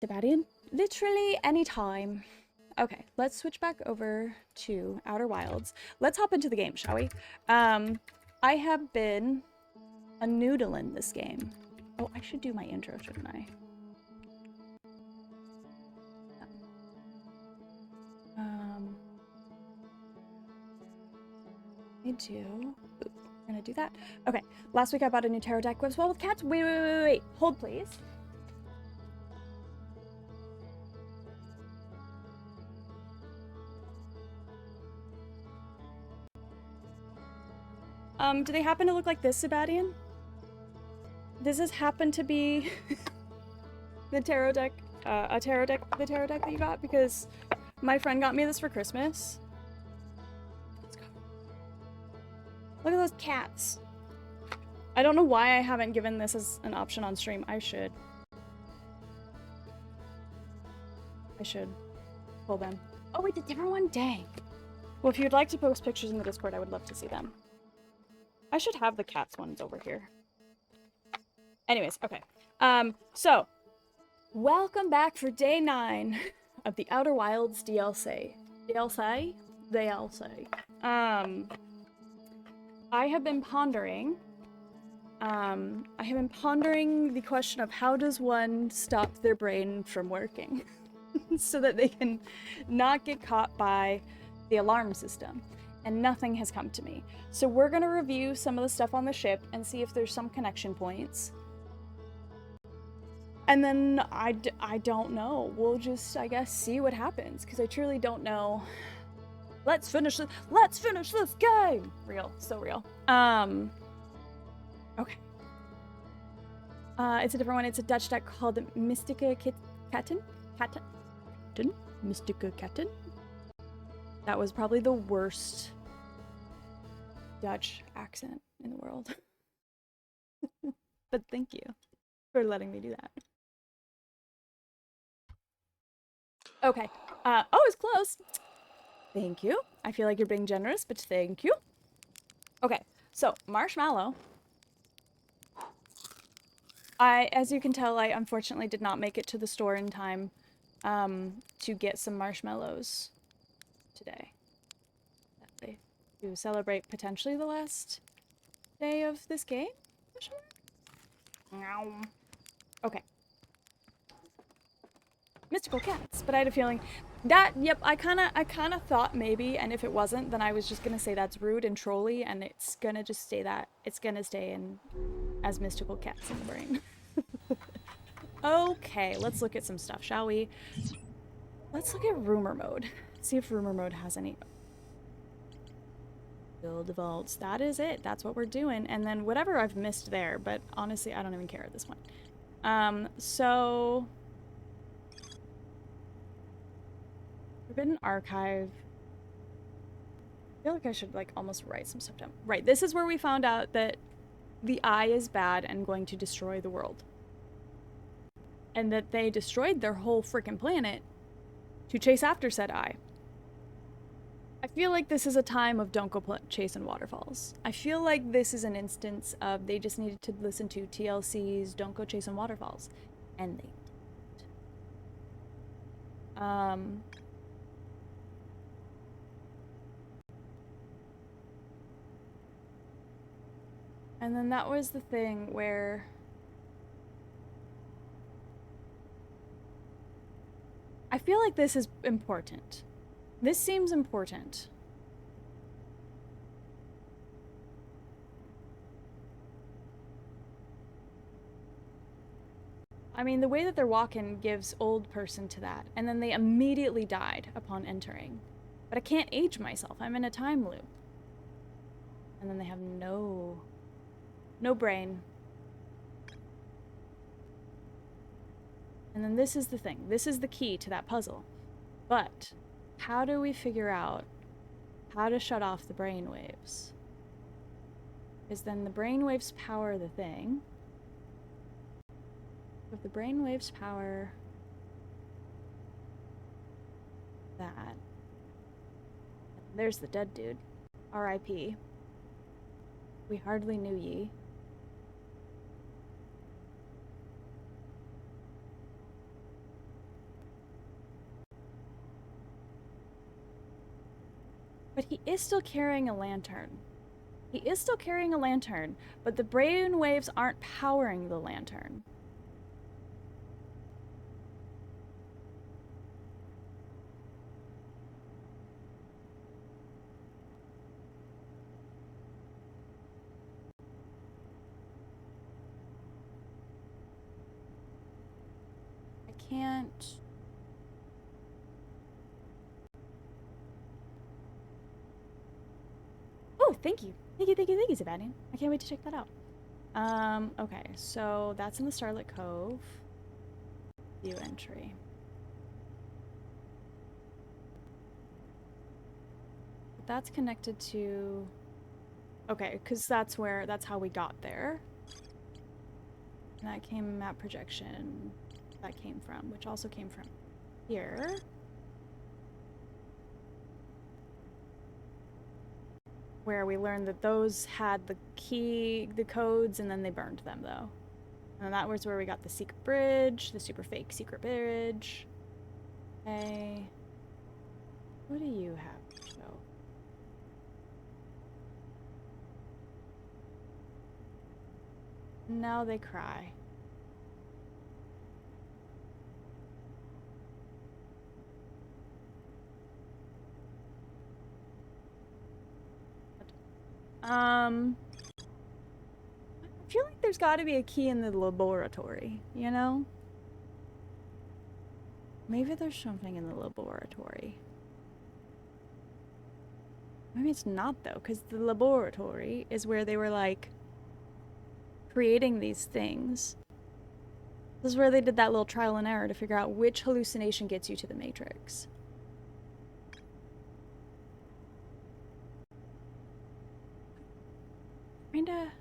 Sebadian? Literally any time. Okay, let's switch back over to Outer Wilds. Let's hop into the game, shall we? I have been a noodle in this game. Oh, I should do my intro, shouldn't I? I do. Ooh, we're gonna do that. Okay, last week I bought a new tarot deck with 12 cats. Wait. Hold, please. Do they happen to look like this, Sebadian? This has happened to be the tarot deck, the tarot deck that you got, because my friend got me this for Christmas. Let's go. Look at those cats. I don't know why I haven't given this as an option on stream. I should pull them. Oh, it's a different one? Dang. Well, if you'd like to post pictures in the Discord, I would love to see them. I should have the cats ones over here. Anyways, okay. So, welcome back for day 9 of the Outer Wilds DLC. DLC? I have been pondering the question of how does one stop their brain from working so that they can not get caught by the alarm system. And nothing has come to me. So we're gonna review some of the stuff on the ship and see if there's some connection points. And then I don't know. We'll just, I guess, see what happens, because I truly don't know. Let's finish this game! Real, so real. Okay. It's a different one. It's a Dutch deck called Mystica Katten? Mystica Katten? That was probably the worst Dutch accent in the world. But thank you for letting me do that. Okay. Oh, it's close. Thank you. I feel like you're being generous, but thank you. Okay, so Marshmallow. As you can tell, I unfortunately did not make it to the store in time to get some marshmallows today. To celebrate potentially the last day of this game? Okay. Mystical cats, but I had a feeling that, yep, I kinda thought maybe, and if it wasn't, then I was just gonna say that's rude and trolly, and it's gonna just stay that. It's gonna stay in as mystical cats in the brain. Okay, let's look at some stuff, shall we? Let's look at rumor mode. See if rumor mode has any. Build vaults. That is it. That's what we're doing. And then whatever I've missed there, but honestly, I don't even care at this point. So Forbidden Archive. I feel like I should like almost write some stuff down. Right, this is where we found out that the eye is bad and going to destroy the world. And that they destroyed their whole freaking planet to chase after said eye. I feel like this is a time of don't go chasing waterfalls. I feel like this is an instance of they just needed to listen to TLC's Don't Go Chasing Waterfalls. And they didn't. And then that was the thing where I feel like this is important. This seems important. I mean, the way that they're walking gives old person to that, and then they immediately died upon entering. But I can't age myself. I'm in a time loop. And then they have no brain. And then this is the thing. This is the key to that puzzle. But how do we figure out how to shut off the brainwaves? Is then the brainwaves power the thing? If the brainwaves power that, there's the dead dude. R.I.P. We hardly knew ye. But he is still carrying a lantern. He is still carrying a lantern, but the brain waves aren't powering the lantern. I can't... Oh, thank you. Thank you, Sebastian. I can't wait to check that out. Okay, so that's in the Starlit Cove. View entry. That's connected to... Okay, because that's how we got there. And that came map projection. That came from, which also came from here. Where we learned that those had the codes, and then they burned them, though. And that was where we got the secret bridge, the super fake secret bridge. Okay. What do you have to show? Now they cry. I feel like there's got to be a key in the laboratory, you know? Maybe there's something in the laboratory. Maybe it's not, though, because the laboratory is where they were, like, creating these things. This is where they did that little trial and error to figure out which hallucination gets you to the Matrix. Kinda...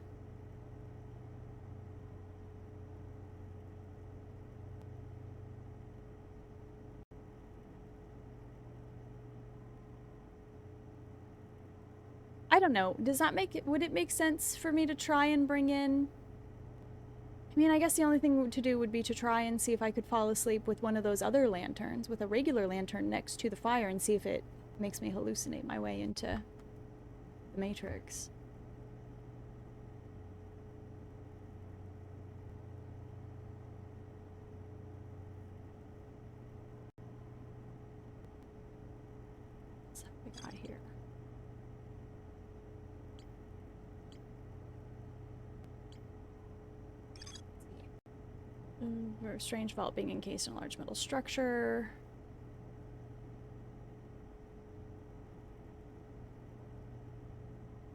I don't know. Does that make it... Would it make sense for me to try and bring in... I mean, I guess the only thing to do would be to try and see if I could fall asleep with one of those other lanterns, with a regular lantern next to the fire, and see if it makes me hallucinate my way into the Matrix. What's that we got here? Very strange vault being encased in a large metal structure.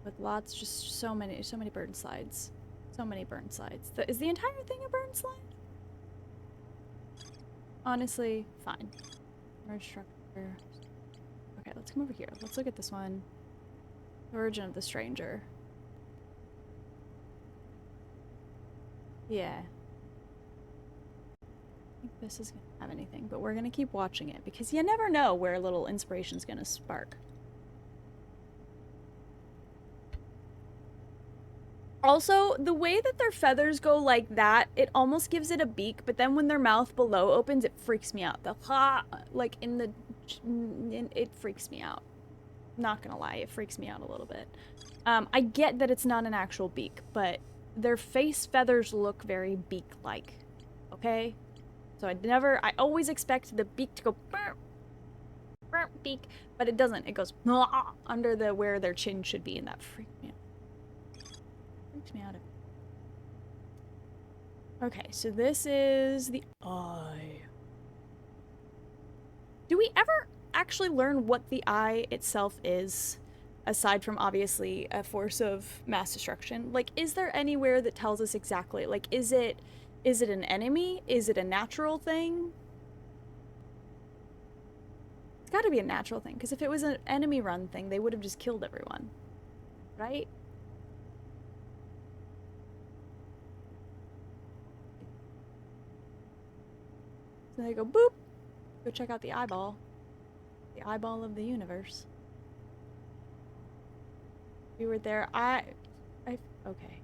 With lots, just so many burn slides. So many burn slides. Is the entire thing a burn slide? Honestly, fine. Merge structure. Okay, let's come over here. Let's look at this one. Origin of the Stranger. Yeah. I think this is gonna have anything, but we're gonna keep watching it because you never know where a little inspiration's gonna spark. Also, the way that their feathers go like that, it almost gives it a beak, but then when their mouth below opens, it freaks me out. The ha, like in the, it freaks me out. Not gonna lie, it freaks me out a little bit. I get that it's not an actual beak, but their face feathers look very beak-like. Okay? So I always expect the beak to go burp, burp, beak, but it doesn't. It goes under the where their chin should be, and that freaks me out. Freaks me out. Okay, so this is the eye. Do we ever actually learn what the eye itself is, aside from obviously a force of mass destruction? Like, is there anywhere that tells us exactly? Like, is it an enemy? Is it a natural thing? It's got to be a natural thing, because if it was an enemy run thing, they would have just killed everyone, right? So they go boop. Go check out the eyeball. The eyeball of the universe. We were there. Okay.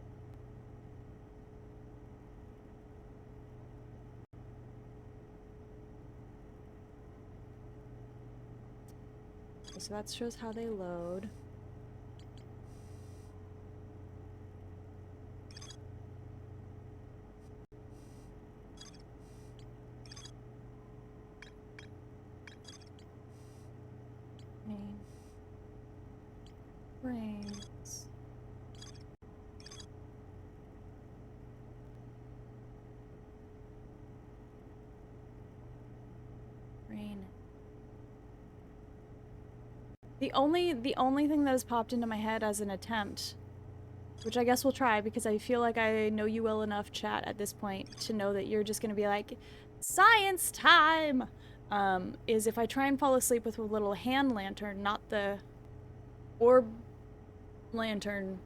So that shows how they load. Brains. Brain. The only thing that has popped into my head as an attempt, which I guess we'll try because I feel like I know you well enough, chat, at this point to know that you're just gonna be like, science time! Is if I try and fall asleep with a little hand lantern, not the orb lantern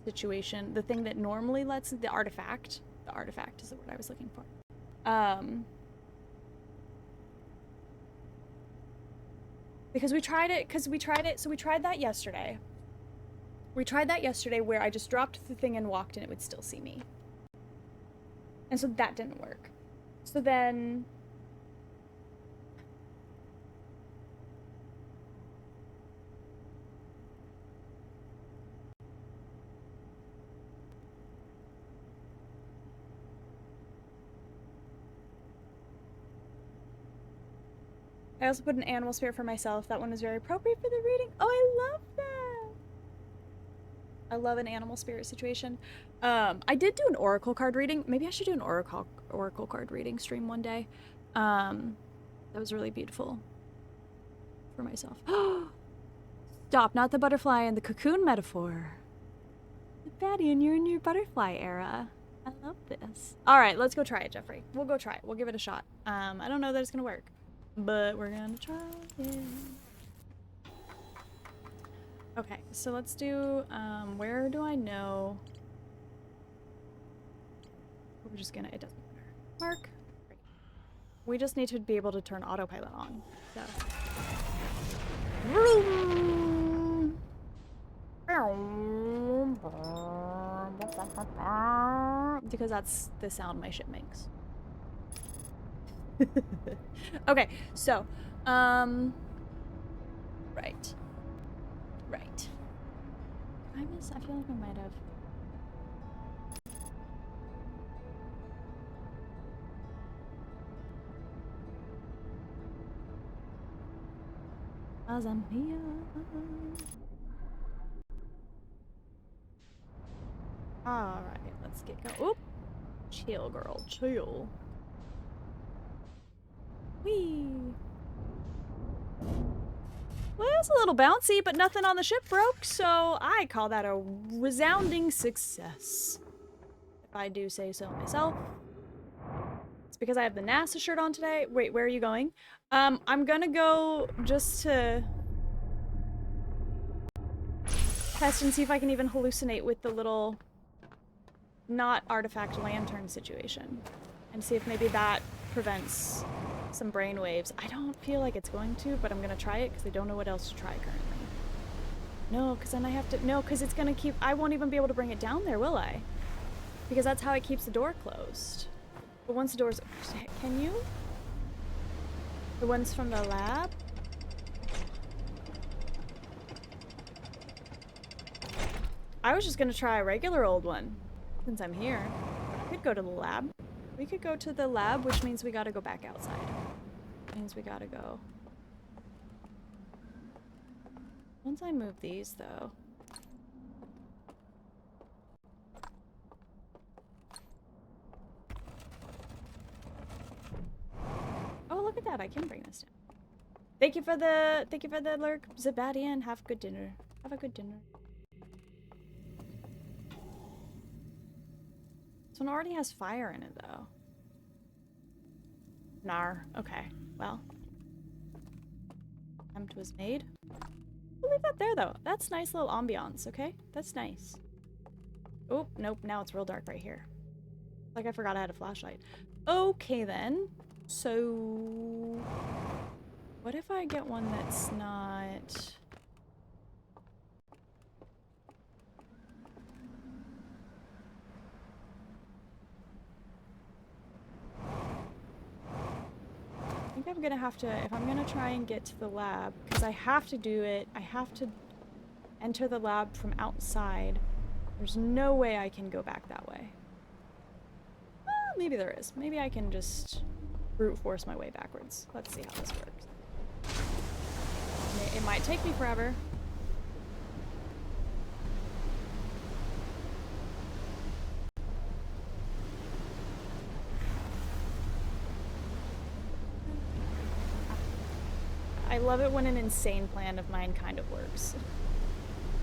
situation, the thing that normally lets the artifact is the word I was looking for. Because we tried that yesterday. We tried that yesterday where I just dropped the thing and walked and it would still see me. And so that didn't work. So then I also put an animal spirit for myself. That one was very appropriate for the reading. Oh, I love that. I love an animal spirit situation. I did do an oracle card reading. Maybe I should do an oracle card reading stream one day. That was really beautiful for myself. Stop, not the butterfly and the cocoon metaphor. Badian, you're in your butterfly era. I love this. All right, let's go try it, Jeffrey. We'll go try it. We'll give it a shot. I don't know that it's gonna work, but we're gonna try it. Okay, so let's do, where do I know? We're just gonna, it doesn't matter. Mark. Great. We just need to be able to turn autopilot on, so. Vroom! Because that's the sound my ship makes. Okay, so, right. Right. I feel like I might have. As I'm here. Alright, let's get going. Oop! Chill, girl, chill. Whee! Well, it's a little bouncy, but nothing on the ship broke, so I call that a resounding success. If I do say so myself. It's because I have the NASA shirt on today. Wait, where are you going? I'm gonna go just to test and see if I can even hallucinate with the little not artifact lantern situation. And see if maybe that prevents some brainwaves. I don't feel like it's going to, but I'm gonna try it because I don't know what else to try currently. No, because then I have to, no, because it's gonna keep, I won't even be able to bring it down there, will I? Because that's how it keeps the door closed. But once the door's, can you? The ones from the lab? I was just gonna try a regular old one, since I'm here. I could go to the lab. We could go to the lab, which means we gotta go back outside. Means we gotta go. Once I move these, though. Oh, look at that! I can bring this down. Thank you for the lurk, Zabadian. Have a good dinner. Have a good dinner. This one already has fire in it, though. Nar. Okay. Well. Attempt was made. We'll leave that there, though. That's nice little ambiance, okay? That's nice. Oh, nope. Now it's real dark right here. Like I forgot I had a flashlight. Okay, then. So... what if I get one that's not... I think think I'm gonna have to, if I'm gonna try and get to the lab, because I have to do it, I have to enter the lab from outside. There's no way I can go back that way. Well, maybe there is. Maybe I can just brute force my way backwards. Let's see how this works. It might take me forever. I love it when an insane plan of mine kind of works.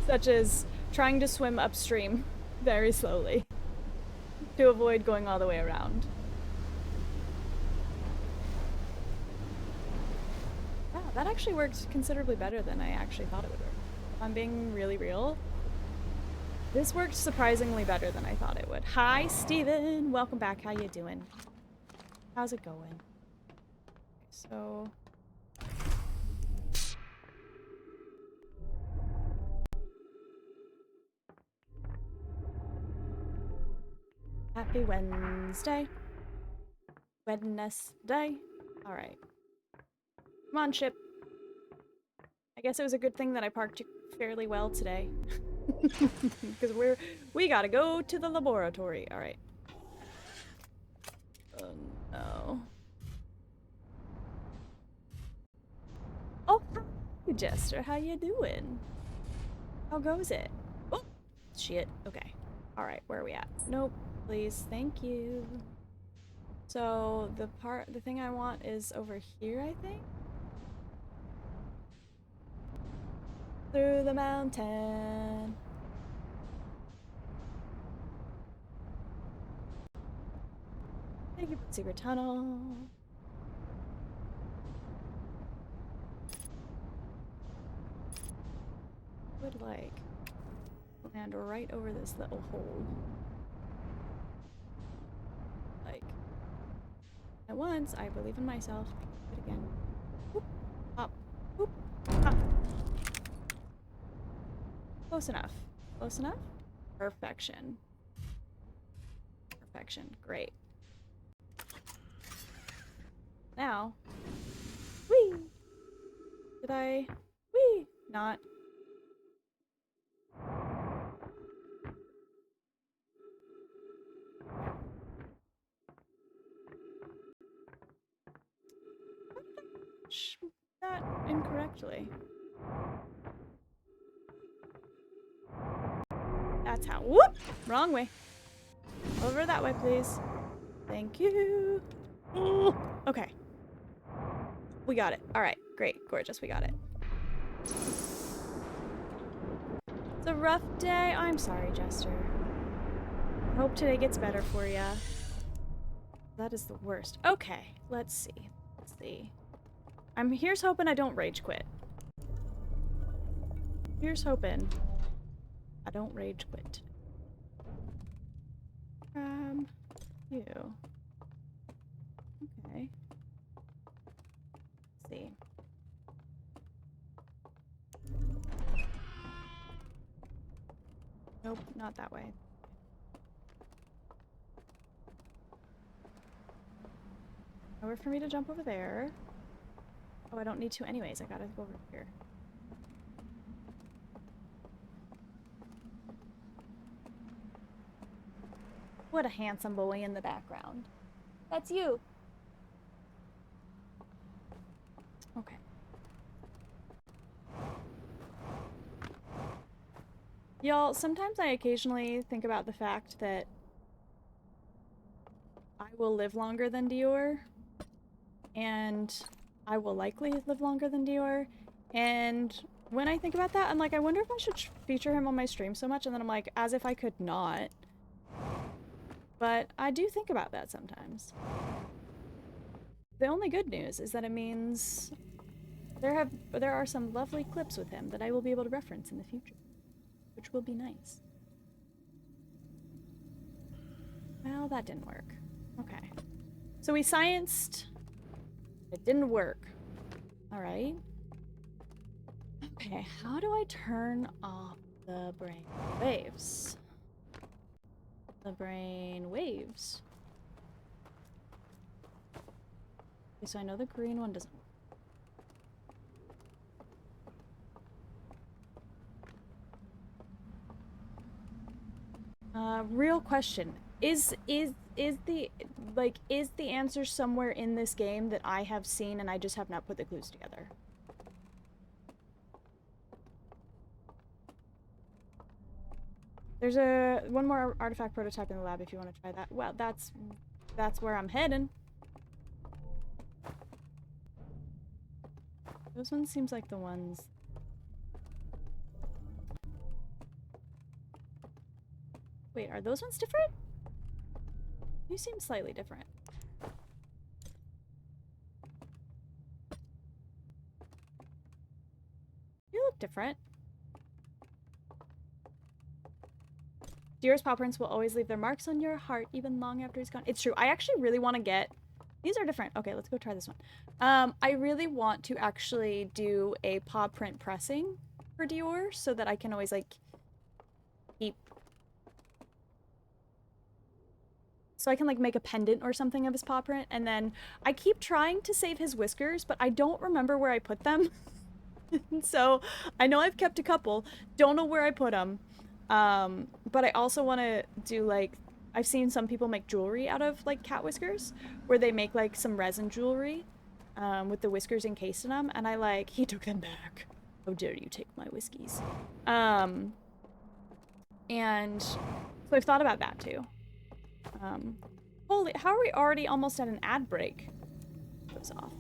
Such as trying to swim upstream very slowly to avoid going all the way around. Wow, that actually worked considerably better than I actually thought it would work. If I'm being really real, this worked surprisingly better than I thought it would. Hi, Steven! Welcome back. How you doing? How's it going? So... Happy Wednesday. Wednesday. Alright. Come on, ship. I guess it was a good thing that I parked fairly well today. Because we gotta go to the laboratory. Alright. Oh no. Oh, hi, Jester. How you doing? How goes it? Oh, shit. Okay. Alright, where are we at? Nope. Please, thank you. So the thing I want is over here, I think. Through the mountain. Thank you, Secret Tunnel. Would like land right over this little hole. Like at once, I believe in myself. I can do it again. Whoop, up, whoop, up. Close enough. Close enough? Perfection. Perfection. Great. Now. Whee! Did I? Whee! Not. That incorrectly. That's how. Whoop! Wrong way. Over that way, please. Thank you. Ooh. Okay. We got it. Alright. Great. Gorgeous. We got it. It's a rough day. I'm sorry, Jester. I hope today gets better for ya. That is the worst. Okay. Let's see. Let's see. Here's hoping I don't rage quit. Here's hoping I don't rage quit. You. Okay. Let's see. Nope, not that way. Nowhere for me to jump over there. Oh, I don't need to anyways. I gotta go over here. What a handsome boy in the background. That's you. Okay. Y'all, sometimes I occasionally think about the fact that I will live longer than Dior, and I will likely live longer than Dior, and when I think about that, I'm like, I wonder if I should feature him on my stream so much, and then I'm like, as if I could not. But I do think about that sometimes. The only good news is that it means there are some lovely clips with him that I will be able to reference in the future, which will be nice. Well, that didn't work. Okay. So we scienced. It didn't work. Alright. Okay, how do I turn off the brain waves? The brain waves. Okay, so I know the green one doesn't. Real question. Is the answer somewhere in this game that I have seen and I just have not put the clues together? There's one more artifact prototype in the lab if you want to try that. Well, that's where I'm heading. Those ones seems like the ones. Wait, are those ones different? You seem slightly different. You look different. Dearest paw prints will always leave their marks on your heart even long after he's gone. It's true. I actually really want to get... These are different. Okay, let's go try this one. I really want to actually do a paw print pressing for Dior so that I can always, like, keep... So I can, like, make a pendant or something of his paw print, and then I keep trying to save his whiskers, but I don't remember where I put them. So I know I've kept a couple. Don't know where I put them. But I also want to do, like, I've seen some people make jewelry out of, like, cat whiskers, where they make, like, some resin jewelry, with the whiskers encased in them, and I, like, he took them back. How dare you take my whiskeys. And so I've thought about that, too. Holy, how are we already almost at an ad break? Goes off.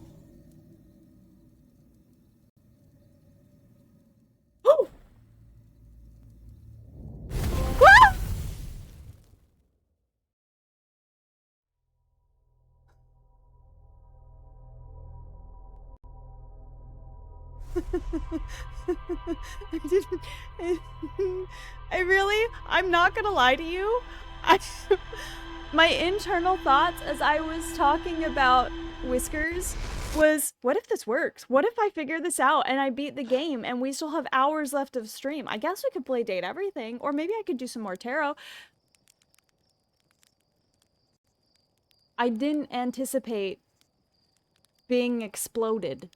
Oh! I'm not gonna lie to you. My internal thoughts as I was talking about whiskers was, what if this works? What if I figure this out and I beat the game and we still have hours left of stream? I guess we could play date everything, or maybe I could do some more tarot. I didn't anticipate being exploded.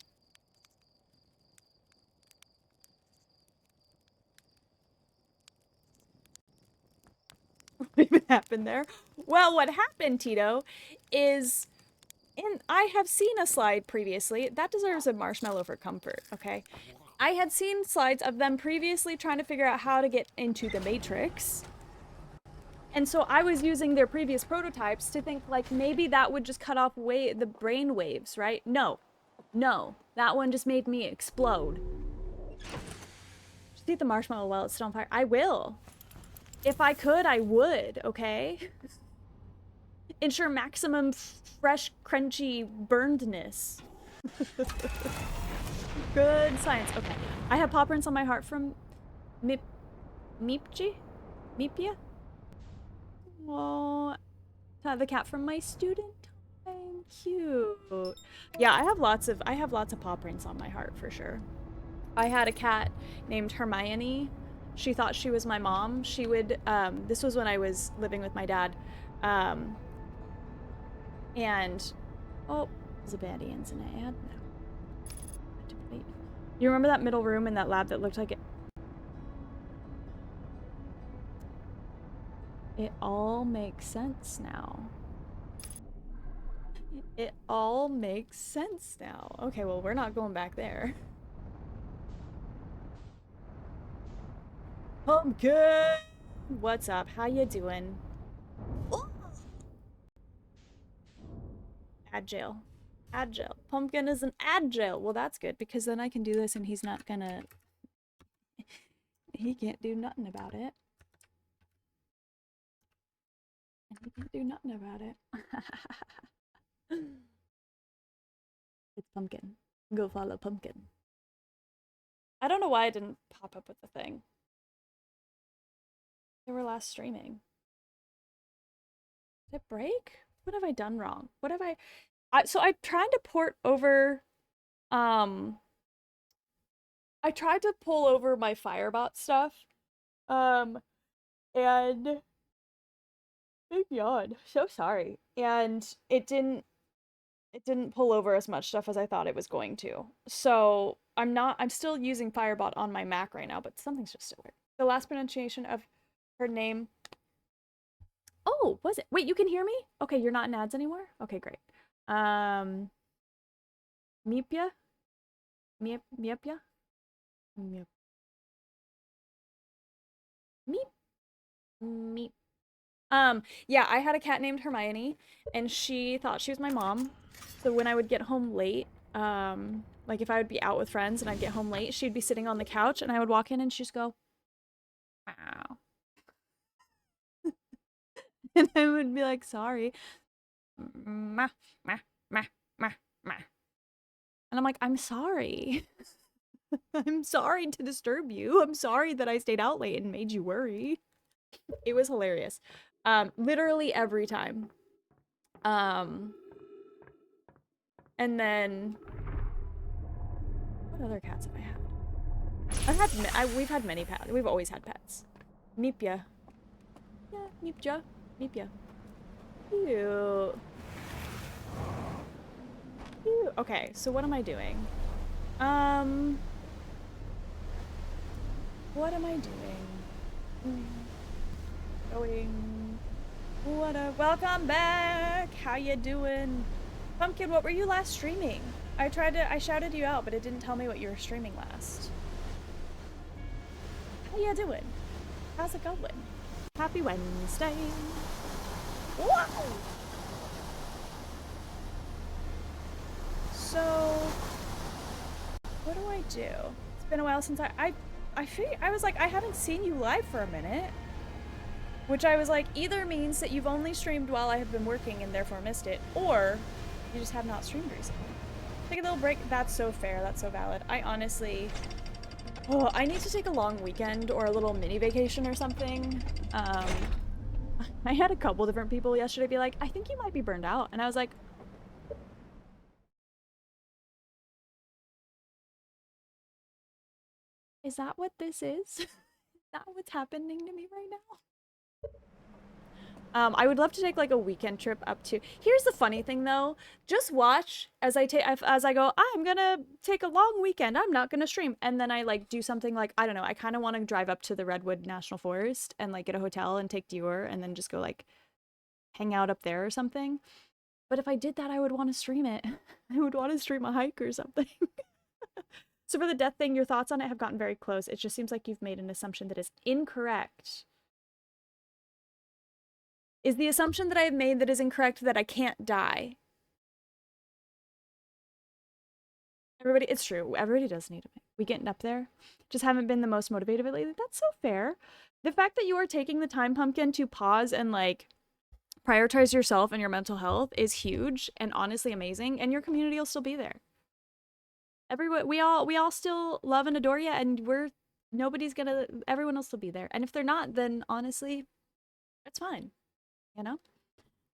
What even happened there? Well, what happened, Tito, is... And I have seen a slide previously. That deserves a marshmallow for comfort, okay? I had seen slides of them previously trying to figure out how to get into the Matrix. And so I was using their previous prototypes to think, like, maybe that would just cut off the brain waves, right? No. No. That one just made me explode. Just eat the marshmallow while it's still on fire. I will. If I could, I would, okay? Ensure maximum fresh, crunchy burnedness. Good science. Okay. I have paw prints on my heart from Meepia? Oh, the cat from my student time. Cute. Yeah, I have lots of paw prints on my heart for sure. I had a cat named Hermione. She thought she was my mom. She would this was when I was living with my dad. And oh, there's a baddie in an ad now. You remember that middle room in that lab that looked like it? It all makes sense now. It all makes sense now. Okay, well, we're not going back there. Pumpkin! What's up? How you doing? Agile. Agile. Pumpkin is an agile. Well, that's good, because then I can do this and he's not gonna... He can't do nothing about it. And he can't do nothing about it. It's Pumpkin. Go follow Pumpkin. I don't know why I didn't pop up with the thing. They were last streaming. Did it break? What have I done wrong? What have so I tried to port over, I tried to pull over my Firebot stuff, and, big yawn, so sorry, and it didn't, it didn't pull over as much stuff as I thought it was going to. So I'm still using Firebot on my Mac right now, but something's just still weird. The last pronunciation of her name. Oh, was it? Wait, you can hear me? Okay, you're not in ads anymore? Okay, great. Miepia? Miepia? Miep. Meep. Meep. Yeah, I had a cat named Hermione, and she thought she was my mom. So when I would get home late, like if I would be out with friends and I'd get home late, she'd be sitting on the couch and I would walk in and she'd just go, wow. And I would be like, sorry. Ma, ma, ma, ma, ma. And I'm like, I'm sorry. I'm sorry to disturb you. I'm sorry that I stayed out late and made you worry. It was hilarious. Literally every time. And then what other cats have I had? We've had many pets. We've always had pets. Meepia. Yeah, Meepja. Meepia. Cute. Cute. Okay, so what am I doing? What am I doing? Going. Welcome back. How you doing? Pumpkin, what were you last streaming? I shouted you out, but it didn't tell me what you were streaming last. How you doing? How's it going? Happy Wednesday. Whoa! So, what do I do? It's been a while since I was like, I haven't seen you live for a minute. Which I was like, either means that you've only streamed while I have been working and therefore missed it, or you just have not streamed recently. Take a little break. That's so fair. That's so valid. I honestly... Oh, I need to take a long weekend or a little mini vacation or something. I had a couple different people yesterday be like, I think you might be burned out. And I was like... Is that what this is? Is that what's happening to me right now? I would love to take like a weekend trip up to. Here's the funny thing though. Just watch as I go, I'm gonna take a long weekend. I'm not gonna stream. And then I like do something like, I don't know, I kind of want to drive up to the Redwood National Forest and like get a hotel and take Dior and then just go like hang out up there or something. But if I did that, I would want to stream it. I would want to stream a hike or something. So for the death thing, your thoughts on it have gotten very close. It just seems like you've made an assumption that is incorrect. Is the assumption that I have made that is incorrect that I can't die? Everybody, it's true. Everybody does need a we getting up there. Just haven't been the most motivated lately. That's so fair. The fact that you are taking the time, Pumpkin, to pause and like prioritize yourself and your mental health is huge and honestly amazing, and your community will still be there. We all still love and adore you, and everyone will still be there. And if they're not, then honestly, it's fine. You know?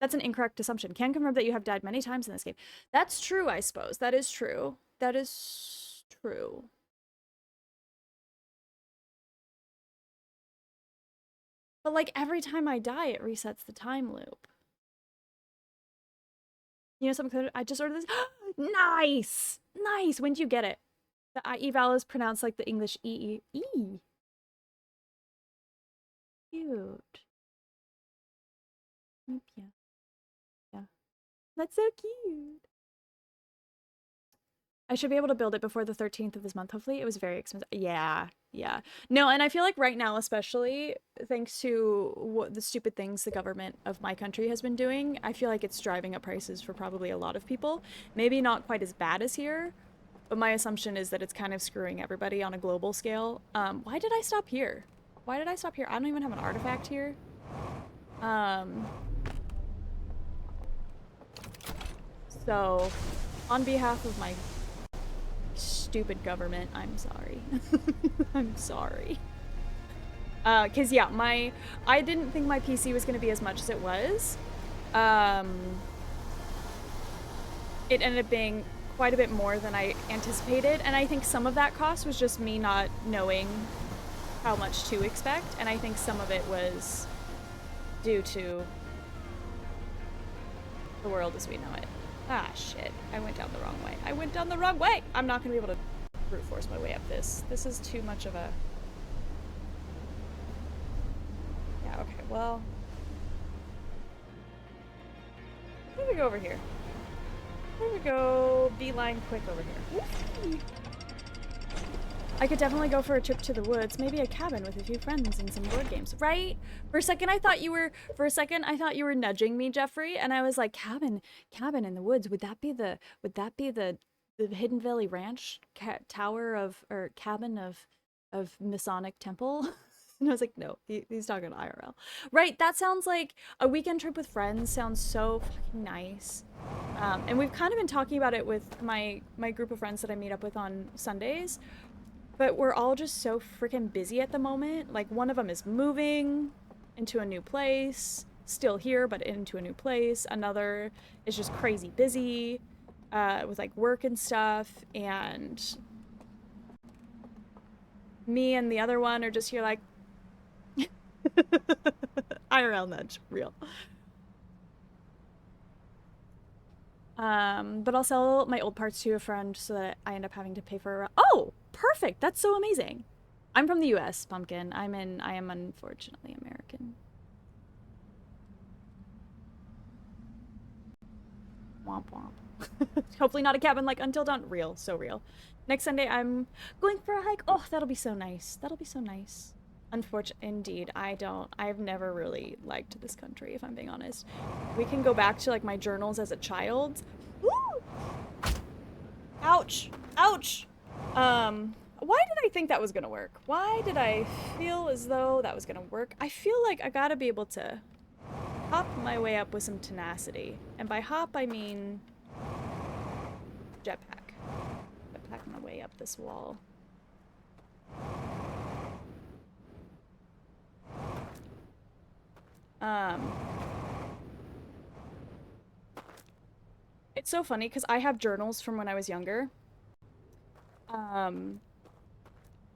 That's an incorrect assumption. Can confirm that you have died many times in this game. That's true, I suppose. That is true. That is true. But like every time I die, it resets the time loop. You know something? I just ordered this. Nice! Nice! When did you get it? The eval is pronounced like the English E. Cute. Yeah. Yeah. That's so cute. I should be able to build it before the 13th of this month. Hopefully it was very expensive. Yeah. Yeah. No, and I feel like right now, especially thanks to what the stupid things the government of my country has been doing, I feel like it's driving up prices for probably a lot of people. Maybe not quite as bad as here, but my assumption is that it's kind of screwing everybody on a global scale. Why did I stop here? Why did I stop here? I don't even have an artifact here. So, on behalf of my stupid government, I'm sorry. I'm sorry. Cause yeah, I didn't think my PC was gonna be as much as it was. It ended up being quite a bit more than I anticipated, and I think some of that cost was just me not knowing how much to expect, and I think some of it was due to the world as we know it. Ah, shit. I went down the wrong way. I went down the wrong way! I'm not gonna be able to brute force my way up this. This is too much of a... Yeah, okay, well... Where do we go over here? Where do we go beeline quick over here? Whee! I could definitely go for a trip to the woods, maybe a cabin with a few friends and some board games, right? For a second I thought you were nudging me, Jeffrey, and I was like, cabin in the woods. Would that be the Hidden Valley Ranch tower of or cabin of Masonic Temple? And I was like, no, he's talking IRL. Right, that sounds like a weekend trip with friends. Sounds so fucking nice. And we've kind of been talking about it with my group of friends that I meet up with on Sundays. But we're all just so freaking busy at the moment. Like, one of them is moving into a new place, still here, but into a new place. Another is just crazy busy with, like, work and stuff. And me and the other one are just here, like, IRL nudge, real. But I'll sell my old parts to a friend so that I end up having to pay for a... Oh, perfect. That's so amazing. I'm from the US, Pumpkin. I am unfortunately American. Womp womp. Hopefully not a cabin like Until Dawn. Real, so real. Next Sunday I'm going for a hike. Oh, that'll be so nice. That'll be so nice. Unfortunately, indeed, I've never really liked this country, if I'm being honest. We can go back to, like, my journals as a child. Woo! Ouch! Ouch! Why did I think that was gonna work? Why did I feel as though that was gonna work? I feel like I gotta be able to hop my way up with some tenacity. And by hop, I mean jetpack. Jetpack my way up this wall. It's so funny because I have journals from when I was younger.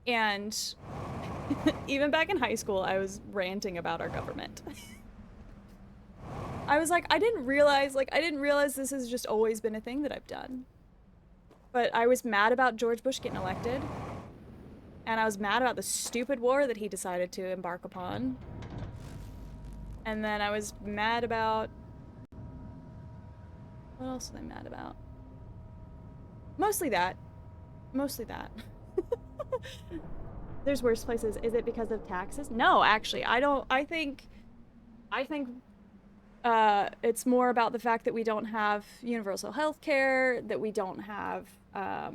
And even back in high school, I was ranting about our government. I was like, I didn't realize this has just always been a thing that I've done. But I was mad about George Bush getting elected. And I was mad about the stupid war that he decided to embark upon. And then I was mad about... What else was I mad about? Mostly that. Mostly that. There's worse places. Is it because of taxes? No, actually. I think it's more about the fact that we don't have universal health care, that we don't have, that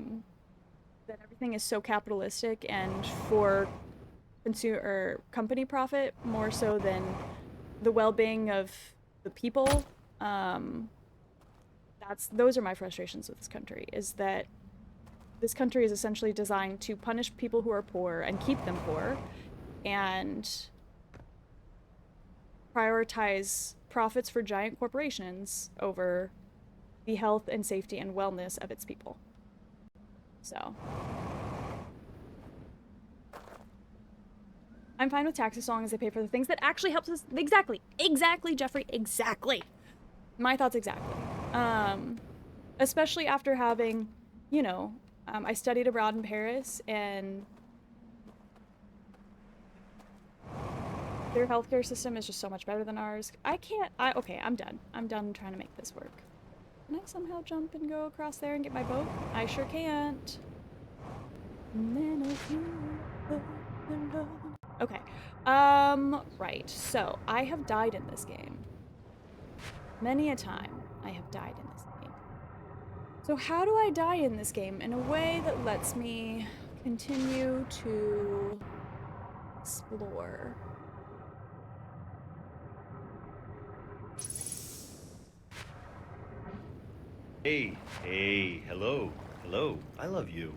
everything is so capitalistic and for consumer or company profit more so than the well-being of the people. Those are my frustrations with this country, is that this country is essentially designed to punish people who are poor and keep them poor and prioritize profits for giant corporations over the health and safety and wellness of its people. So I'm fine with taxes as long as they pay for the things that actually helps us. Exactly, Jeffrey, exactly. My thoughts exactly. Especially after having, you know, I studied abroad in Paris, and their healthcare system is just so much better than ours. Okay, I'm done. I'm done trying to make this work. Can I somehow jump and go across there and get my boat? I sure can't. Okay. Right. So, I have died in this game. Many a time I have died in this game. So how do I die in this game in a way that lets me continue to explore? Hey, hello, I love you.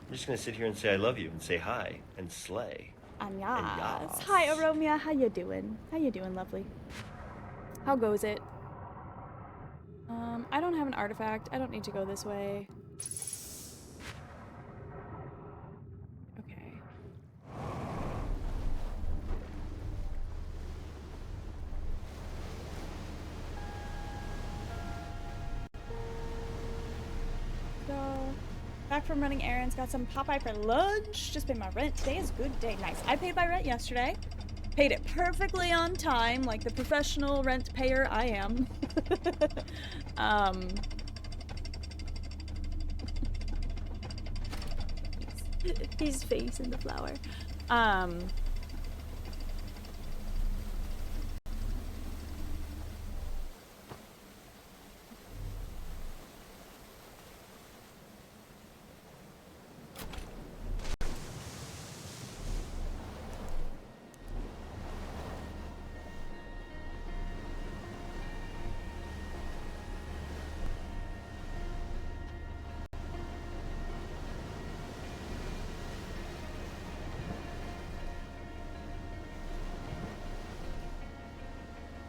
I'm just gonna sit here and say I love you and say hi and slay. Anyas. Hi, Aromia. How you doing? How you doing, lovely? How goes it? I don't have an artifact. I don't need to go this way. Okay. Back from running errands, got some Popeye for lunch. Just paid my rent. Today is a good day. Nice. I paid my rent yesterday. Paid it perfectly on time, like the professional rent payer I am. His face in the flower.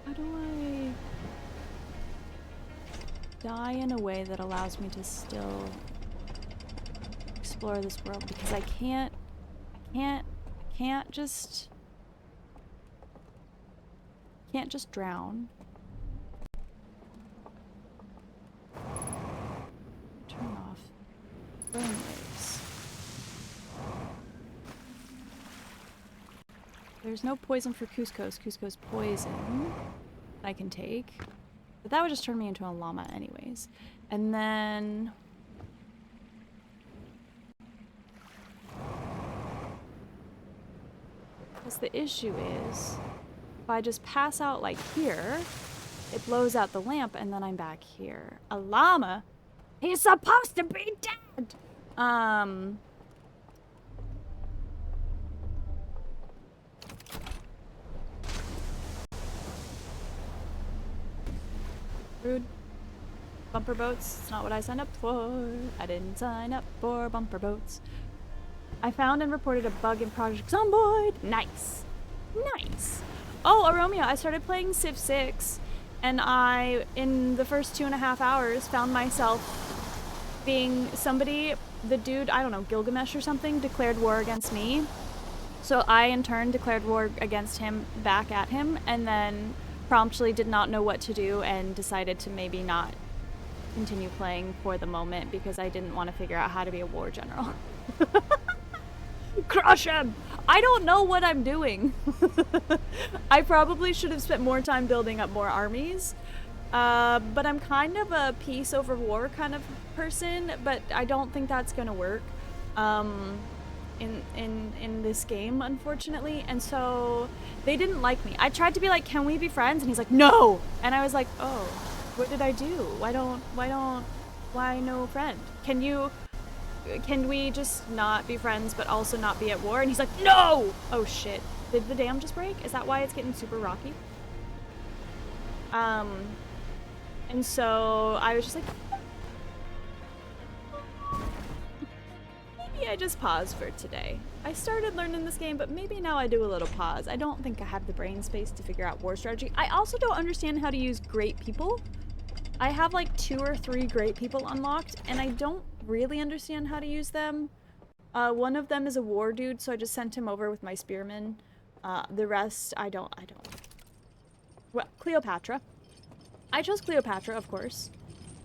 How do I die in a way that allows me to still explore this world? Because I can't just drown. Turn off brainwaves. There's no poison for Cusco's. Cusco's poison I can take. But that would just turn me into a llama anyways. And then... because the issue is, if I just pass out like here, it blows out the lamp and then I'm back here. A llama? He's supposed to be dead! Rude. Bumper boats, it's not what I signed up for. I didn't sign up for bumper boats. I found and reported a bug in Project Zomboid. Nice. Nice. Oh, Aromia, I started playing Civ 6, and I, in the first 2.5 hours, found myself being somebody, the dude, I don't know, Gilgamesh or something, declared war against me. So I, in turn, declared war against him, back at him, and then promptly did not know what to do and decided to maybe not continue playing for the moment because I didn't want to figure out how to be a war general. Crush him! I don't know what I'm doing. I probably should have spent more time building up more armies. But I'm kind of a peace over war kind of person, but I don't think that's gonna work in this game, unfortunately. And so they didn't like me. I tried to be like, can we be friends? And he's like, no! And I was like, oh, what did I do? Why no friend? Can we just not be friends but also not be at war? And he's like, no! Oh shit. Did the dam just break? Is that why it's getting super rocky? And so I was just like, maybe I just pause for today. I started learning this game, but maybe now I do a little pause. I don't think I have the brain space to figure out war strategy. I also don't understand how to use great people. I have like 2 or 3 great people unlocked, and I don't really understand how to use them. One of them is a war dude, so I just sent him over with my spearmen. The rest, I don't. Well, Cleopatra. I chose Cleopatra, of course.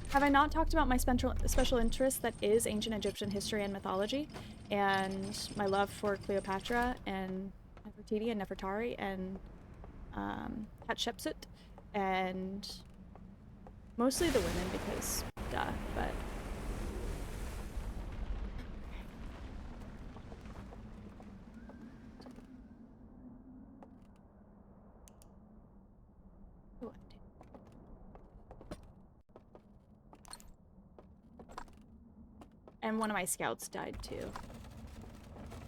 Have I not talked about my special interest that is ancient Egyptian history and mythology, and my love for Cleopatra and Nefertiti and Nefertari and Hatshepsut, and mostly the women because duh, but and one of my scouts died too.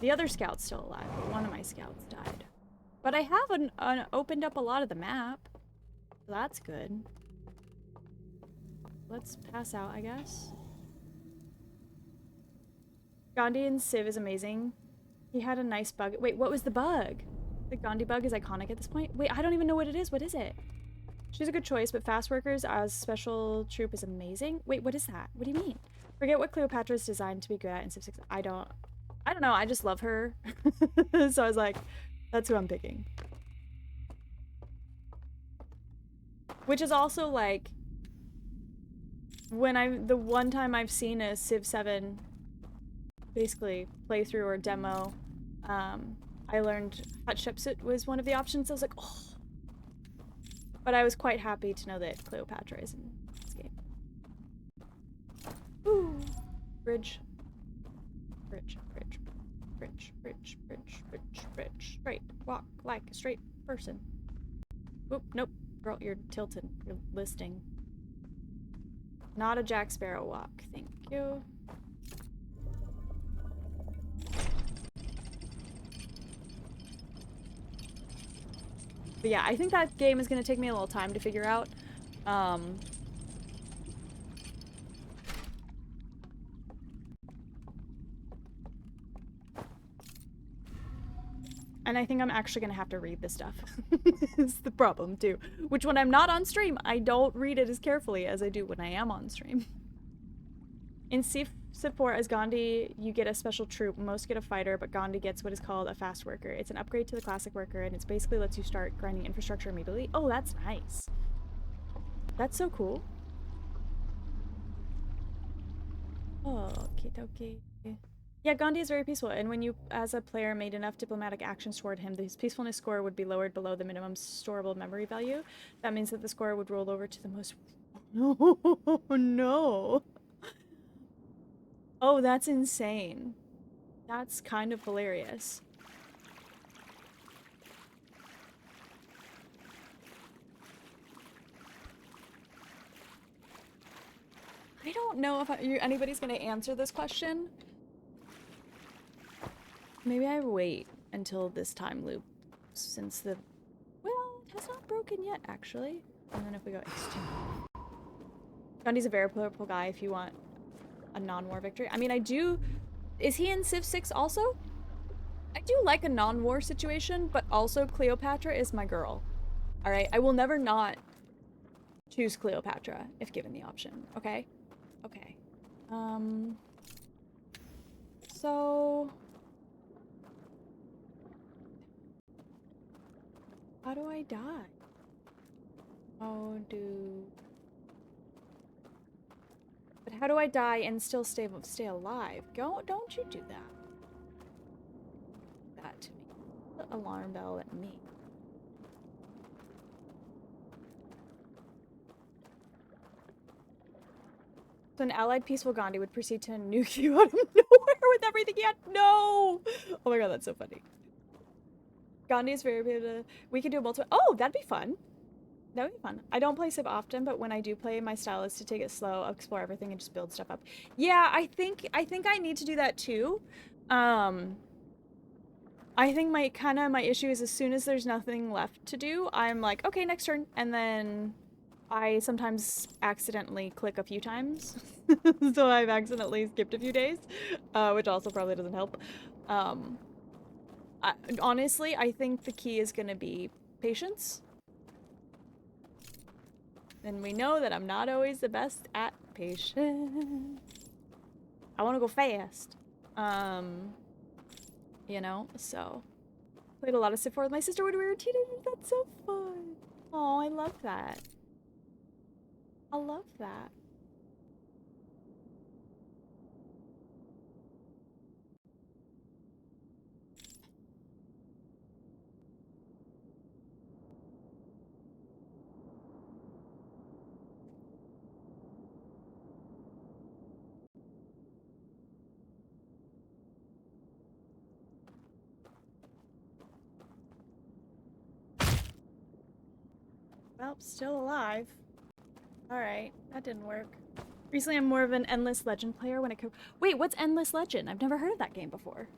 The other scout's still alive, but one of my scouts died. But I have opened up a lot of the map. So that's good. Let's pass out, I guess. Gandhi in Civ is amazing. He had a nice bug. Wait, what was the bug? The Gandhi bug is iconic at this point. Wait, I don't even know what it is. What is it? She's a good choice, but Fast Workers as special troop is amazing. Wait, what is that? What do you mean? Forget what Cleopatra is designed to be good at in Civ 6. I don't know. I just love her. So I was like, that's who I'm picking. Which is also like, when the one time I've seen a Civ 7 basically playthrough or demo, I learned Hatshepsut was one of the options. I was like, oh. But I was quite happy to know that Cleopatra is in this game. Ooh. Bridge. Bridge. Bridge. Bridge. Bridge. Bridge. Bridge. Bridge. Straight. Walk like a straight person. Oop, nope. Girl, you're tilted. You're listing. Not a Jack Sparrow walk. Thank you. But yeah, I think that game is going to take me a little time to figure out. And I think I'm actually going to have to read this stuff. Is the problem, too. Which, when I'm not on stream, I don't read it as carefully as I do when I am on stream. In Civ 4 as Gandhi, you get a special troop. Most get a fighter, but Gandhi gets what is called a fast worker. It's an upgrade to the classic worker, and it basically lets you start grinding infrastructure immediately. Oh, that's nice. That's so cool. Oh, okie dokie. Yeah, Gandhi is very peaceful, and when you, as a player, made enough diplomatic actions toward him, his peacefulness score would be lowered below the minimum storable memory value. That means that the score would roll over to the most... No, no. Oh, that's insane. That's kind of hilarious. I don't know if anybody's going to answer this question. Maybe I wait until this time loop, since the... Well, it has not broken yet, actually. And then if we go extinct... Gandhi's a very purple guy if you want a non-war victory. I mean, I do... Is he in Civ 6 also? I do like a non-war situation, but also Cleopatra is my girl. Alright? I will never not choose Cleopatra if given the option. Okay? Okay. So... How do I die? But how do I die and still stay alive? Don't you do that. That to me. The alarm bell at me. So an allied peaceful Gandhi would proceed to nuke you out of nowhere with everything he had. No! Oh my god, that's so funny. Gandhi is very... We could do a multiple... Oh, that'd be fun. That would be fun. I don't play Civ often, but when I do play, my style is to take it slow, explore everything, and just build stuff up. Yeah, I think I need to do that too. I think my issue is as soon as there's nothing left to do, I'm like, okay, next turn. And then I sometimes accidentally click a few times. So I've accidentally skipped a few days, which also probably doesn't help. Honestly, I think the key is going to be patience. And we know that I'm not always the best at patience. I want to go fast. You know, so. Played a lot of Civ 4 with my sister when we were teenagers. That's so fun. Oh, I love that. I love that. Well, still alive. Alright, that didn't work. Recently, I'm more of an Endless Legend player when it comes... Wait, what's Endless Legend? I've never heard of that game before.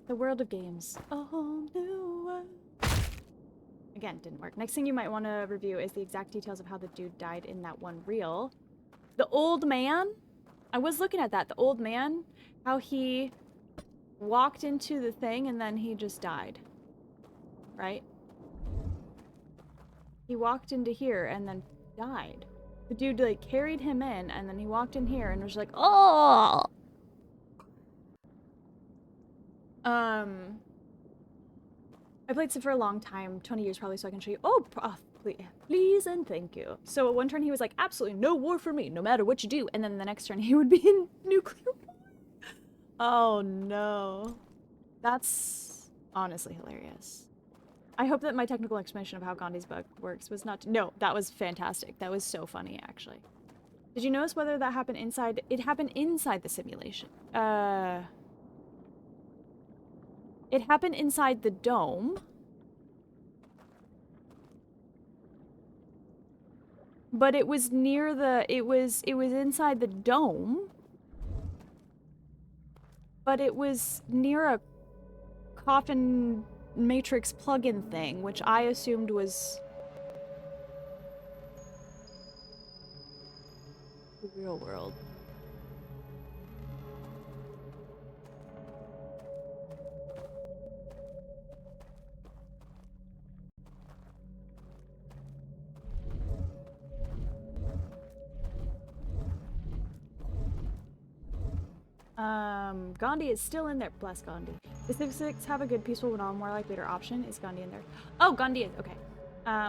The world of games. A whole new world. Again, didn't work. Next thing you might want to review is the exact details of how the dude died in that one reel. The old man? I was looking at that. The old man, how he walked into the thing and then he just died. Right? He walked into here and then died. The dude, like, carried him in, and then he walked in here and was like, oh! I played Civ for a long time, 20 years probably, so I can show you. Oh, please and thank you. So at one turn he was like, absolutely no war for me, no matter what you do. And then the next turn he would be in nuclear war. Oh no. That's honestly hilarious. I hope that my technical explanation of how Gandhi's bug works was not... No, that was fantastic. That was so funny, actually. Did you notice whether that happened inside... It happened inside the simulation. It happened inside the dome. But it was near the... It was inside the dome. But it was near a coffin matrix plugin thing, which I assumed was the real world. Gandhi is still in there. Bless Gandhi. The 6-6 have a good peaceful but more like later option. Is Gandhi in there? Oh, Gandhi is. Okay.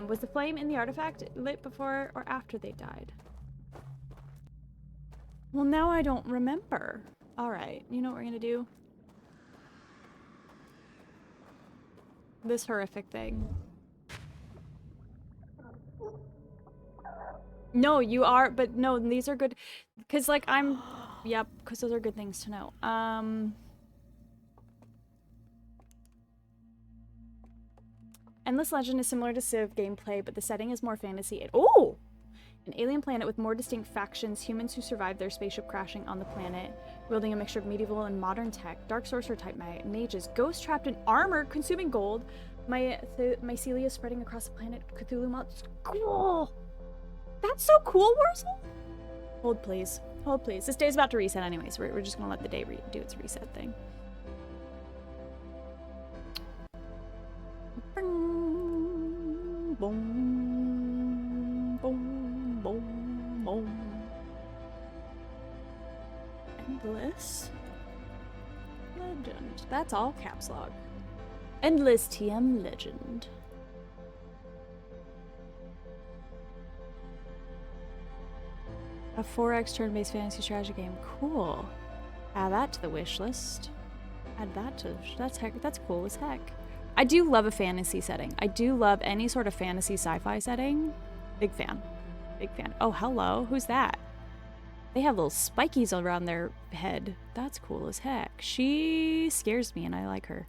Was the flame in the artifact lit before or after they died? Well, now I don't remember. Alright, you know what we're gonna do? This horrific thing. No, you are, but no, these are good. Because, like, I'm... Yep, because those are good things to know. Endless Legend is similar to Civ gameplay, but the setting is more fantasy. Oh! An alien planet with more distinct factions, humans who survived their spaceship crashing on the planet, wielding a mixture of medieval and modern tech, dark sorcerer type mages, ghosts trapped in armor, consuming gold, mycelia spreading across the planet, Cthulhu monsters. Cool! That's so cool, Wurzel! Hold, please. Hold, please. This day's about to reset anyways. We're just gonna let the day do its reset thing. Boom, boom, boom, boom, boom. Endless Legend. That's all caps lock. Endless TM Legend. A 4X turn-based fantasy strategy game. Cool. Add that to the wish list. Add that to... That's cool as heck. I do love a fantasy setting. I do love any sort of fantasy sci-fi setting. Big fan. Big fan. Oh, hello. Who's that? They have little spikies around their head. That's cool as heck. She scares me and I like her.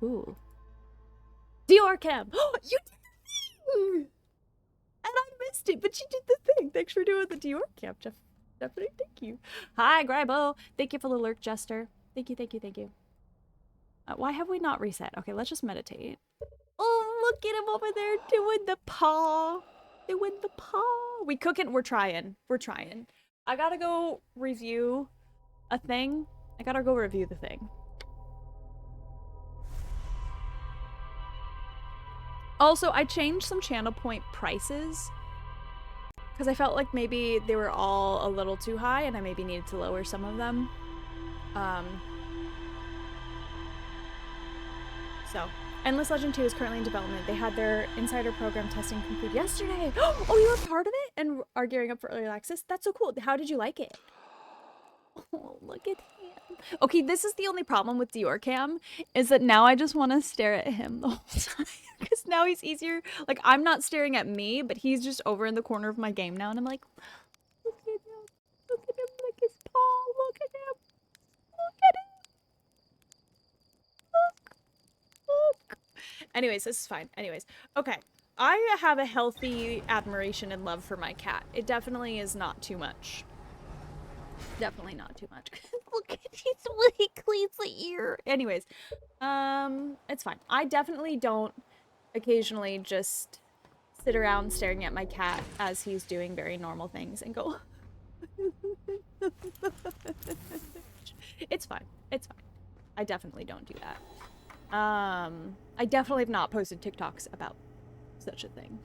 Cool. Diorcam! You did the thing! And I missed it, but you did the thing. Thanks for doing the Diorcam, Jeff. Definitely, thank you. Hi, Grybo. Thank you for the lurk, Jester. Thank you, thank you, thank you. Why have we not reset? Okay, let's just meditate. Oh, look at him over there doing the paw. Doing the paw. We cooking. We're trying. We're trying. I gotta go review a thing. I gotta go review the thing. Also, I changed some channel point prices because I felt like maybe they were all a little too high and I maybe needed to lower some of them. So, Endless Legend 2 is currently in development. They had their insider program testing complete yesterday. Oh, you were part of it and are gearing up for early access? That's so cool. How did you like it? Oh, look at him. Okay, this is the only problem with Diorcam, is that now I just want to stare at him the whole time. Because now he's easier. Like, I'm not staring at me, but he's just over in the corner of my game now. And I'm like, look at him. Look at him. Look his paw. Look at him. Look at him. Look. Anyways, this is fine. Anyways, okay. I have a healthy admiration and love for my cat. It definitely is not too much. Definitely not too much. Look at he cleans the ear. Anyways, it's fine. I definitely don't occasionally just sit around staring at my cat as he's doing very normal things and go. It's fine. It's fine. I definitely don't do that. I definitely have not posted TikToks about such a thing.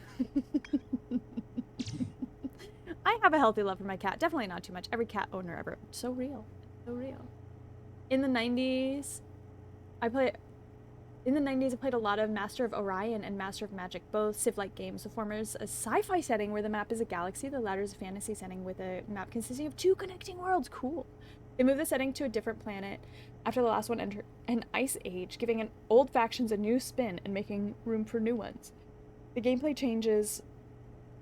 I have a healthy love for my cat. Definitely not too much. Every cat owner ever. So real. So real. In the 90s, I played... In the 90s, I played a lot of Master of Orion and Master of Magic, both Civ-like games. The former is a sci-fi setting where the map is a galaxy. The latter is a fantasy setting with a map consisting of 2 connecting worlds. Cool. They moved the setting to a different planet after the last one entered an ice age, giving an old factions a new spin and making room for new ones. The gameplay changes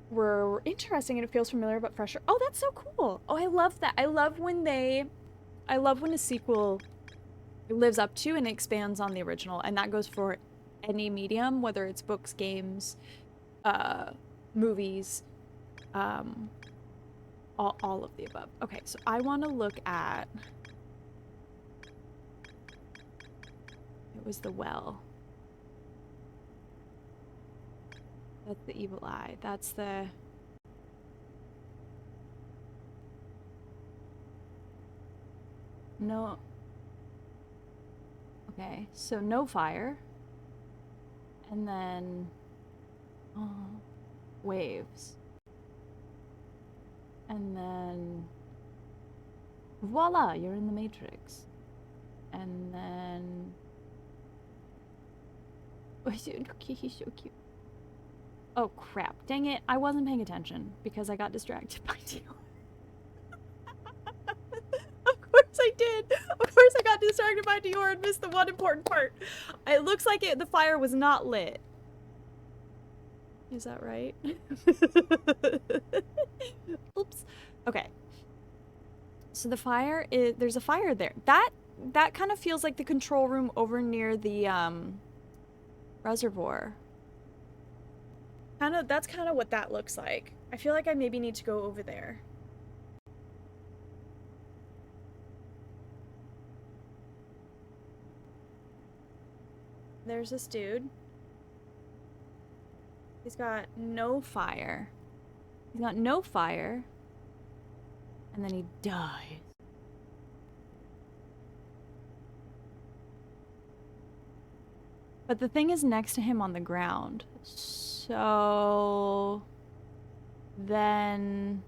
were interesting and it feels familiar but fresher. Oh, that's so cool. Oh, I love that. I love when a sequel lives up to and expands on the original, and that goes for any medium, whether it's books, games, movies, all of the above. Okay, so I want to look at, it was the well. That's the evil eye. That's the... No. Okay, so no fire. And then... waves. And then... voila, you're in the Matrix. And then... he's so cute. Oh crap, dang it, I wasn't paying attention because I got distracted by Dior. Of course I did! Of course I got distracted by Dior and missed the one important part. It looks like the fire was not lit. Is that right? Oops. Okay. So the fire is... there's a fire there. That kind of feels like the control room over near the, reservoir. That's kind of what that looks like. I feel like I maybe need to go over there. There's this dude. He's got no fire. He's got no fire. And then he dies. But the thing is next to him on the ground. So... then...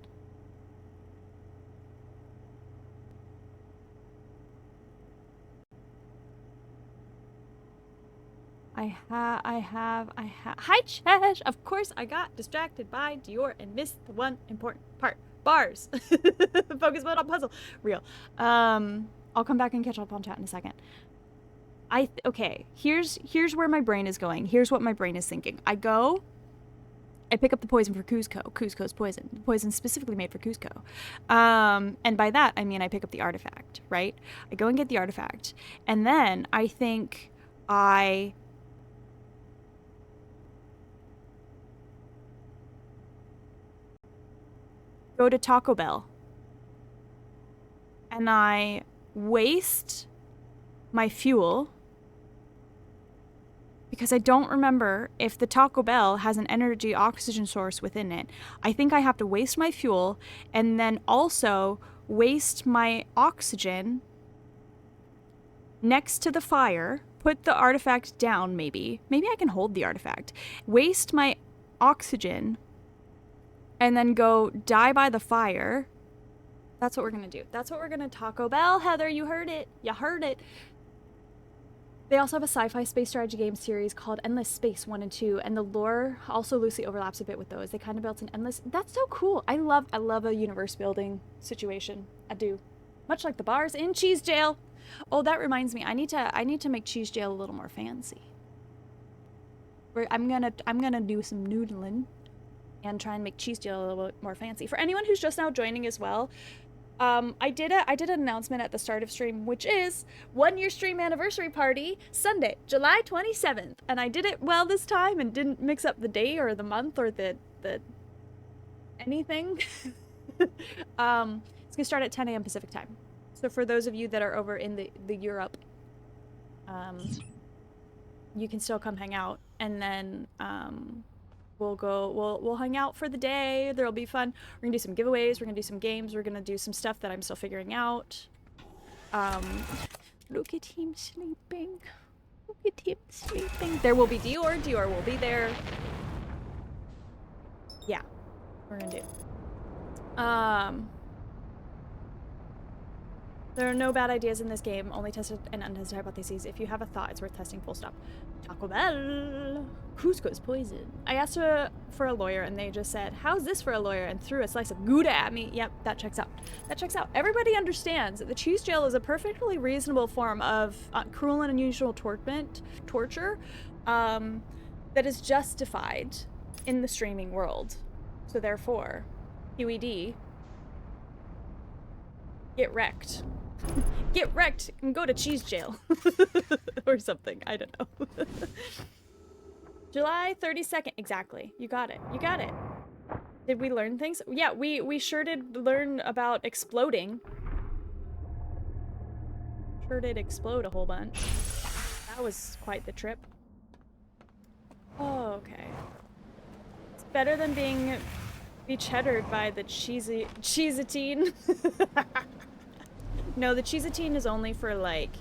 I have... Hi, Chesh! Of course, I got distracted by Dior and missed the one important part. Bars! Focus mode on puzzle. Real. I'll come back and catch up on chat in a second. Okay, here's where my brain is going. Here's what my brain is thinking. I pick up the poison for Kuzco. Kuzco's poison. The poison specifically made for Kuzco. And by that, I mean I pick up the artifact, right? I go and get the artifact. And then I think I... go to Taco Bell. And I waste my fuel because I don't remember if the Taco Bell has an energy oxygen source within it. I think I have to waste my fuel and then also waste my oxygen next to the fire, put the artifact down maybe. Maybe I can hold the artifact. Waste my oxygen and then go die by the fire. That's what we're gonna do. That's what we're gonna Taco Bell, Heather, you heard it. You heard it. They also have a sci-fi space strategy game series called Endless Space 1 and 2, and the lore also loosely overlaps a bit with those. They kind of built an endless... That's so cool. I love a universe building situation. I do. Much like the bars in Cheese Jail. Oh, that reminds me. I need to make Cheese Jail a little more fancy. I'm gonna do some noodling and try and make Cheese Jail a little bit more fancy. For anyone who's just now joining as well, I did an announcement at the start of stream, which is 1 year stream anniversary party, Sunday, July 27th. And I did it well this time and didn't mix up the day or the month or the anything. It's gonna start at 10 a.m. Pacific time. So for those of you that are over in the Europe, you can still come hang out, and then we'll hang out for the day. There'll be fun. We're gonna do some giveaways, we're gonna do some games, we're gonna do some stuff that I'm still figuring out. Look at him sleeping. Look at him sleeping. There will be Dior. Dior will be there. Yeah, we're gonna do. There are no bad ideas in this game, only tested and untested hypotheses. If you have a thought, it's worth testing, full stop. Taco Bell! Cusco's poison. I asked for a lawyer and they just said, how's this for a lawyer? And threw a slice of Gouda at me. Yep, that checks out. That checks out. Everybody understands that the cheese jail is a perfectly reasonable form of cruel and unusual torture that is justified in the streaming world. So therefore, QED, get wrecked. Get wrecked and go to cheese jail. Or something. I don't know. July 32nd. Exactly. You got it. You got it. Did we learn things? Yeah, we sure did learn about exploding. Sure did explode a whole bunch. That was quite the trip. Oh, okay. It's better than being be-cheddared by the cheesatine. No, the cheesatine is only for, like,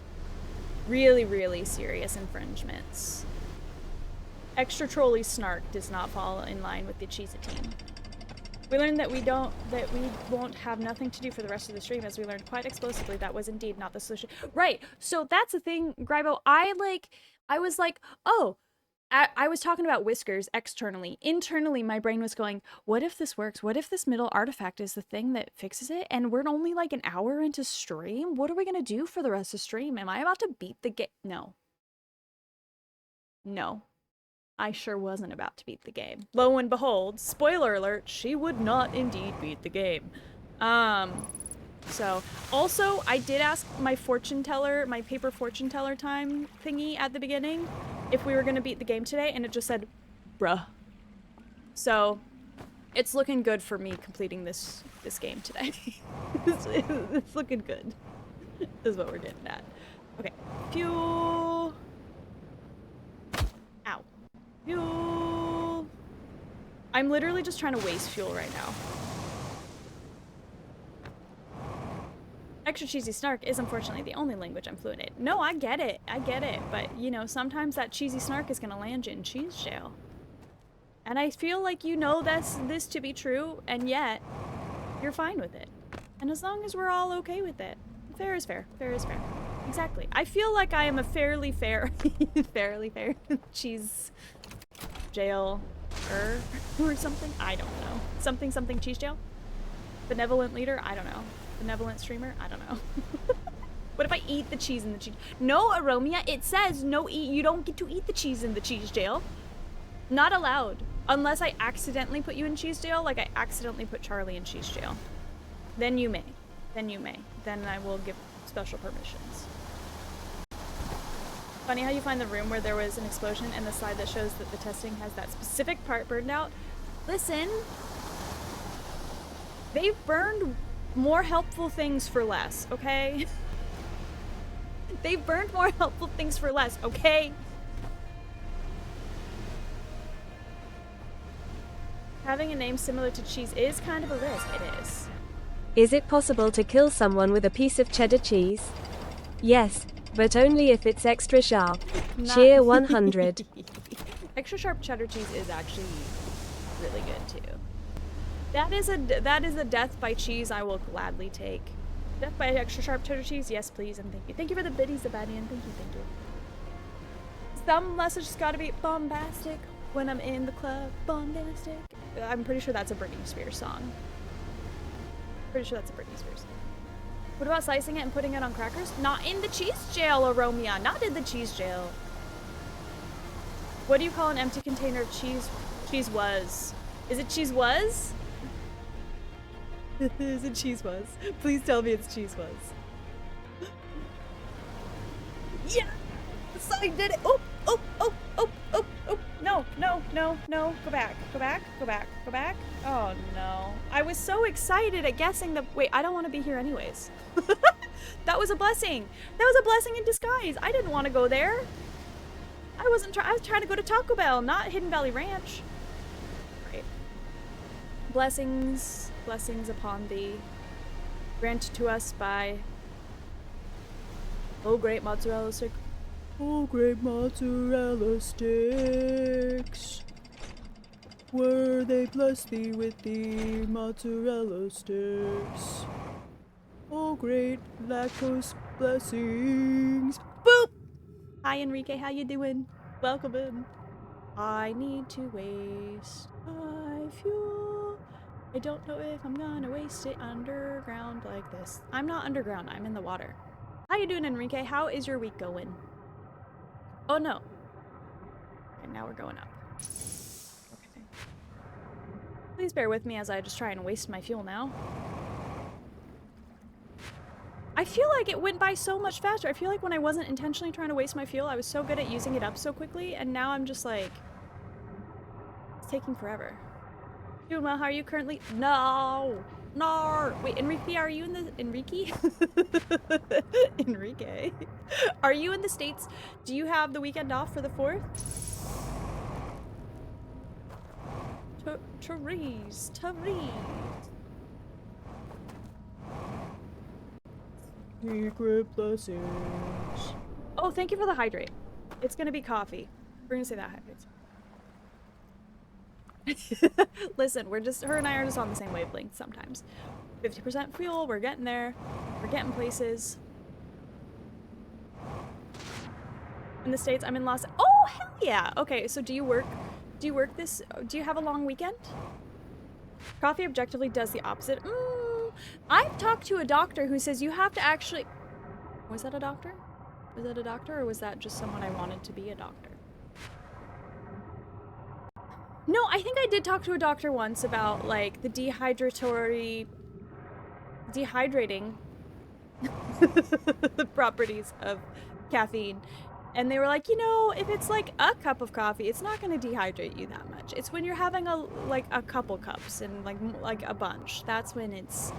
really, really serious infringements. Extra trolley snark does not fall in line with the cheesatine. We learned that we won't have nothing to do for the rest of the stream, as we learned quite explosively that was indeed not the solution. Right, so that's the thing, Grybo. I was like, oh, I was talking about whiskers externally. Internally, my brain was going, what if this works? What if this middle artifact is the thing that fixes it? And we're only like an hour into stream? What are we going to do for the rest of stream? Am I about to beat the game? No. No. I sure wasn't about to beat the game. Lo and behold, spoiler alert, she would not indeed beat the game. So, also, I did ask my fortune teller, my paper fortune teller time thingy at the beginning, if we were gonna beat the game today, and it just said, bruh. So, it's looking good for me completing this game today. It's looking good, is what we're getting at. Okay, fuel. Ow. Fuel. I'm literally just trying to waste fuel right now. Extra cheesy snark is unfortunately the only language I'm fluent in. No, I get it. I get it. But, you know, sometimes that cheesy snark is going to land you in cheese jail. And I feel like you know this to be true, and yet you're fine with it. And as long as we're all okay with it, fair is fair. Fair is fair. Exactly. I feel like I am a fairly fair cheese jail or something. I don't know. Something cheese jail? Benevolent leader? I don't know. Benevolent streamer? I don't know. What if I eat the cheese in the cheese? No, Aromia, it says no eat. You don't get to eat the cheese in the cheese jail. Not allowed. Unless I accidentally put you in cheese jail, like I accidentally put Charlie in cheese jail. Then you may. Then you may. Then I will give special permissions. Funny how you find the room where there was an explosion and the slide that shows that the testing has that specific part burned out. Listen. They've burned more helpful things for less, okay? They've burned more helpful things for less, okay? Having a name similar to cheese is kind of a risk. It is. Is it possible to kill someone with a piece of cheddar cheese? Yes, but only if it's extra sharp. Cheer 100. Extra sharp cheddar cheese is actually really good too. That is a death by cheese I will gladly take. Death by extra sharp cheddar cheese, yes please and thank you. Thank you for the biddies, Abadian. Thank you. Some message gotta be bombastic when I'm in the club. Bombastic. I'm pretty sure that's a Britney Spears song. Pretty sure that's a Britney Spears song. What about slicing it and putting it on crackers? Not in the cheese jail, Aromia. Not in the cheese jail. What do you call an empty container of cheese? Cheese was. Is it cheese was? Is it cheese was? Please tell me it's cheese was. Yeah! I did it! Oh! No. Go back. Oh no. I was so excited at guessing the- Wait, I don't want to be here anyways. That was a blessing. That was a blessing in disguise. I didn't want to go there. I was trying to go to Taco Bell, not Hidden Valley Ranch. Right. Blessings upon thee. Granted to us by... Oh, great mozzarella stick. Oh, great mozzarella sticks. Were they bless thee with the mozzarella sticks? Oh, great lactose blessings. Boop! Hi, Enrique. How you doing? Welcome in. I need to waste my fuel. I don't know if I'm gonna waste it underground like this. I'm not underground. I'm in the water. How you doing, Enrique? How is your week going? Oh, no. Okay, now we're going up. Okay. Please bear with me as I just try and waste my fuel now. I feel like it went by so much faster. I feel like when I wasn't intentionally trying to waste my fuel, I was so good at using it up so quickly, and now I'm just like... It's taking forever. Doing well, how are you currently? No! No! Wait, Enrique, are you in the... Enrique? Enrique. Are you in the States? Do you have the weekend off for the 4th? Therese. Secret blessings. Oh, thank you for the hydrate. It's gonna be coffee. We're gonna say that hydrates. Listen, her and I are just on the same wavelength sometimes. 50% fuel, we're getting there. We're getting places. In the States, I'm in Los... Oh, hell yeah! Okay, so do you work this... Do you have a long weekend? Coffee objectively does the opposite. I've talked to a doctor who says you have to actually... Was that a doctor? Was that a doctor, or was that just someone I wanted to be a doctor? No, I think I did talk to a doctor once about, like, the dehydrating the properties of caffeine. And they were like, you know, if it's like a cup of coffee, it's not going to dehydrate you that much. It's when you're having a couple cups and like a bunch. That's when it's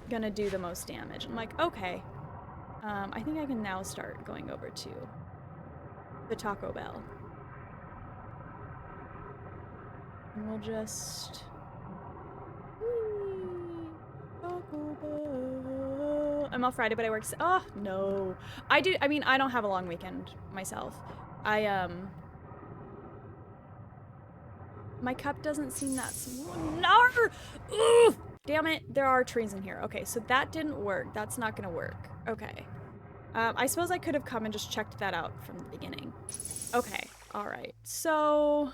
going to do the most damage. I'm like, okay. I think I can now start going over to the Taco Bell. And we'll just... Taco Bell. I'm off Friday, but I work... Oh, no. I mean, I don't have a long weekend myself. My cup doesn't seem that small. No! Ugh! Damn it. There are trees in here. Okay, so that didn't work. That's not gonna work. Okay. I suppose I could have come and just checked that out from the beginning. Okay. Alright. So...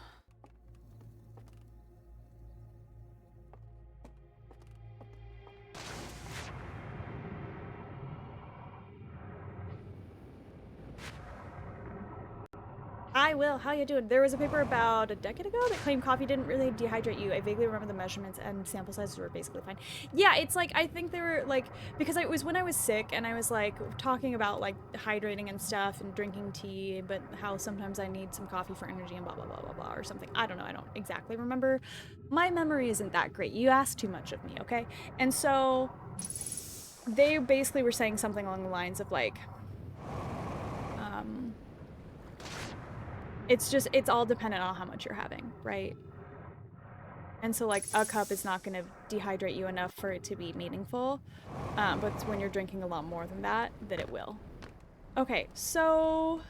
I will. How you doing? There was a paper about a decade ago that claimed coffee didn't really dehydrate you. I vaguely remember the measurements and sample sizes were basically fine. Yeah, it's like, I think they were like, because it was when I was sick and I was like talking about like hydrating and stuff and drinking tea, but how sometimes I need some coffee for energy and blah, blah, blah, blah, blah, or something. I don't know. I don't exactly remember. My memory isn't that great. You asked too much of me, okay? And so they basically were saying something along the lines of like, it's all dependent on how much you're having, right? And so like a cup is not going to dehydrate you enough for it to be meaningful. But when you're drinking a lot more than that it will. Okay, so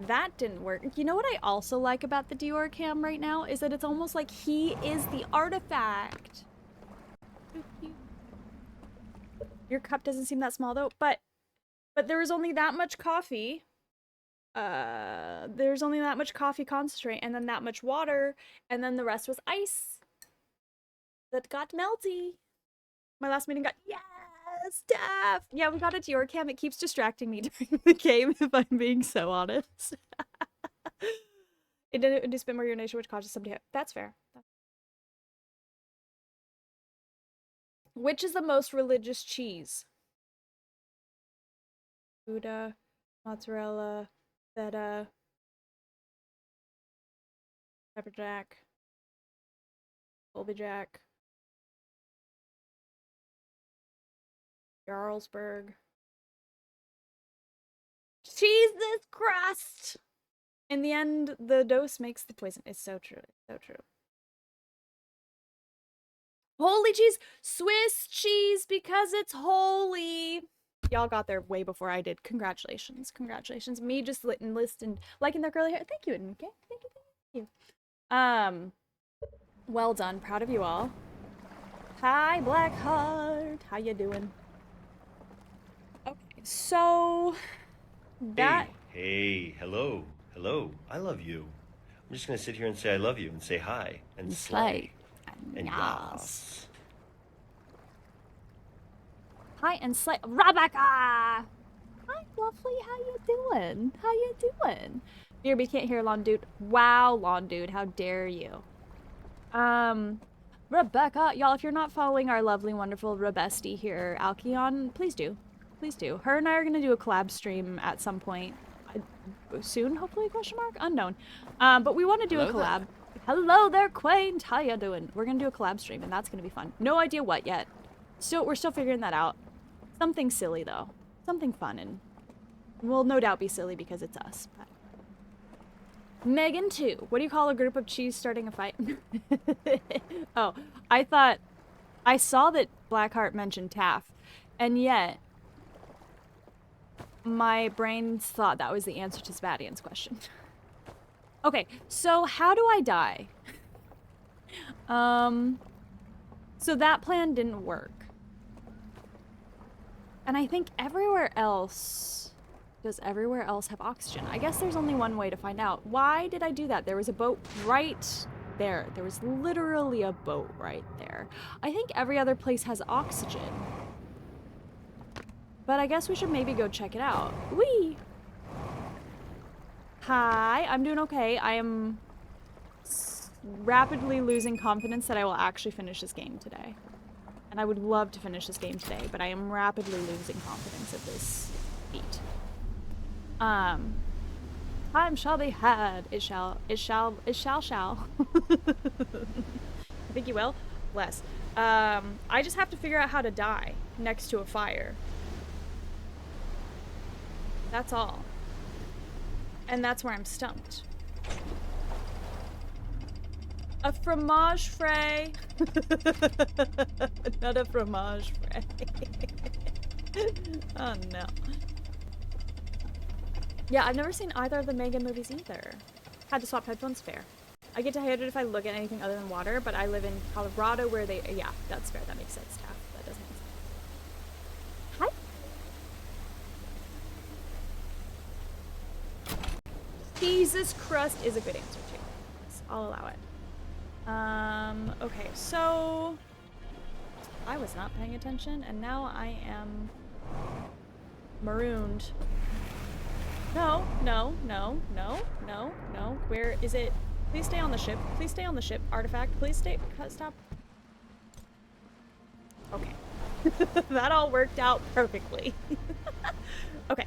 that didn't work. You know what I also like about the Dior cam right now is that it's almost like he is the artifact. Your cup doesn't seem that small though, but there was only that much coffee. There's only that much coffee concentrate and then that much water and then the rest was ice that got melty. My last meeting got, yes, Steph! Yeah, we got a Dior cam. It keeps distracting me during the game if I'm being so honest. It didn't spend more urination which causes somebody. That's fair. Which is the most religious cheese? Gouda, mozzarella, feta, pepper jack, Colby jack, Jarlsberg. Jesus Christ! In the end, the dose makes the poison. It's so true. It's so true. Holy cheese! Swiss cheese because it's holy! Y'all got there way before I did. Congratulations. Congratulations. Me just listening, liking their curly hair. Thank you, Enrique. Thank you. Well done. Proud of you all. Hi, Blackheart. How you doing? so that Hey, hello, hello. I love you. I'm just gonna sit here and say I love you and say hi and slay and yas. Hi and slay, Rebecca. Hi, lovely. How you doing? How you doing? BRB can't hear Lawn Dude. Wow, Lawn Dude, how dare you? Rebecca, y'all, if you're not following our lovely, wonderful Rebestie here, Alkion, please do. Please do. Her and I are gonna do a collab stream at some point. Soon, hopefully, question mark? Unknown. But we want to do a collab. Hello there, Quaint. How you doing? We're gonna do a collab stream, and that's gonna be fun. No idea what yet. We're still figuring that out. Something silly, though. Something fun, and will no doubt be silly because it's us. But... Megan 2. What do you call a group of cheese starting a fight? Oh, I saw that Blackheart mentioned Taff, and yet my brain thought that was the answer to Sebastian's question. Okay, so how do I die? So that plan didn't work. And I think everywhere else... Does everywhere else have oxygen? I guess there's only one way to find out. Why did I do that? There was a boat right there. There was literally a boat right there. I think every other place has oxygen. But I guess we should maybe go check it out. Whee! Hi, I'm doing okay. I am rapidly losing confidence that I will actually finish this game today. And I would love to finish this game today, but I am rapidly losing confidence at this feat. Time shall be had. It shall. I think you will. Bless. I just have to figure out how to die next to a fire. That's all. And that's where I'm stumped. A fromage frais. Not a fromage frais. Oh no. Yeah, I've never seen either of the Megan movies either. Had to swap headphones, fair. I get to hate it if I look at anything other than water, but I live in Colorado where they... Yeah, that's fair. That makes sense, Taff. That does make sense. Hi. Jesus Christ is a good answer, too. Yes, I'll allow it. Okay, so... I was not paying attention, and now I am... marooned. No. Where is it? Please stay on the ship. Please stay on the ship. Artifact, please stay. Stop. Okay. That all worked out perfectly. Okay.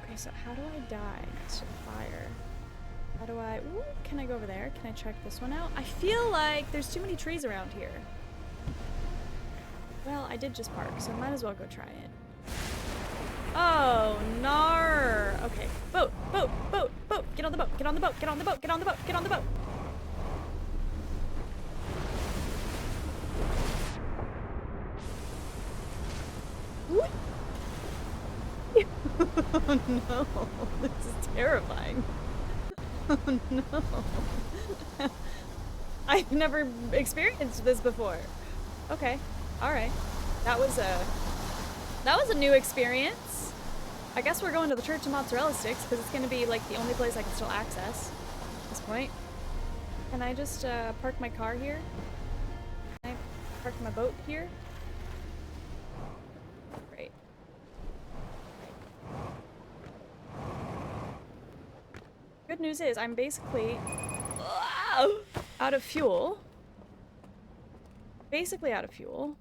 Okay, so how do I die next to the fire? How do I... Ooh, can I go over there? Can I check this one out? I feel like there's too many trees around here. Well, I did just park, so I might as well go try it. Oh, nar. Okay. Boat. Get on the boat. Get on the boat. Get on the boat. Get on the boat. Get on the boat. Oh no. This is terrifying. Oh no. I've never experienced this before. Okay. All right, that was a new experience. I guess we're going to the Church of Mozzarella Sticks because it's going to be like the only place I can still access at this point. Can I just park my car here? Can I park my boat here? Great. Good news is I'm basically out of fuel. Basically out of fuel.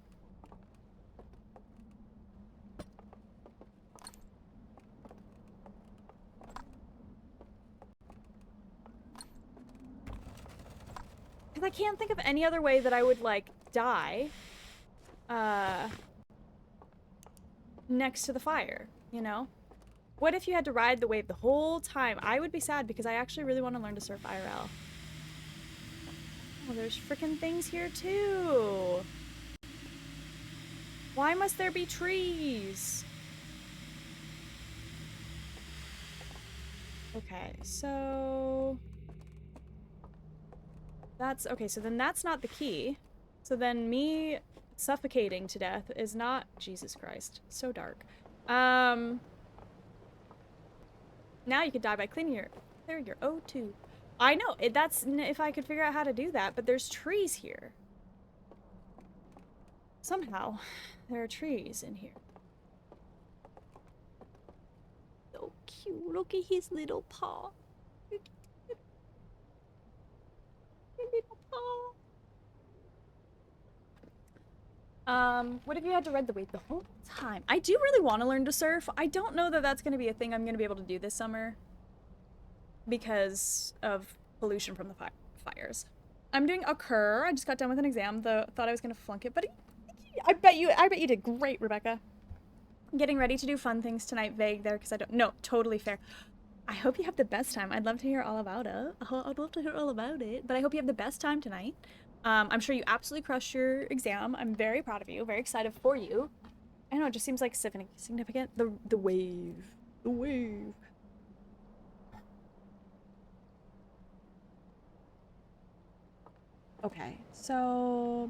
Because I can't think of any other way that I would, like, die next to the fire, you know? What if you had to ride the wave the whole time? I would be sad because I actually really want to learn to surf IRL. Oh, there's freaking things here, too. Why must there be trees? Okay, so... That's... Okay, so then that's not the key. So then me suffocating to death is not... Jesus Christ. So dark. Now you could die by cleaning your O2. I know, that's if I could figure out how to do that, but there's trees here. Somehow, there are trees in here. So cute. Look at his little paw. His little paw. What if you had to ride the wave the whole time? I do really want to learn to surf. I don't know that that's going to be a thing I'm going to be able to do this summer because of pollution from the fires. I'm doing Occur. I just got done with an exam. Thought I was going to flunk it, but I bet you did great, Rebecca. Getting ready to do fun things tonight. Vague there because I don't... No, totally fair. I hope you have the best time. I'd love to hear all about it. I'd love to hear all about it. But I hope you have the best time tonight. I'm sure you absolutely crushed your exam. I'm very proud of you. Very excited for you. I don't know, it just seems like significant. The wave. The wave. Okay, so...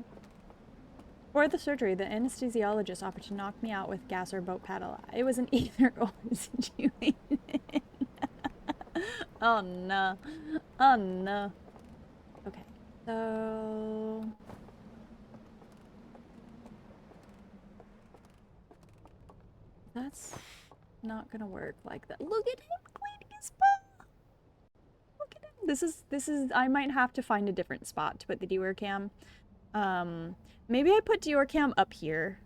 For the surgery, the anesthesiologist offered to knock me out with gas or boat paddle. It was an either or situation. Oh no. Oh no. Okay, so... That's not gonna work like that. Look at him cleaning his paw! Look at him! This is, I might have to find a different spot to put the Dior cam. Maybe I put Dior cam up here,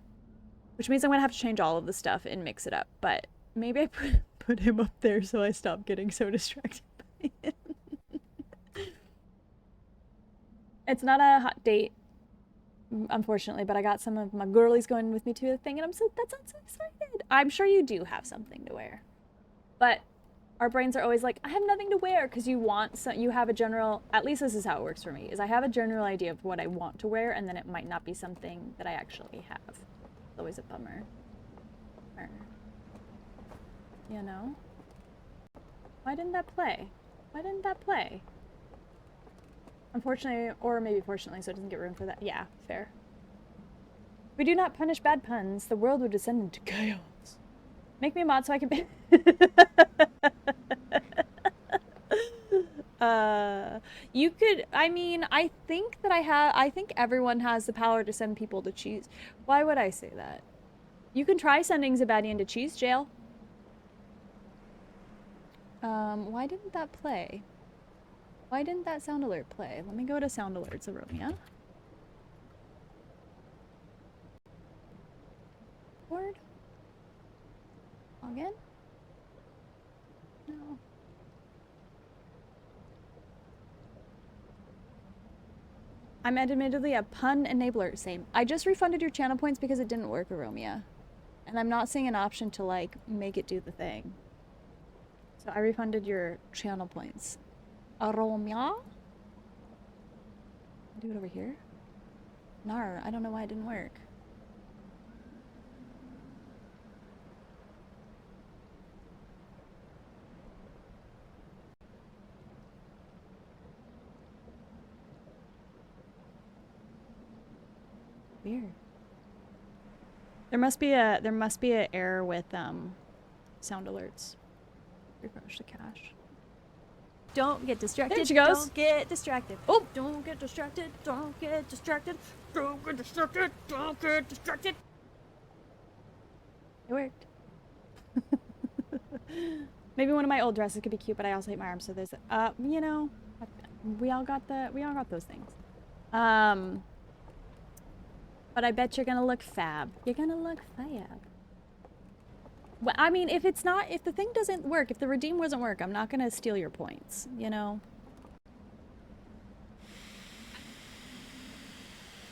which means I'm gonna have to change all of the stuff and mix it up, but maybe I put him up there so I stop getting so distracted by him. It's not a hot date, unfortunately, but I got some of my girlies going with me to the thing, and I'm so excited. I'm sure you do have something to wear, but our brains are always like, I have nothing to wear, because you have a general, at least this is how it works for me, is I have a general idea of what I want to wear, and then it might not be something that I actually have. It's always a bummer. You know? Why didn't that play? Why didn't that play? Unfortunately, or maybe fortunately, so it doesn't get room for that. Yeah, fair. If we do not punish bad puns, the world would descend into chaos. Make me a mod so I can be... You could, I mean, I think everyone has the power to send people to cheese. Why would I say that? You can try sending Zabadi into cheese jail. Why didn't that play? Why didn't that sound alert play? Let me go to sound alerts, Aromia. Word? Login? No. I'm admittedly a pun enabler. Same. I just refunded your channel points because it didn't work, Aromia. And I'm not seeing an option to, like, make it do the thing. So I refunded your channel points. Aromia? Do it over here? Nar, I don't know why it didn't work. Weird. There must be a error with sound alerts. Refresh the cache. Don't get distracted. There she goes. Don't get distracted. Oh! Don't get distracted. Don't get distracted. Don't get distracted. Don't get distracted. It worked. Maybe one of my old dresses could be cute, but I also hate my arms, so there's you know, we all got those things. But I bet you're gonna look fab. You're gonna look fab. Well, I mean, if the thing doesn't work, if the redeem doesn't work, I'm not gonna steal your points, you know?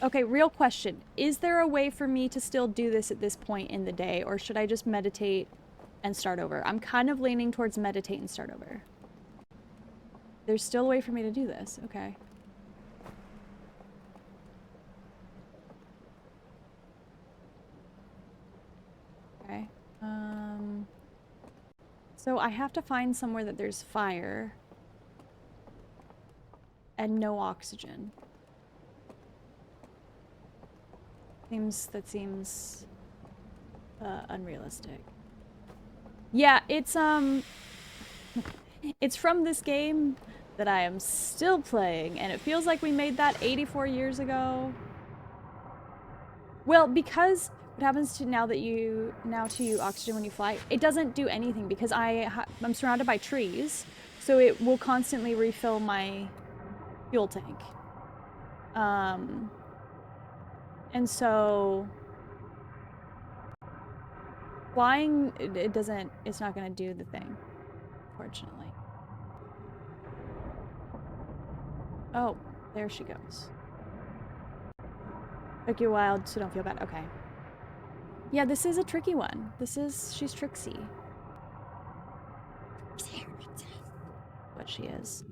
Okay, real question. Is there a way for me to still do this at this point in the day, or should I just meditate and start over? I'm kind of leaning towards meditate and start over. There's still a way for me to do this. Okay. Okay. So I have to find somewhere that there's fire and no oxygen. Seems unrealistic. Yeah, it's from this game that I am still playing, and it feels like we made that 84 years ago. Well, because what happens to now to you oxygen when you fly, it doesn't do anything because I'm surrounded by trees, so it will constantly refill my fuel tank. And so flying, it's not gonna do the thing, fortunately. Oh, there she goes. Took you a while, so don't feel bad. Okay. Yeah, this is a tricky one. She's Trixie. What she is.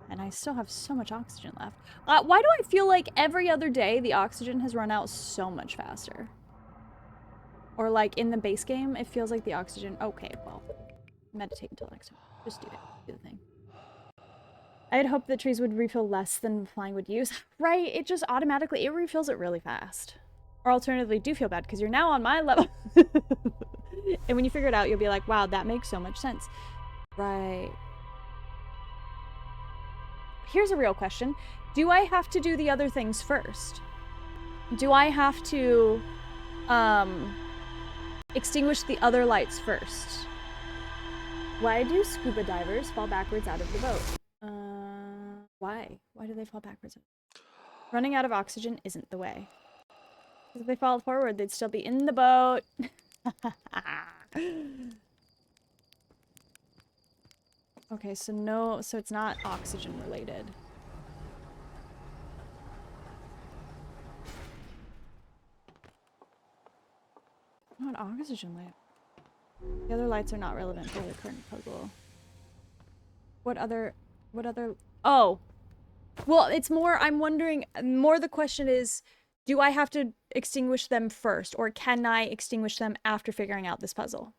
And I still have so much oxygen left. Why do I feel like every other day the oxygen has run out so much faster? Or like in the base game, it feels like the oxygen... Okay, well, meditate until next time. Just do it. Do the thing. I had hoped that trees would refill less than flying would use. Right? It just automatically... It refills it really fast. Or alternatively, do feel bad because you're now on my level. And when you figure it out, you'll be like, wow, that makes so much sense. Right. Here's a real question. Do I have to do the other things first? Do I have to extinguish the other lights first? Why do scuba divers fall backwards out of the boat? Why? Why do they fall backwards? Running out of oxygen isn't the way. Because if they fall forward, they'd still be in the boat. Okay, so it's not oxygen related. Not oxygen light. The other lights are not relevant for the current puzzle. What other... Oh! Well, it's more, I'm wondering, more the question is, do I have to extinguish them first, or can I extinguish them after figuring out this puzzle?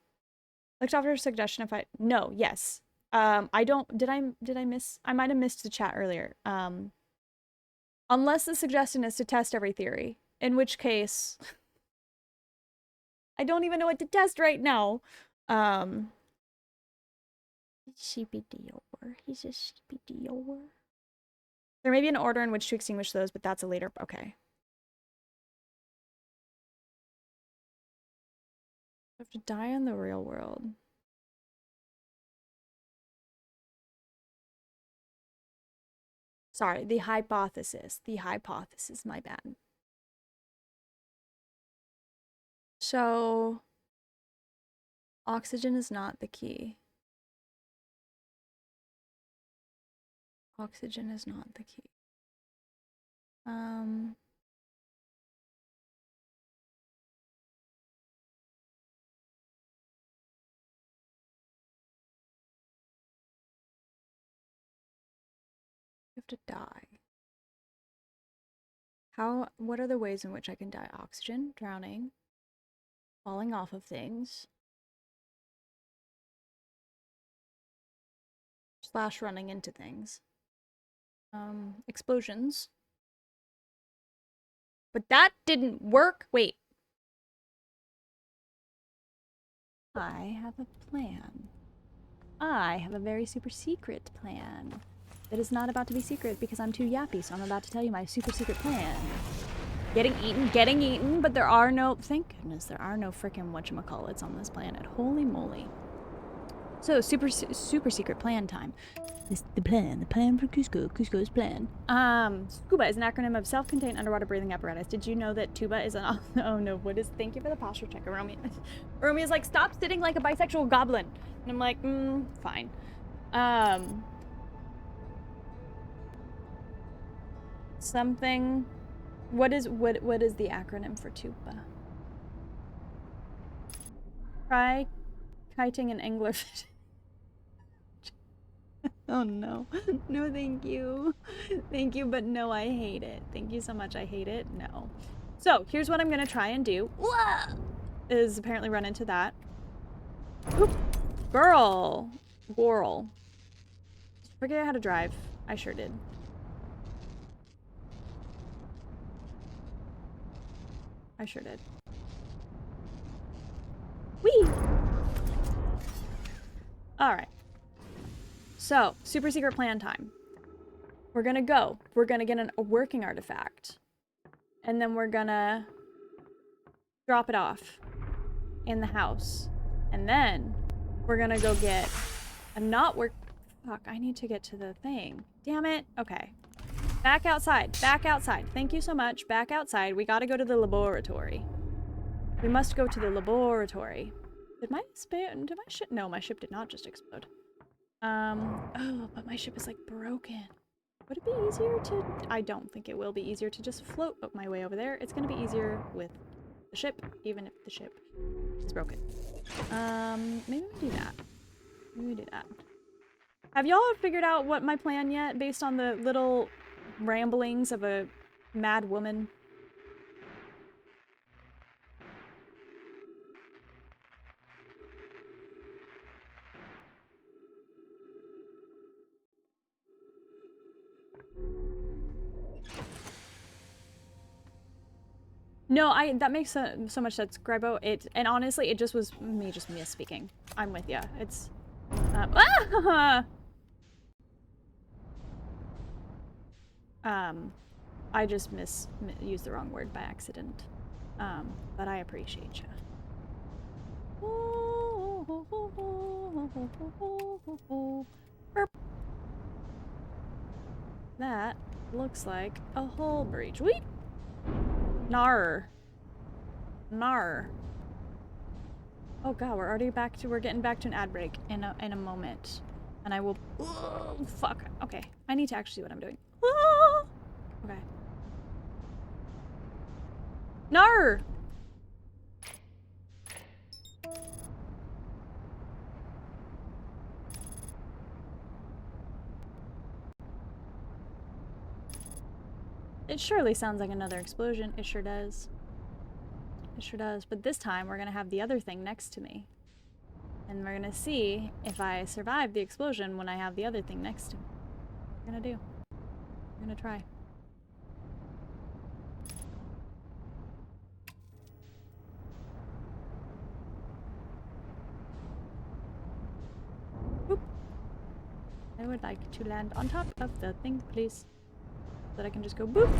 Looked after a suggestion if no, yes. I don't, did I miss, I might have missed the chat earlier. Unless the suggestion is to test every theory, in which case, I don't even know what to test right now. Sheepy Dior, he's a sheepy Dior. There may be an order in which to extinguish those, but that's a later, okay. I have to die in the real world. Sorry, the hypothesis. The hypothesis, my bad. So, oxygen is not the key. Oxygen is not the key. Have to die. What are the ways in which I can die? Oxygen, drowning, falling off of things, / running into things, explosions. But that didn't work. Wait. I have a plan. I have a very super secret plan. That is not about to be secret because I'm too yappy, so I'm about to tell you my super secret plan. Getting eaten, but there are no, thank goodness, there are no frickin' whatchamacallits on this planet. Holy moly. So, super secret plan time. This is the plan for Kuzco, Kuzco's plan. SCUBA is an acronym of self-contained underwater breathing apparatus. Did you know that tuba is an, oh no, what is, thank you for the posture check, Romy. Romy is like, stop sitting like a bisexual goblin. And I'm like, fine. Something, what is the acronym for tuba? Try kiting an anglerfish. Oh no. No, thank you. Thank you, but no, I hate it. Thank you so much, I hate it. No. So, here's what I'm gonna try and do. Is apparently run into that. Oop. Girl. Forget how to drive. I sure did. I sure did. Whee! Alright. So, super secret plan time. We're gonna go. We're gonna get a working artifact. And then we're gonna drop it off in the house. And then we're gonna go get a not work. Fuck, I need to get to the thing. Damn it. Okay. Back outside. Back outside. Thank you so much. Back outside. We gotta go to the laboratory. We must go to the laboratory. Did my ship? No, my ship did not just explode. Oh, but my ship is like broken. Would it be easier to... I don't think it will be easier to just float up my way over there. It's gonna be easier with the ship, even if the ship is broken. Maybe we do that. Maybe we do that. Have y'all figured out what my plan yet, based on the little ramblings of a mad woman? No, that makes so much sense, Grybo. And honestly, it just was me misspeaking. I'm with ya. It's I just used the wrong word by accident. But I appreciate ya. Burp. That looks like a hull breach. Weep. Nar. Nar. Oh god, we're getting back to an ad break in a moment. And I will... Oh, fuck. Okay. I need to actually see what I'm doing. Ah! Okay. Nar! It surely sounds like another explosion. It sure does. It sure does. But this time, we're gonna have the other thing next to me. And we're gonna see if I survive the explosion when I have the other thing next to me. What we're gonna do. We're gonna try. Boop. I would like to land on top of the thing, please. So that I can just go boop.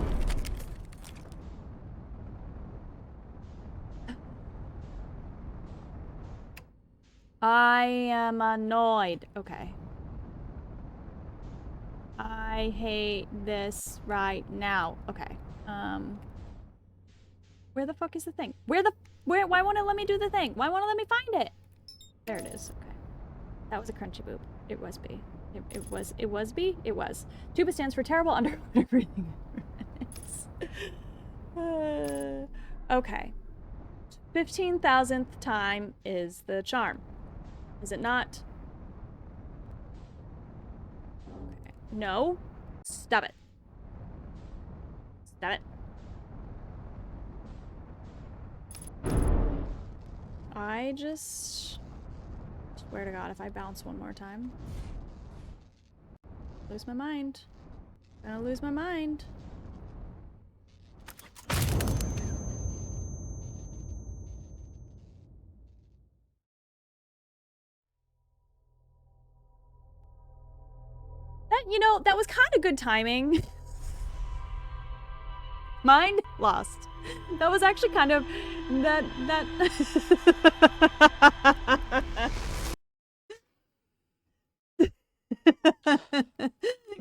I am annoyed. Okay. I hate this right now. Okay. Where the fuck is the thing? Why won't it let me do the thing? Why won't it let me find it? There it is. Okay. That was a crunchy boop. It was B. It was B? It was. Tuba stands for terrible underwater breathing. Okay. 15,000th time is the charm. Is it not? Okay. No. Stop it. Stop it. I just... Swear to God, if I bounce one more time... Lose my mind. Gonna lose my mind. You know, that was kind of good timing. Mind lost. That was actually kind of that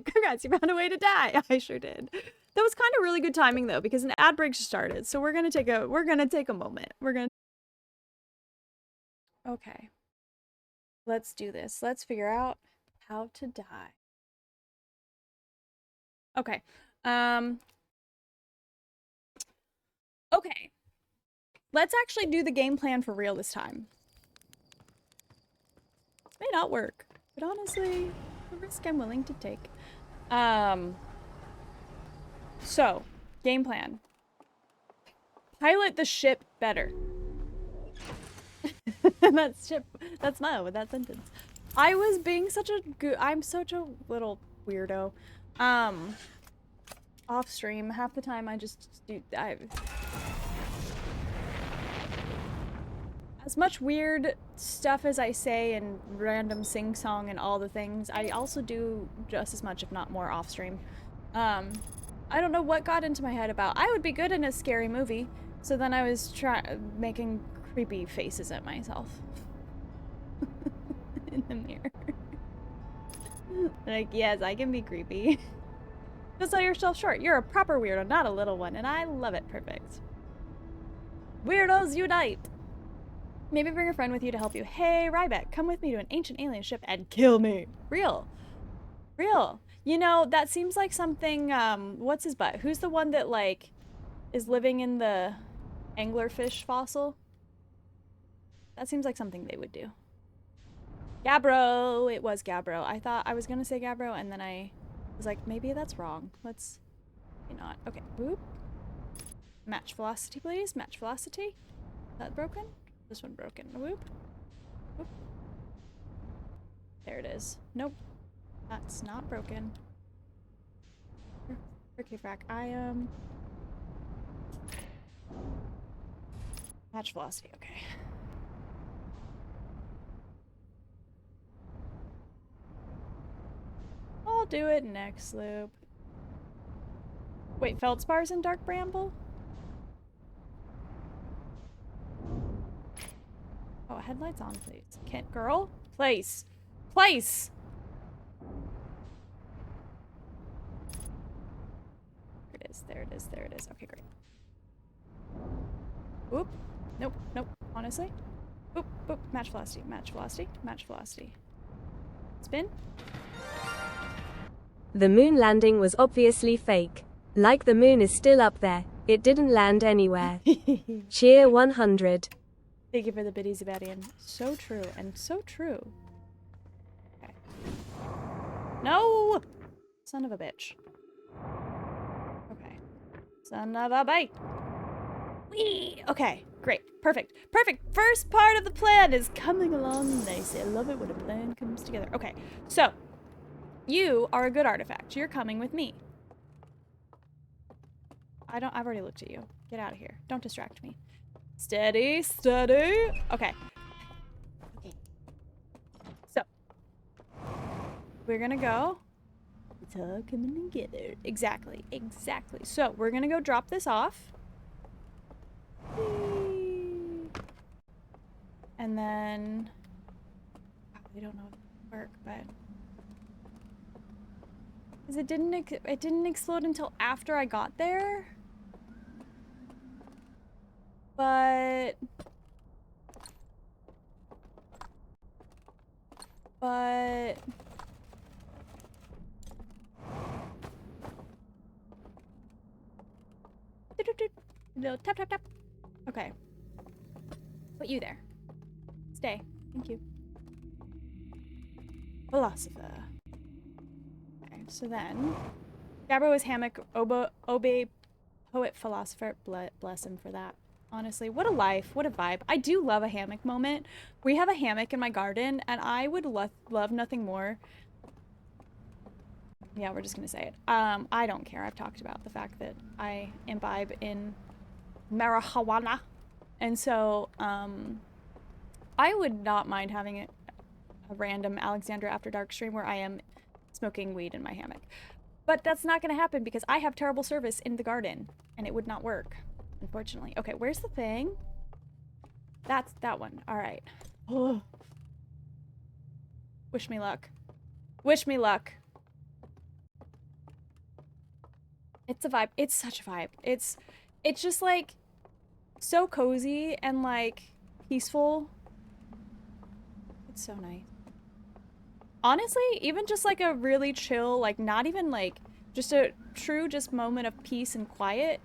Congrats, you found a way to die. I sure did. That was kind of really good timing though, because an ad break just started. So we're gonna take a moment. Okay. Let's do this. Let's figure out how to die. Okay. Okay. Let's actually do the game plan for real this time. This may not work, but honestly, the risk I'm willing to take. So, game plan. Pilot the ship better. That's my with that sentence. I was being such a I'm such a little weirdo. Off stream, half the time I just do. As much weird stuff as I say and random sing-song and all the things, I also do just as much, if not more, off-stream. I don't know what got into my head about I would be good in a scary movie, so then I was making creepy faces at myself. In the mirror. Like, yes, I can be creepy. Don't sell yourself short. You're a proper weirdo, not a little one, and I love it. Perfect. Weirdos unite! Maybe bring a friend with you to help you. Hey, Ryback, come with me to an ancient alien ship and kill me. Real. Real. You know, that seems like something, what's his butt? Who's the one that, like, is living in the anglerfish fossil? That seems like something they would do. Gabbro! It was Gabbro. I thought I was gonna say Gabbro, and then I was like, maybe that's wrong. Let's... maybe not. Okay, whoop. Match velocity, please. Match velocity. Is that broken? This one broken. Whoop. Whoop. There it is. Nope. That's not broken. Okay, frack. I am... match velocity. Okay. I'll do it next loop. Wait, Feldspars in Dark Bramble? Oh, headlights on, please. Can't, girl? Place. Place! There it is, there it is, there it is. Okay, great. Whoop. Nope, nope, honestly. Whoop, whoop. Match velocity, match velocity, match velocity. Spin. The moon landing was obviously fake. Like the moon is still up there. It didn't land anywhere. Cheer 100. Thank you for the biddies, Zebadian. So true, and so true. Okay. No! Son of a bitch. Okay. Son of a bite. Whee! Okay, great. Perfect. Perfect. First part of the plan is coming along nicely. I love it when a plan comes together. Okay, so you are a good artifact. You're coming with me. I've already looked at you. Get out of here. Don't distract me. Steady, steady. Okay. Okay. So, we're gonna go. It's all coming together. Exactly, exactly. So, we're gonna go drop this off. And then, I don't know if it'll work, but because it didn't explode until after I got there. But no, tap tap tap. Okay. Put you there. Stay. Thank you. Philosopher. Okay, so then Gabbro is hammock, Obe, poet, philosopher. Bless him for that. Honestly, what a life, what a vibe. I do love a hammock moment. We have a hammock in my garden, and I would love nothing more. Yeah, we're just gonna say it. I don't care. I've talked about the fact that I imbibe in marijuana. And so, I would not mind having a random Alexandra After Dark stream where I am smoking weed in my hammock. But that's not gonna happen because I have terrible service in the garden, and it would not work. Unfortunately. Okay, where's the thing? That's that one. All right. Oh. Wish me luck. Wish me luck. It's a vibe. It's such a vibe. It's just like so cozy and like peaceful. It's so nice. Honestly, even just like a really chill, like not even like just a true just moment of peace and quiet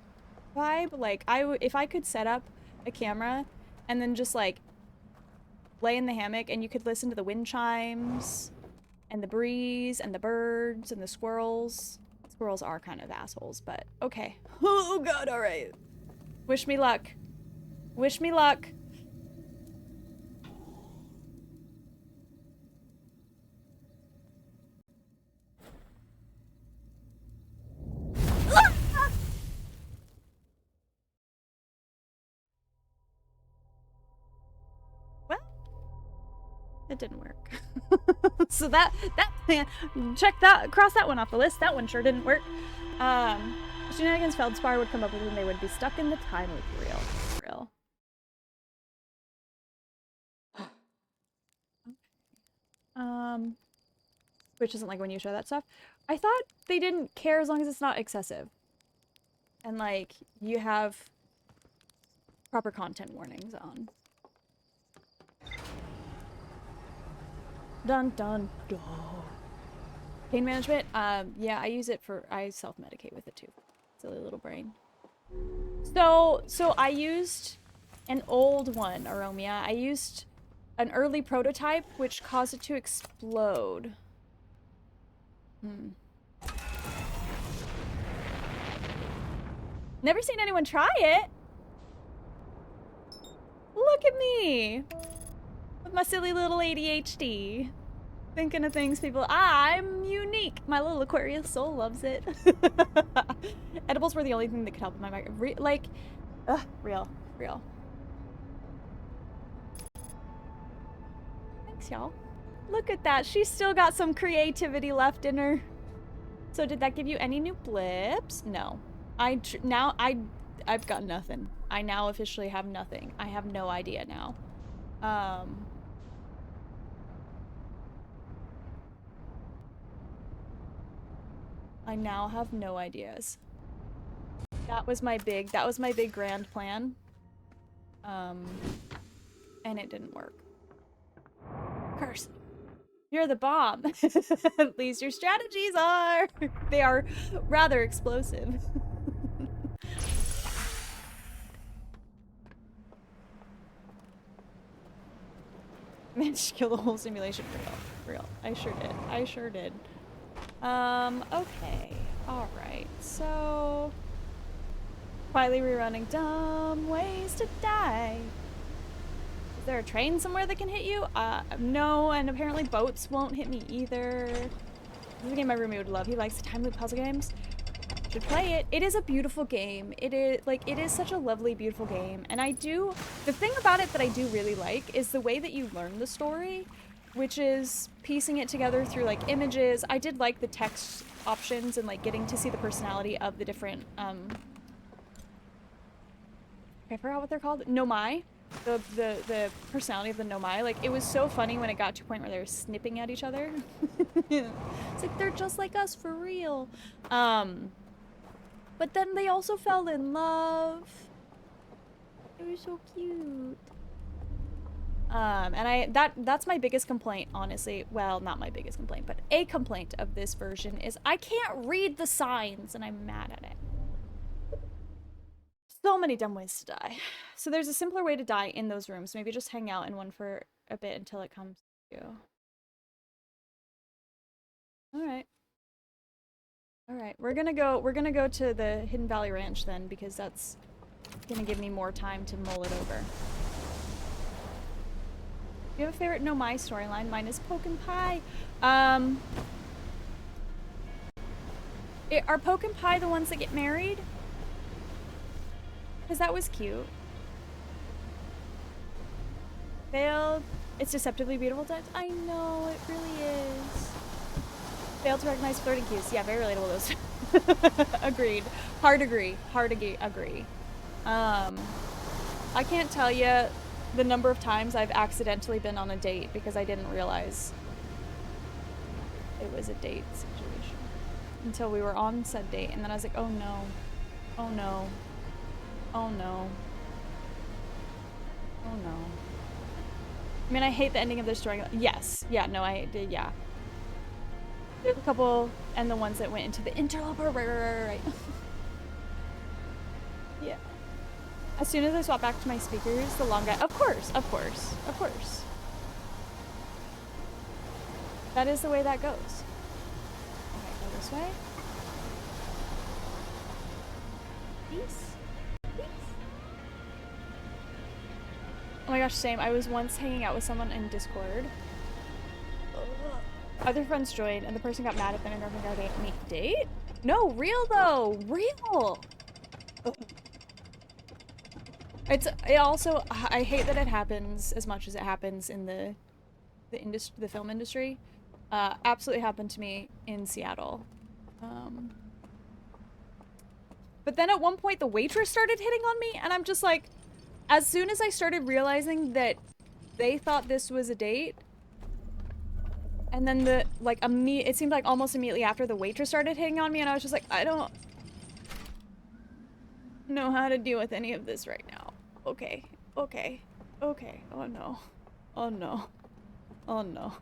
vibe. Like if I could set up a camera and then just like lay in the hammock and you could listen to the wind chimes and the breeze and the birds and the squirrels. Squirrels are kind of assholes, but okay. Oh god, all right. Wish me luck. Wish me luck. It didn't work. So that plan, cross that one off the list. That one sure didn't work. Shenanigans Feldspar would come up with and they would be stuck in the time loop. Real. Which isn't like when you show that stuff. I thought they didn't care as long as it's not excessive. And like, you have proper content warnings on. Dun dun dun. Pain management? Yeah, I use it I self-medicate with it too. Silly little brain. So I used an old one, Aromia. I used an early prototype, which caused it to explode. Never seen anyone try it. Look at me. With my silly little ADHD. Thinking of things people... I'm unique. My little Aquarius soul loves it. Edibles were the only thing that could help with my mic. Real. Thanks, y'all. Look at that. She's still got some creativity left in her. So did that give you any new blips? No. I've got nothing. I now officially have nothing. I have no idea now. I now have no ideas. That was my big grand plan. And it didn't work. Curse. You're the bomb. At least your strategies are. They are rather explosive. Managed to kill the whole simulation for real. I sure did. Okay. Alright, so... Quietly rerunning dumb ways to die. Is there a train somewhere that can hit you? No, and apparently boats won't hit me either. This is a game my roommate would love. He likes the time loop puzzle games. Should play it. It is a beautiful game. It is such a lovely, beautiful game. And the thing about it that I do really like is the way that you learn the story, which is piecing it together through like images. I did like the text options and like getting to see the personality of the different, I forgot what they're called. Nomai. The personality of the Nomai. Like, it was so funny when it got to a point where they were snipping at each other. It's like, they're just like us for real. But then they also fell in love. It was so cute. And that's my biggest complaint, honestly. Well, not my biggest complaint, but a complaint of this version is I can't read the signs, and I'm mad at it. So many dumb ways to die. So there's a simpler way to die in those rooms. Maybe just hang out in one for a bit until it comes to you. Alright, we're gonna go to the Hidden Valley Ranch then, because that's gonna give me more time to mull it over. Do you have a favorite Nomai storyline? Mine is Poke and Pie. Are Poke and Pie the ones that get married? Because that was cute. Failed. It's deceptively beautiful times. I know, it really is. Failed to recognize flirting cues. Yeah, very relatable those. Agreed. Hard agree. I can't tell you the number of times I've accidentally been on a date because I didn't realize it was a date situation until we were on said date, and then I was like, oh no, oh no, oh no, oh no. I mean, I hate the ending of their story. Yes, yeah, no, I did, yeah. There's a couple, and the ones that went into the interloper, right. Yeah. As soon as I swap back to my speakers, the long guy, of course. That is the way that goes. Okay, go this way. Peace. Oh my gosh, same. I was once hanging out with someone in Discord. Other friends joined, and the person got mad at them and never got a date. No, real though, real. It also, I hate that it happens as much as it happens in the the film industry. Absolutely happened to me in Seattle. But then at one point the waitress started hitting on me, and I'm just like, as soon as I started realizing that they thought this was a date, and then it seemed like almost immediately after the waitress started hitting on me, and I was just like, I don't know how to deal with any of this right now. Okay, okay, okay. Oh no. Oh no. Oh no.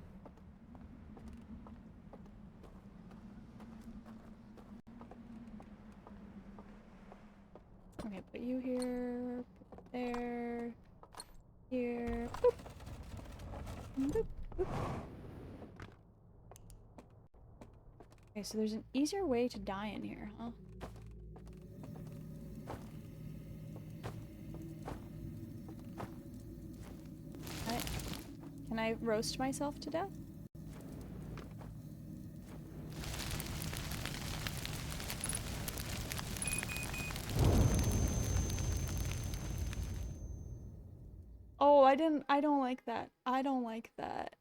Okay, put you here, put there, here, boop. Boop, boop. Okay, so there's an easier way to die in here, huh? Can I roast myself to death? Oh, I don't like that. I don't like that.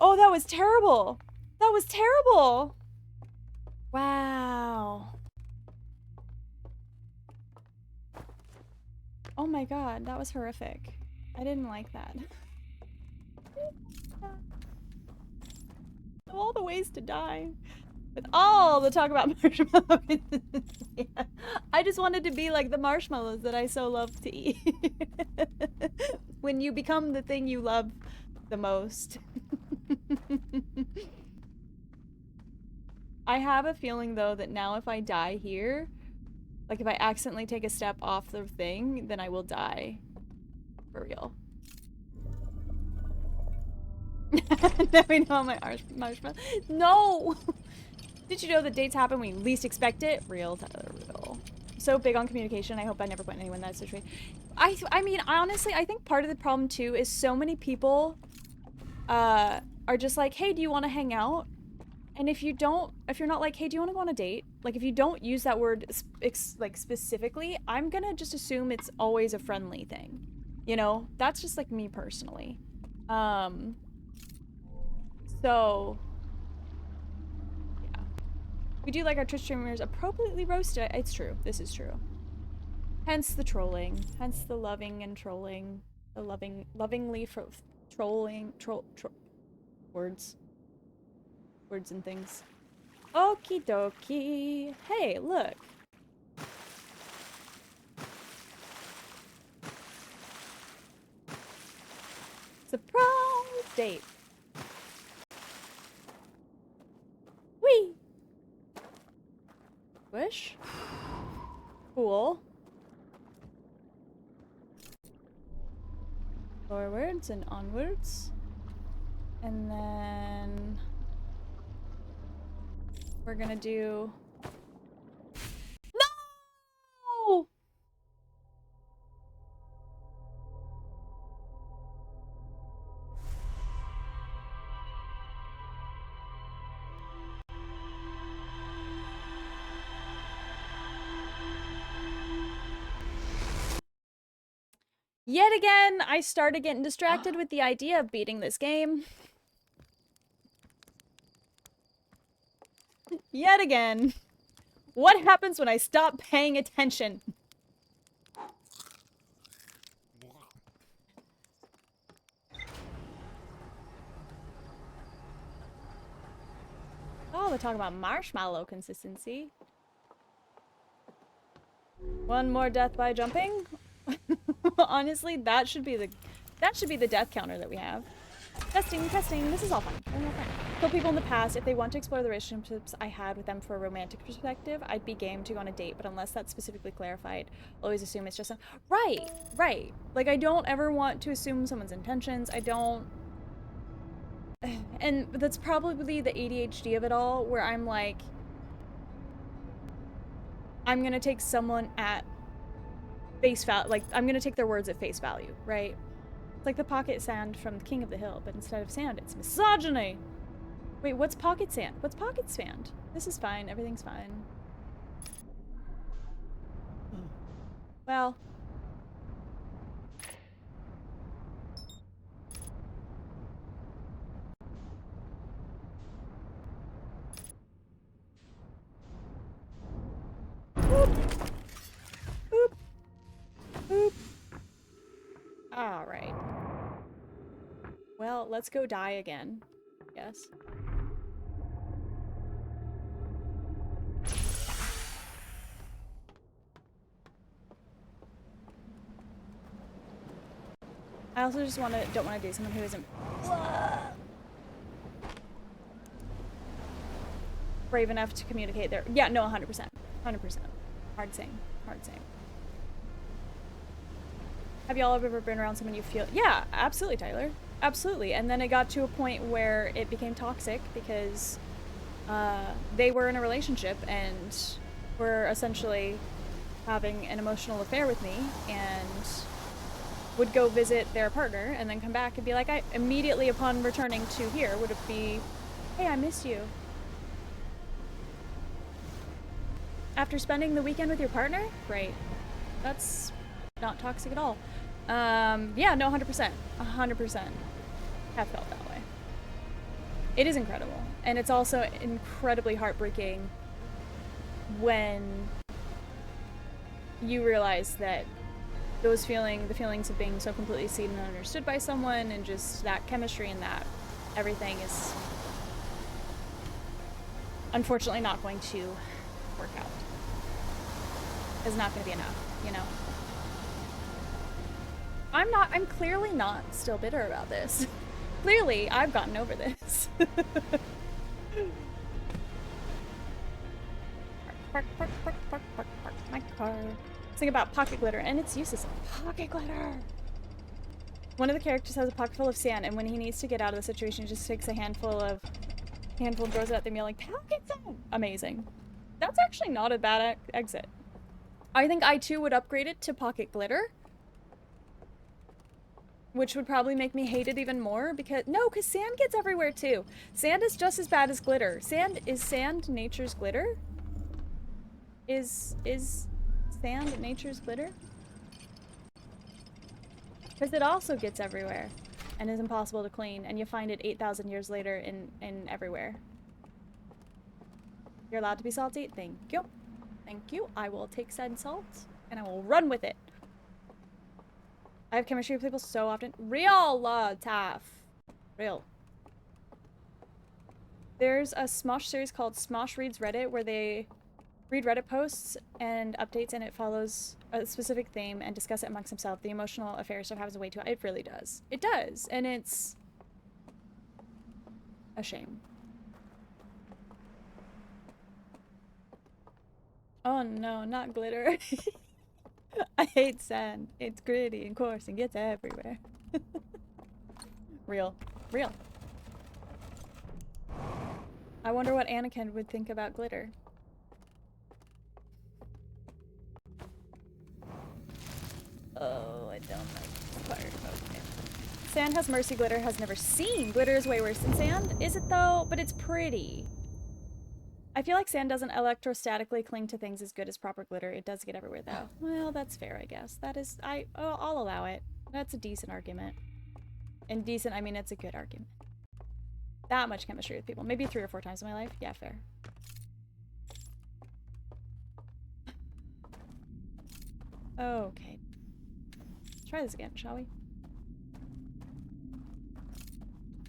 Oh, that was terrible. That was terrible. Wow. Oh my god, that was horrific. I didn't like that. Of all the ways to die. With all the talk about marshmallows. Yeah. I just wanted to be like the marshmallows that I so love to eat. When you become the thing you love the most. I have a feeling though that now if I die here, like if I accidentally take a step off the thing, then I will die. For real. Now we know my marshmallow. No! Did you know that dates happen when you least expect it? Real. So big on communication. I hope I never put anyone in that situation. I mean, honestly, I think part of the problem too is so many people are just like, hey, do you want to hang out? And if you're not like, hey, do you want to go on a date? Like, if you don't use that word like specifically, I'm gonna just assume it's always a friendly thing. You know, that's just like me personally. So yeah, we do like our Twitch streamers appropriately roasted. It's true. This is true. Hence the trolling. Hence the loving and trolling. The lovingly trolling. Words and things. Okie dokie. Hey, look. Surprise date. Whee! Wish? Cool. Forwards and onwards. And then we're gonna do... No! Yet again, I started getting distracted with the idea of beating this game. Yet again. What happens when I stop paying attention? Oh, they're talking about marshmallow consistency. One more death by jumping? Honestly, that should be the death counter that we have. Testing. This is all fine. Kill people in the past. If they want to explore the relationships I had with them for a romantic perspective, I'd be game to go on a date, but unless that's specifically clarified, always assume it's just right. Like, I don't ever want to assume someone's intentions. I don't... And that's probably the ADHD of it all, where I'm like... I'm gonna take someone at face value. Like, I'm gonna take their words at face value, right? It's like the pocket sand from King of the Hill, but instead of sand, it's misogyny. Wait, what's pocket sand? What's pocket sand? This is fine. Everything's fine. Well. Boop. Boop. Alright. Well, let's go die again. Yes. I also just don't want to do someone who isn't brave enough to communicate their. Yeah, no, 100%. 100%. Hard same. Hard same. Have y'all ever been around someone you feel? Yeah, absolutely, Tyler. Absolutely. And then it got to a point where it became toxic because they were in a relationship and were essentially having an emotional affair with me and would go visit their partner and then come back and be like, I immediately upon returning to here would it be, hey, I miss you. After spending the weekend with your partner? Great. That's not toxic at all. Yeah, no, 100%. 100% have felt that way. It is incredible. And it's also incredibly heartbreaking when you realize that the feelings of being so completely seen and understood by someone and just that chemistry and that everything is unfortunately not going to work out. It's not going to be enough, you know? I'm clearly not still bitter about this. Clearly, I've gotten over this. Park my car. Think about pocket glitter and its uses. Pocket glitter! One of the characters has a pocket full of sand, and when he needs to get out of the situation, he just takes a handful and throws it at them, yelling, "Pocket sand!" Amazing. That's actually not a bad exit. I think I too would upgrade it to pocket glitter, which would probably make me hate it even more because sand gets everywhere too. Sand is just as bad as glitter. Is sand nature's glitter? Is sand nature's glitter? Because it also gets everywhere and is impossible to clean, and you find it 8,000 years later in everywhere. You're allowed to be salty? Thank you. Thank you. I will take said salt and I will run with it. I have chemistry with people so often. Real tough. Real. There's a Smosh series called Smosh Reads Reddit where they read Reddit posts and updates, and it follows a specific theme and discuss it amongst themselves. The emotional affair stuff happens way too. It really does. It does, and it's a shame. Oh no, not glitter. I hate sand. It's gritty and coarse and gets everywhere. Real. I wonder what Anakin would think about glitter. Oh, I don't like this part. Okay. Sand has mercy, glitter has never seen. Glitter is way worse than sand. Is it though? But it's pretty. I feel like sand doesn't electrostatically cling to things as good as proper glitter. It does get everywhere though. Well, that's fair, I guess. That is, I'll allow it. That's a decent argument. And decent, I mean it's a good argument. That much chemistry with people. Maybe 3 or 4 times in my life. Yeah, fair. Okay. Let's try this again, shall we?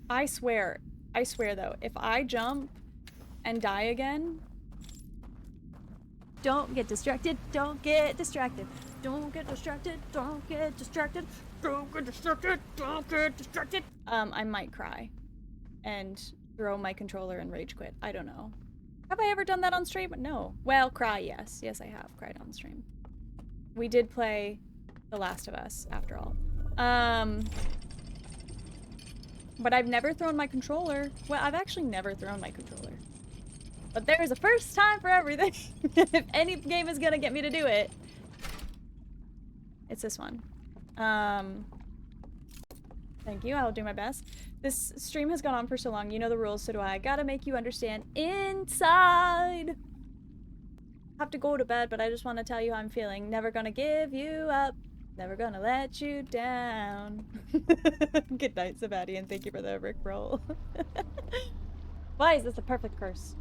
I swear though, if I jump and die again, Don't get distracted. Don't get distracted. Don't get distracted. Don't get distracted. Don't get distracted. Don't get distracted. I might cry and throw my controller and rage quit. I don't know. Have I ever done that on stream? No. Well, cry, yes. Yes, I have cried on stream. We did play The Last of Us, after all. But I've never thrown my controller. Well, I've actually never thrown my controller. But there's a first time for everything. If any game is gonna get me to do it, it's this one. Thank you, I'll do my best. This stream has gone on for so long, you know the rules, so do I. Gotta make you understand inside. Have to go to bed, but I just want to tell you how I'm feeling. Never gonna give you up. Never gonna let you down. Good night, Sebastian. Thank you for the rickroll. Why is this a perfect curse?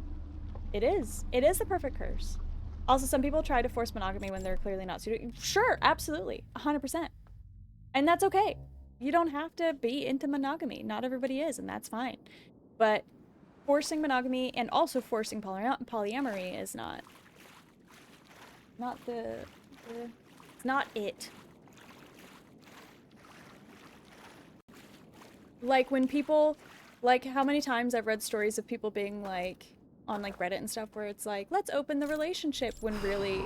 It is. It is the perfect curse. Also, some people try to force monogamy when they're clearly not suited. Sure, absolutely, 100%. And that's okay. You don't have to be into monogamy. Not everybody is, and that's fine. But forcing monogamy and also forcing polyamory is not it's not it. Like when people, like how many times I've read stories of people being like on like Reddit and stuff where it's like, let's open the relationship, when really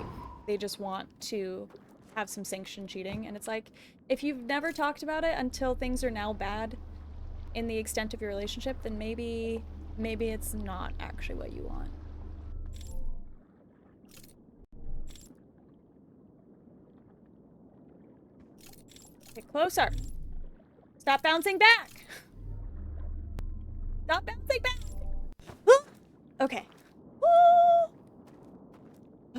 they just want to have some sanctioned cheating. And it's like, if you've never talked about it until things are now bad in the extent of your relationship, then maybe it's not actually what you want. Get closer. Stop bouncing back. Stop bouncing back. Okay. Woo!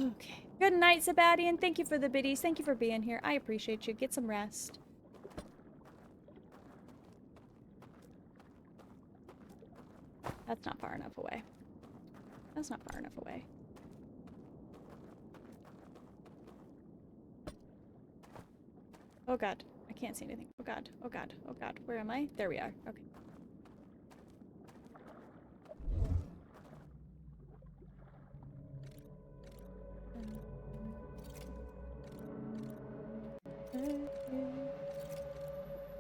Okay. Good night, Sabadian. Thank you for the biddies. Thank you for being here. I appreciate you. Get some rest. That's not far enough away. That's not far enough away. Oh god. I can't see anything. Oh god. Oh god. Oh god. Where am I? There we are. Okay.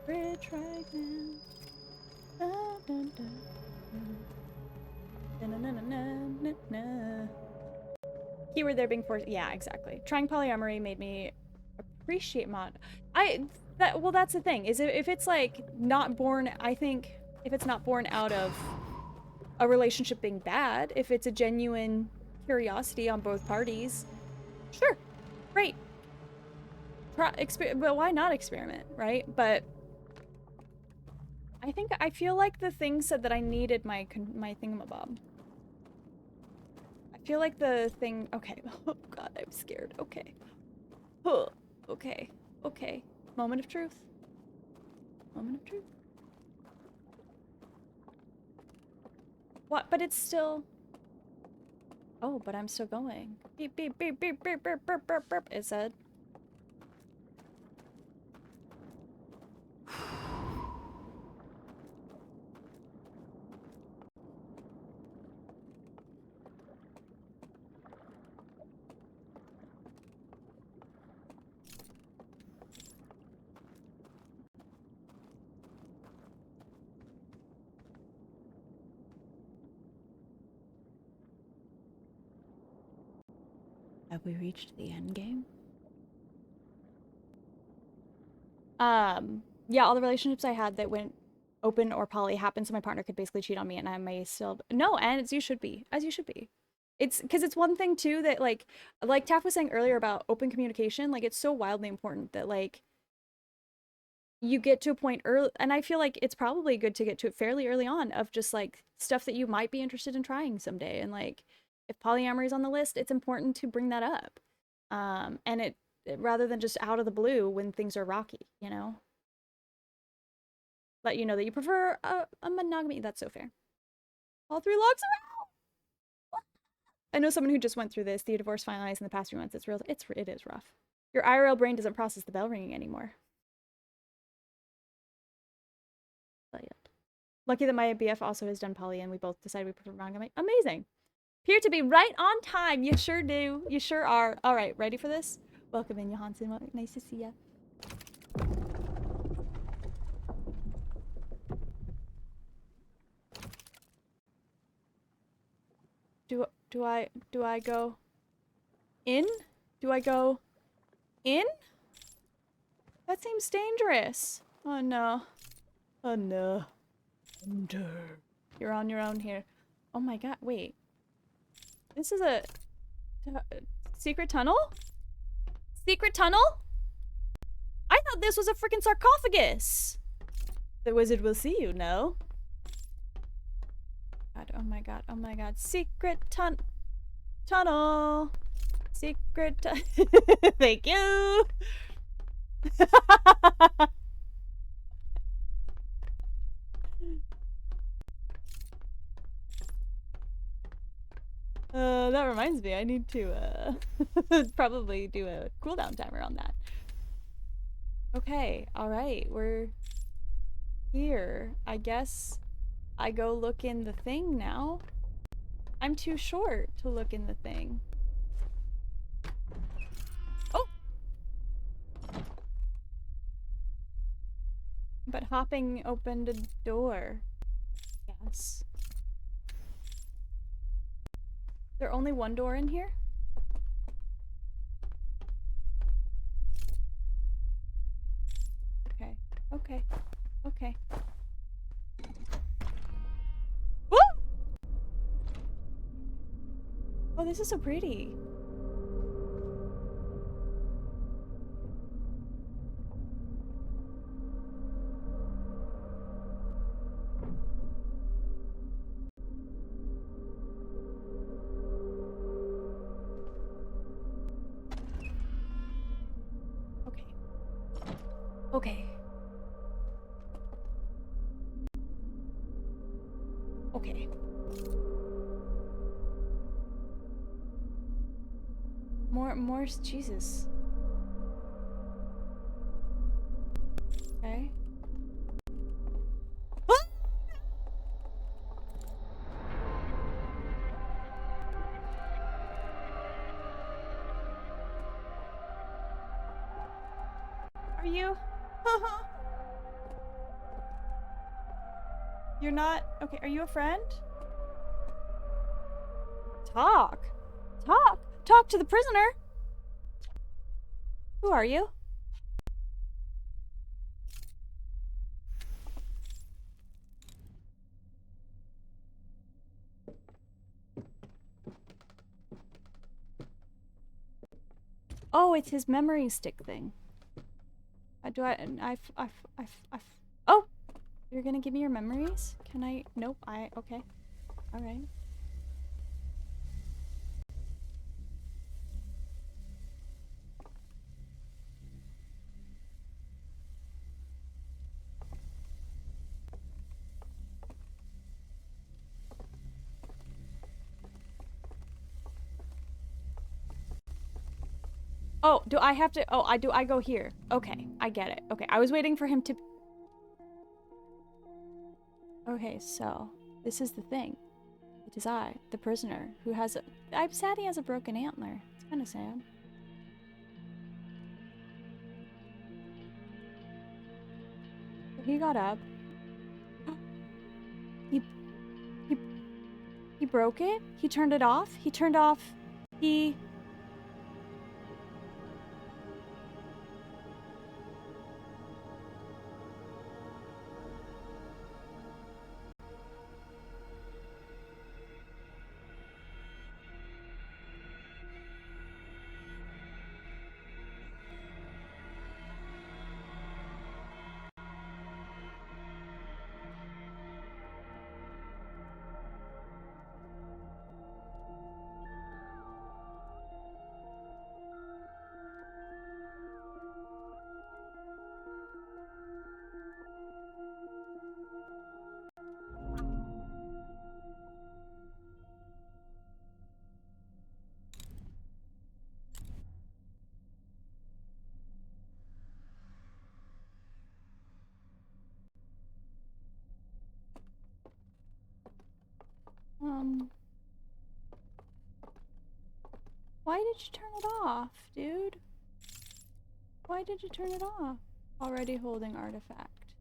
Bridge right now. Dun, dun, dun. Dun, dun, dun, dun, dun, dun. Keyword there being forced. Yeah, exactly. Trying polyamory made me appreciate mod. Well, that's the thing. Is if it's like not born, I think if it's not born out of a relationship being bad, if it's a genuine curiosity on both parties, sure, great. But why not experiment, right? But I feel like the thing said that I needed my thingamabob. I feel like the thing. Okay. Oh god, I'm scared. Okay. Huh. Okay. Okay. Moment of truth. Moment of truth. What? But it's still. Oh, but I'm still going. Beep beep beep beep beep beep beep beep beep. It said. Have we reached the end game? Yeah, all the relationships I had that went open or poly happened so my partner could basically cheat on me and I may still no, and as you should be. It's because it's one thing too that like Taff was saying earlier about open communication, like it's so wildly important that like you get to a point early, and I feel like it's probably good to get to it fairly early on of just like stuff that you might be interested in trying someday. And like if polyamory is on the list, it's important to bring that up. And it rather than just out of the blue when things are rocky, you know? Let you know that you prefer a monogamy. That's so fair. All 3 logs are out! I know someone who just went through this. The divorce finalized in the past few months. It is rough. Your IRL brain doesn't process the bell ringing anymore. But yeah. Lucky that my BF also has done poly and we both decided we prefer monogamy. Amazing. Appear to be right on time. You sure do. You sure are. All right, ready for this? Welcome in, Johansson. Nice to see ya. Do I go in? Do I go in? That seems dangerous. Oh no. Oh no. Enter. You're on your own here. Oh my god, wait. This is a secret tunnel? Secret tunnel? I thought this was a freaking sarcophagus. The wizard will see you, no? God, oh my god, oh my god. Secret tunnel. Secret Thank you. That reminds me, I need to probably do a cooldown timer on that. Okay, alright, we're here. I guess I go look in the thing now. I'm too short to look in the thing. Oh! But hopping opened a door. Yes. Is there only one door in here? Okay, okay, okay. Woo! Oh, this is so pretty. Okay. Okay. Okay. More Jesus. Okay. Ah! Are you? You're not? Okay, are you a friend? Talk. Talk. Talk to the prisoner. Who are you? Oh, it's his memory stick thing. Oh! You're gonna give me your memories? Can I? Nope, okay. Alright. Oh, do I have to? Oh, I go here. Okay, I get it. Okay, I was waiting for him to... Okay, so this is the thing. It is I, the prisoner, who has a... I'm sad he has a broken antler. It's kind of sad. He got up. He broke it? He turned it off? He turned off... He... Why did you turn it off, dude? Why did you turn it off? Already holding artifact.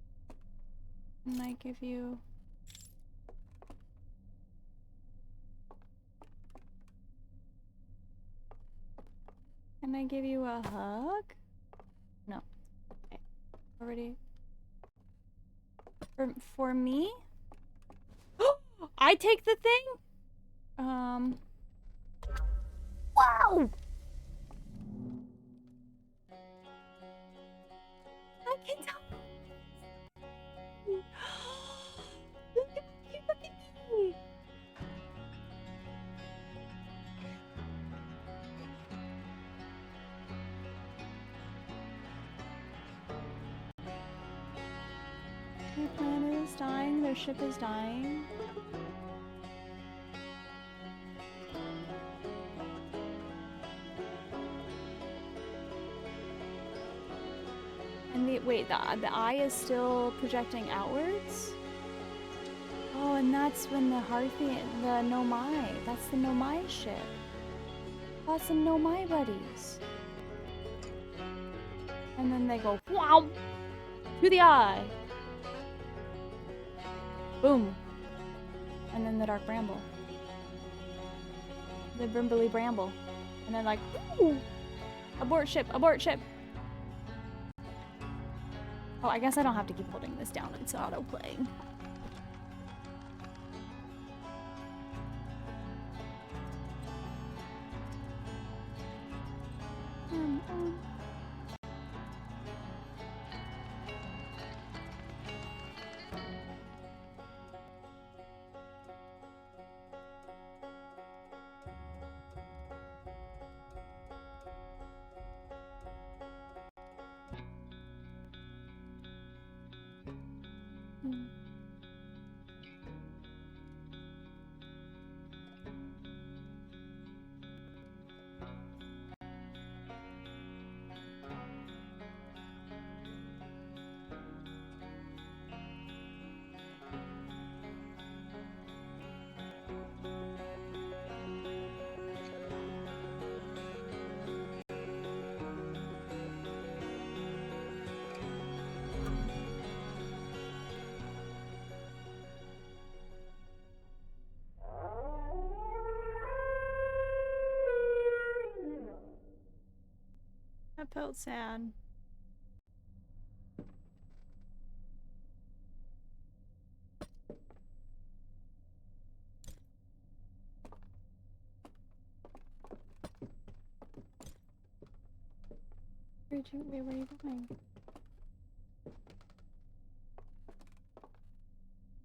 Can I give you... Can I give you a hug? No. Okay. Already... For me? I take the thing? Wow! I can tell. Look at me. Their planet is dying, their ship is dying. Wait, the eye is still projecting outwards? Oh, and that's when the Nomai, that's the Nomai ship. That's the Nomai buddies. And then they go, wow, to the eye. Boom. And then the Dark Bramble. The Brimbley Bramble. And then like, ooh, abort ship, abort ship. Oh, I guess I don't have to keep holding this down. It's auto-playing. That felt sad. Where are you going?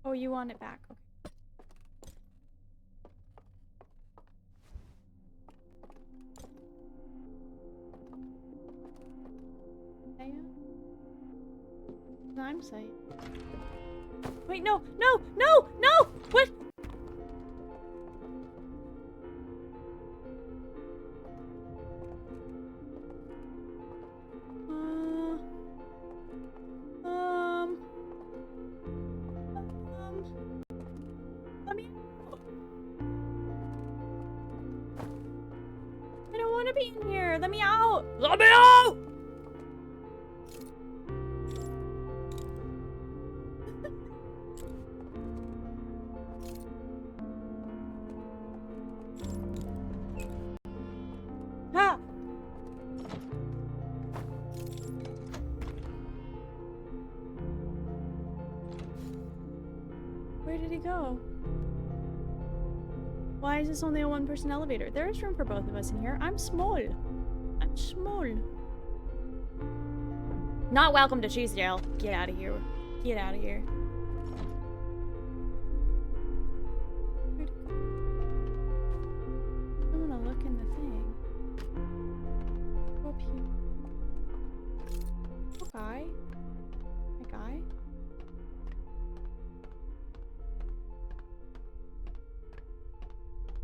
Oh, you want it back. Okay. I'm saying. Wait, no, no, no, no! What? Let me out. I don't want to be in here. Let me out. Let me out! Ha! Where did he go? Why is this only a one-person elevator? There is room for both of us in here. I'm small. I'm small. Not welcome to Cheesedale. Get out of here. Get out of here. I'm gonna look in the thing. Go up here. Oh, guy. My guy.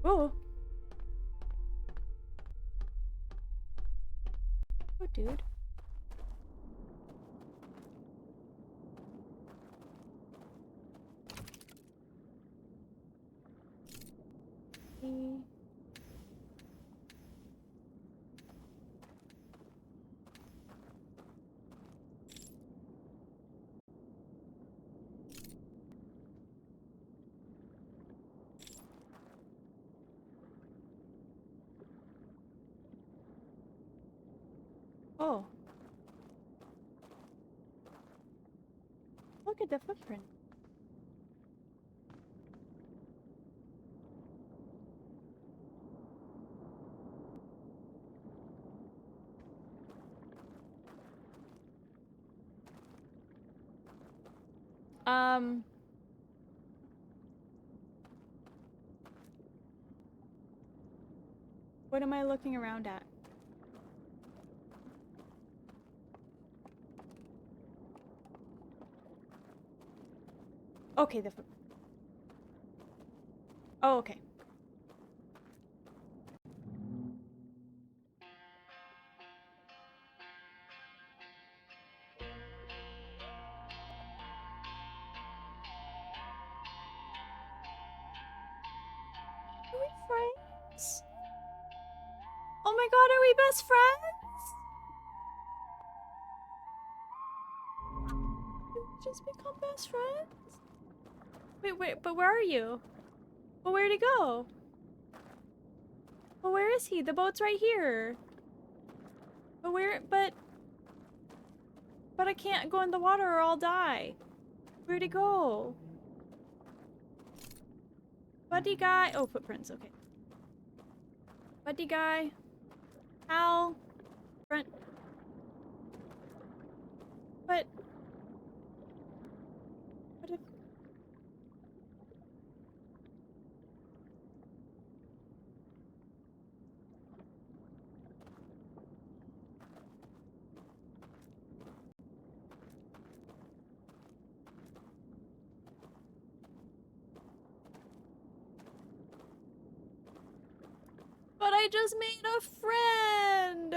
Oh. Oh, dude. Oh. Look at the footprint. What am I looking around at? Okay, the foot. Oh, okay. Are we friends? Oh my god, are we best friends? Did we just become best friends? Wait, but where are you? But where'd he go? But where is he? The boat's right here. But I can't go in the water or I'll die. Where'd he go? Buddy guy. Oh, footprints, okay. Buddy guy. Hal. Front. But if... But I just made a friend!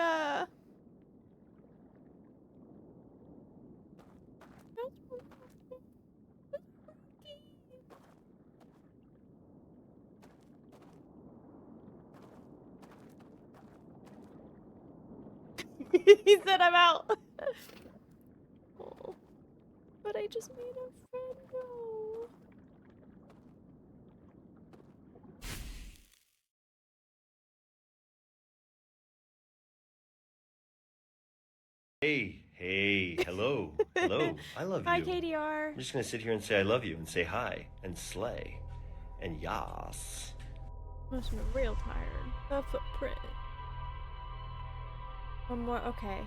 He said I'm out. Oh, but I just made a friend. No. Hey, hello, hello. I love you. Hi, KDR. I'm just gonna sit here and say I love you and say hi and slay and yas. Must be real tired. The footprint. One more. Okay.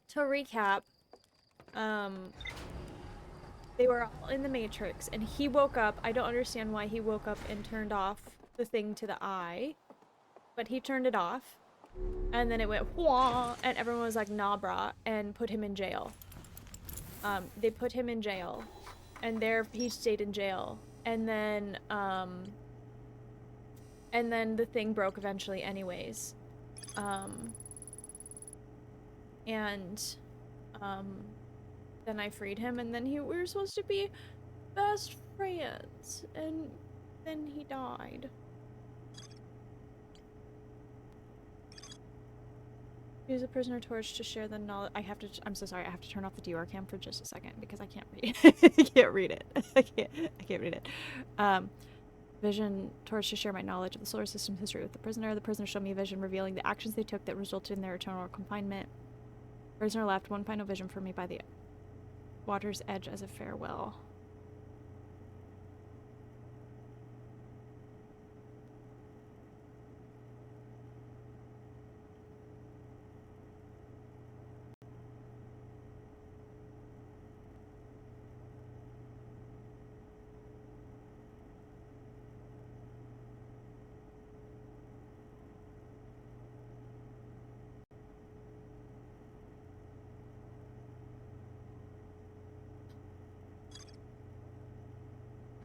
To recap, they were all in the Matrix, and he woke up. I don't understand why he woke up and turned off the thing to the eye, but he turned it off, and then it went wah, and everyone was like, nah, brah, and put him in jail. They put him in jail, and there he stayed in jail, and then the thing broke eventually anyways. Then I freed him, and then we were supposed to be best friends, and then he died. Use a prisoner torch to share the knowledge. I'm so sorry, I have to turn off the DR cam for just a second because I can't read it. I can't read it. I can't read it. Vision torch to share my knowledge of the solar system's history with the prisoner. The prisoner showed me a vision revealing the actions they took that resulted in their eternal confinement. Prisoner left one final vision for me by the water's edge as a farewell.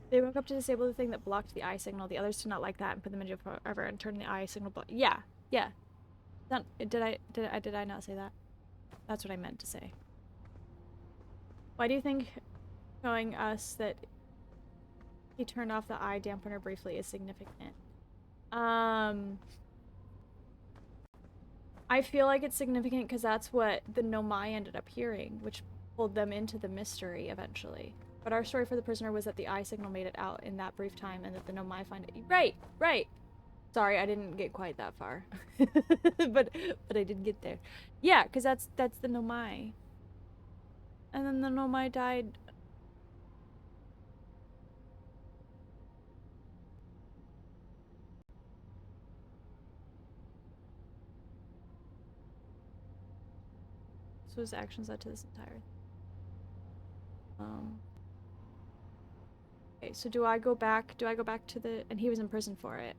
They woke up to disable the thing that blocked the eye signal. The others did not like that and put them in jail forever and turned the eye signal Yeah. Did I not say that? That's what I meant to say. Why do you think showing us that he turned off the eye dampener briefly is significant? I feel like it's significant because that's what the Nomai ended up hearing, which pulled them into the mystery eventually. But our story for the prisoner was that the eye signal made it out in that brief time and that the Nomai find it. Right. Sorry, I didn't get quite that far. but I did get there. Yeah, because that's the Nomai. And then the Nomai died. So his actions led to this entire okay, so do I go back to the... And he was in prison for it.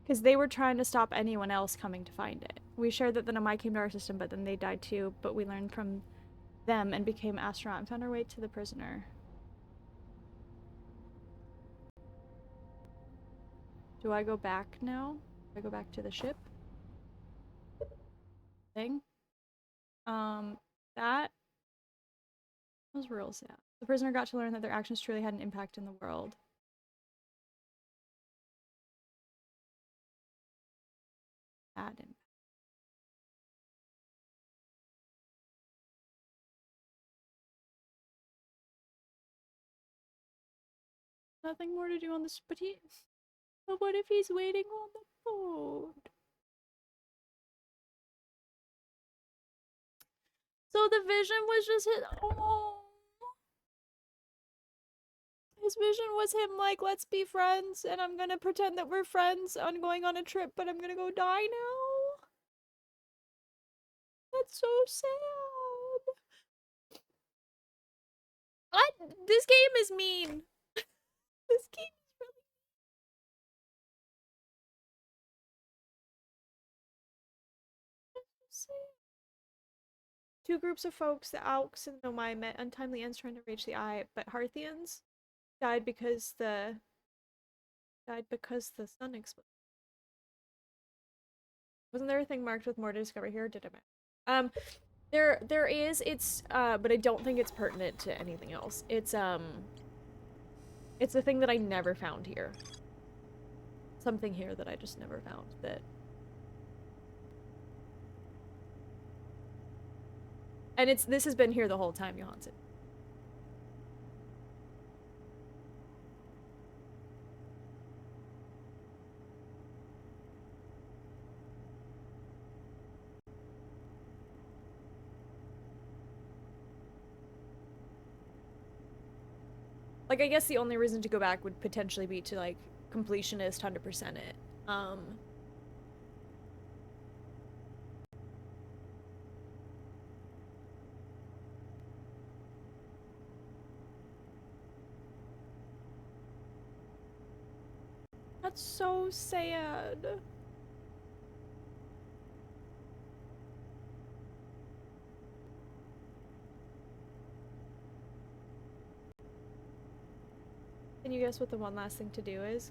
Because they were trying to stop anyone else coming to find it. We shared that the Nomai came to our system, but then they died too. But we learned from them and became astronaut and found our way to the prisoner. Do I go back now? Do I go back to the ship? Thing? That was real sad. The prisoner got to learn that their actions truly had an impact in the world. Had impact. Nothing more to do on this, but what if he's waiting on the boat? So the vision was just his. Oh. His vision was him like, let's be friends, and I'm gonna pretend that we're friends on going on a trip, but I'm gonna go die now. That's so sad. What? This game is mean. This game is really sad. Two groups of folks, the Alks and the Nomai, met untimely ends trying to reach the Eye, but Harthians died because the sun exploded. Wasn't there a thing marked with more to discover here? Did I miss? There is. It's but I don't think it's pertinent to anything else. It's a thing that I never found here. Something here that I just never found that. And this has been here the whole time, Johansson. Like, I guess the only reason to go back would potentially be to, like, completionist 100% it. That's so sad. Can you guess what the one last thing to do is?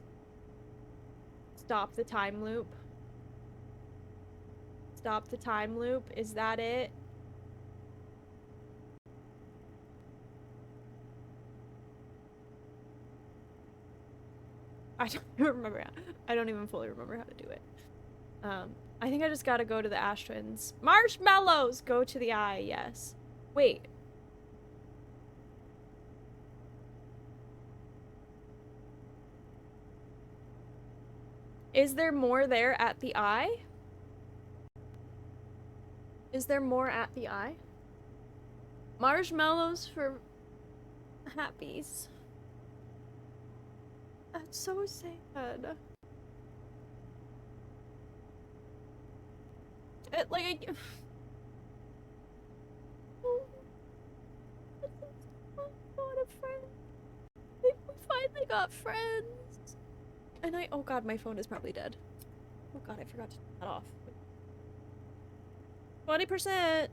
Stop the time loop. Stop the time loop. Is that it? I don't even remember. I don't even fully remember how to do it. I think I just gotta go to the Ash Twins. Marshmallows! Go to the Eye, yes. Wait. Is there more there at the Eye? Is there more at the Eye? Marshmallows for happies. That's so sad. Like, I got a friend. We finally got friends. And oh god, my phone is probably dead. Oh god, I forgot to turn that off. 20%.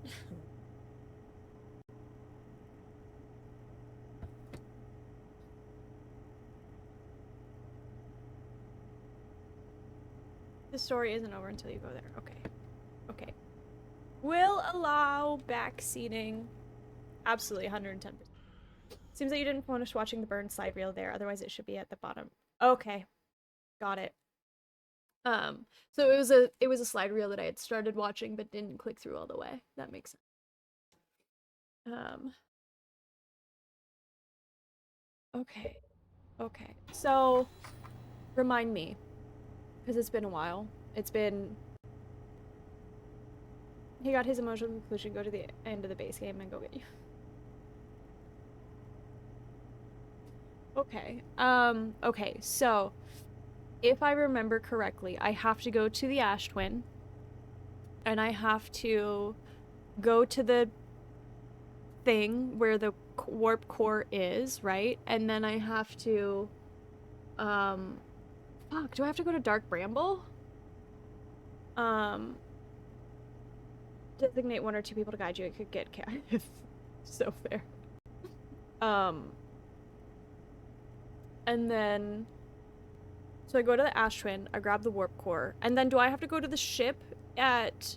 The story isn't over until you go there. Okay. Okay. Will allow backseating. Absolutely, 110%. Seems like you didn't finish watching the burn slide reel there, otherwise it should be at the bottom. Okay. Got it. So it was a slide reel that I had started watching but didn't click through all the way. That makes sense. Okay. Okay. So remind me, because it's been a while. It's been. He got his emotional conclusion. Go to the end of the base game and go get you. Okay. Okay. So, if I remember correctly, I have to go to the Ash Twin, and I have to go to the thing where the warp core is, right? And then I have to, fuck, do I have to go to Dark Bramble? Designate one or two people to guide you. It could get So fair. And then, so I go to the Ash Twin, I grab the warp core, and then do I have to go to the ship at,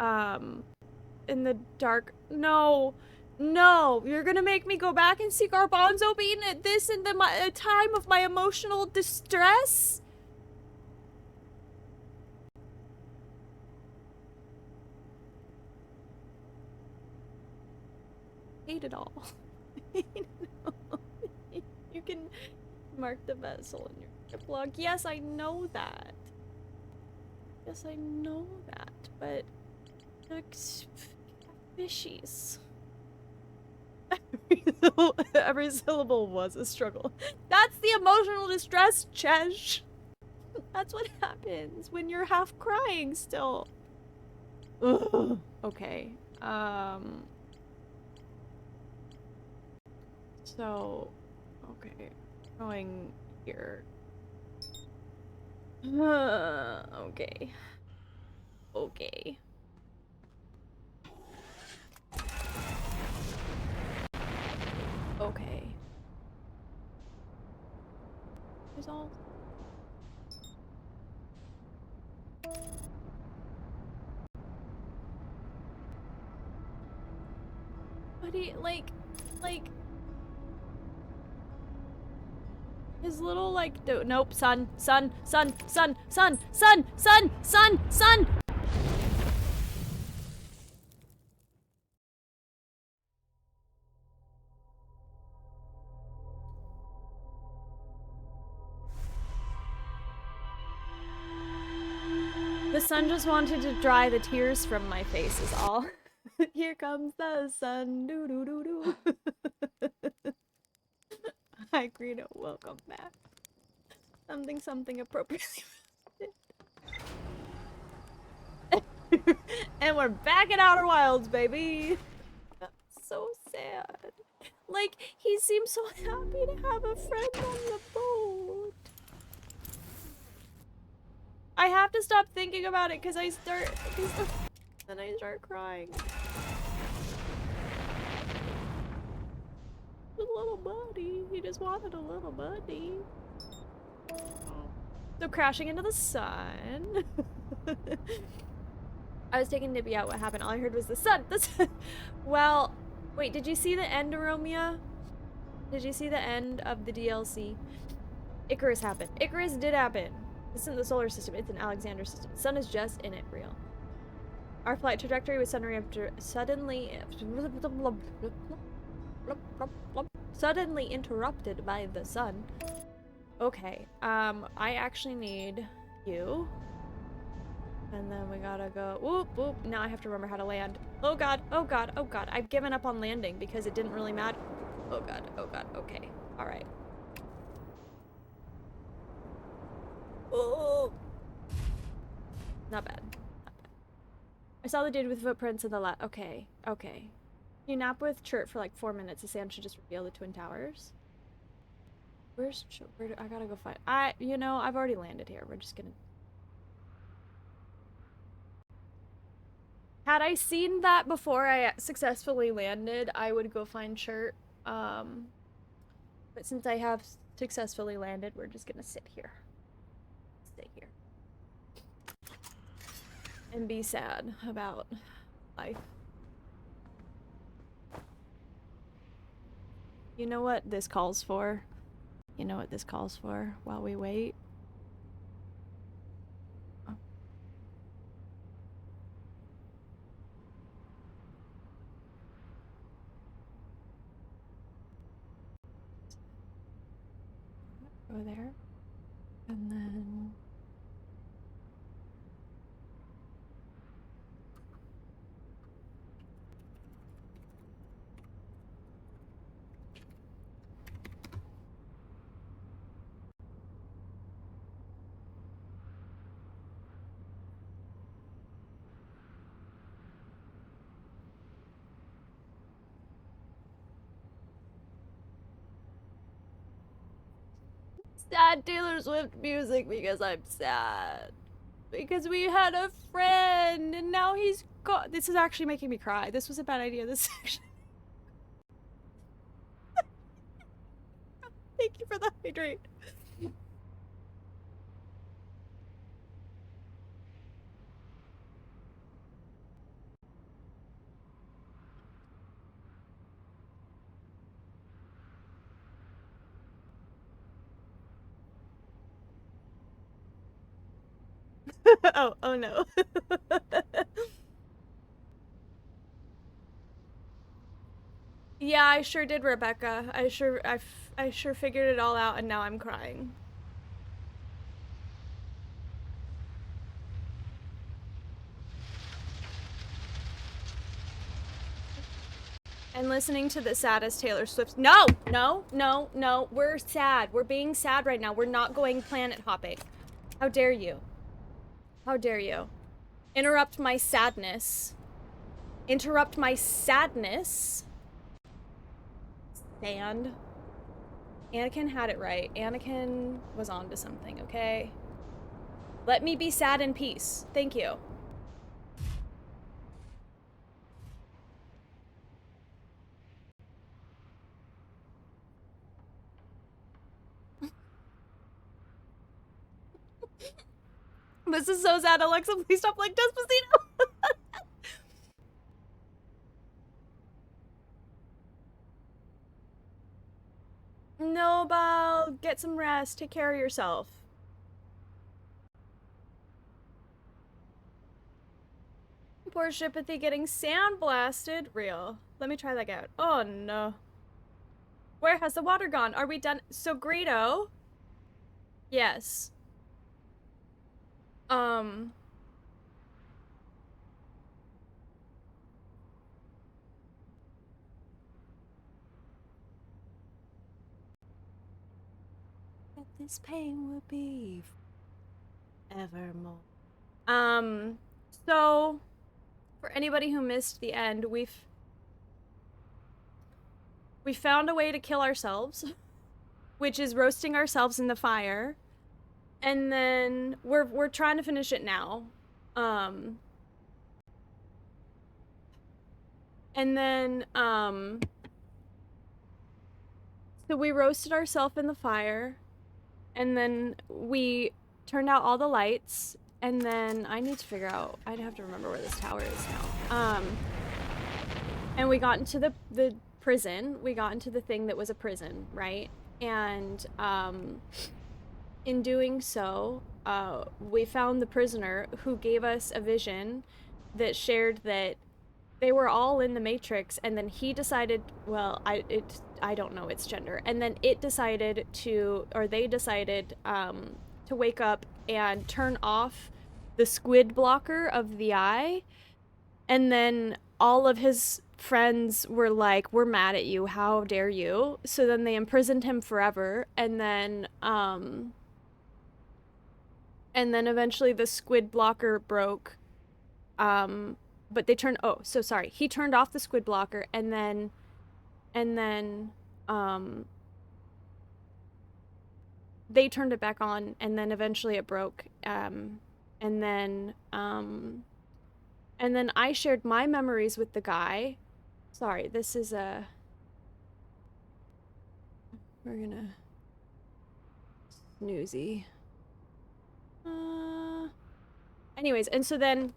in the dark? No, no, you're gonna make me go back and see Garbanzo being at this in the time of my emotional distress? Hate it all. You can mark the vessel in your ship log. Yes, I know that. Yes, I know that, but fishies. Every syllable was a struggle. That's the emotional distress, Chesh. That's what happens when you're half crying still. Ugh. Okay. So, okay, going here. Okay. Okay. Okay. There's all. Buddy, like. His little, like, nope, sun. The sun just wanted to dry the tears from my face is all. Here comes the sun, doo doo doo doo. Hi, Greedo, welcome back. Something appropriately. And we're back in Outer Wilds, baby. That's so sad. Like, he seems so happy to have a friend on the boat. I have to stop thinking about it because then I start crying. A little buddy. He just wanted a little buddy. So crashing into the sun. I was taking Nibby out. What happened? All I heard was the sun. The sun. Well, wait. Did you see the end, Aromia? Did you see the end of the DLC? Icarus happened. Icarus did happen. This isn't the solar system. It's an Alexander system. The sun is just in it, real. Our flight trajectory was suddenly interrupted by the sun. Okay, I actually need you. And then we gotta go, whoop, whoop. Now I have to remember how to land. Oh god, oh god, oh god. I've given up on landing because it didn't really matter. Oh god, okay. Alright. Oh! Not bad. I saw the dude with footprints in the okay. You nap with Chert for like 4 minutes. The sand should just reveal the Twin Towers. Where's Chert? I gotta go find. You know, I've already landed here. We're just gonna. Had I seen that before I successfully landed, I would go find Chert. But since I have successfully landed, we're just gonna sit here. Stay here. And be sad about life. You know what this calls for? You know what this calls for while we wait? Oh. Go there. And then... sad Taylor Swift music because I'm sad. Because we had a friend and now he's gone. This is actually making me cry. This was a bad idea. This is actually... Thank you for the hydrate. Oh no. Yeah, I sure did, Rebecca. I sure figured it all out, and now I'm crying. And listening to the saddest Taylor Swift. No, no, no, no. We're sad. We're being sad right now. We're not going planet hopping. How dare you? How dare you? Interrupt my sadness. Interrupt my sadness. Sand. Anakin had it right. Anakin was onto something, okay? Let me be sad in peace. Thank you. This is so sad, Alexa. Please stop like Despacito. No, Bal. Get some rest. Take care of yourself. Poor Shipathy getting sandblasted. Real. Let me try that out. Oh no. Where has the water gone? Are we done? So Greedo. Yes. That this pain will be evermore. So for anybody who missed the end, we found a way to kill ourselves, which is roasting ourselves in the fire. And then we're trying to finish it now. And then so we roasted ourselves in the fire, and then we turned out all the lights, and then I need to figure out, I'd have to remember where this tower is now. And we got into the prison. We got into the thing that was a prison, right? And in doing so, we found the prisoner who gave us a vision that shared that they were all in the Matrix, and then he decided, well, I don't know its gender, and then it decided to, or they decided to wake up and turn off the squid blocker of the eye, and then all of his friends were like, we're mad at you, how dare you? So then they imprisoned him forever, and then eventually the squid blocker broke, but they turned, oh, so sorry, he turned off the squid blocker, and then they turned it back on, and then eventually it broke, and then I shared my memories with the guy. Sorry, this is a, we're gonna snoozy. Anyways, and so then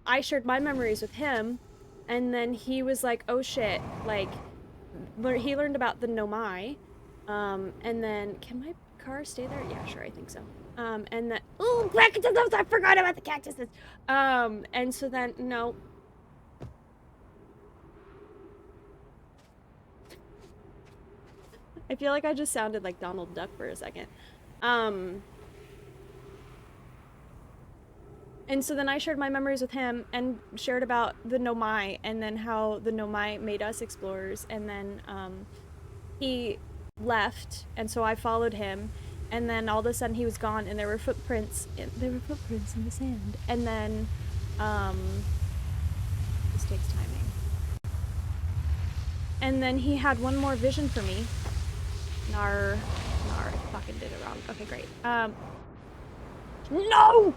I shared my memories with him, and then he was like, oh shit, like, he learned about the Nomai, and then, can my car stay there? Yeah, sure, I think so. And then, oh, cactuses, I forgot about the cactuses. And so then, no. I feel like I just sounded like Donald Duck for a second. And so then I shared my memories with him and shared about the Nomai, and then how the Nomai made us explorers, and then he left, and so I followed him, and then all of a sudden he was gone, and there were footprints in the sand, and then this takes timing. And then he had one more vision for me. Nar, I fucking did it wrong. Okay, great. No!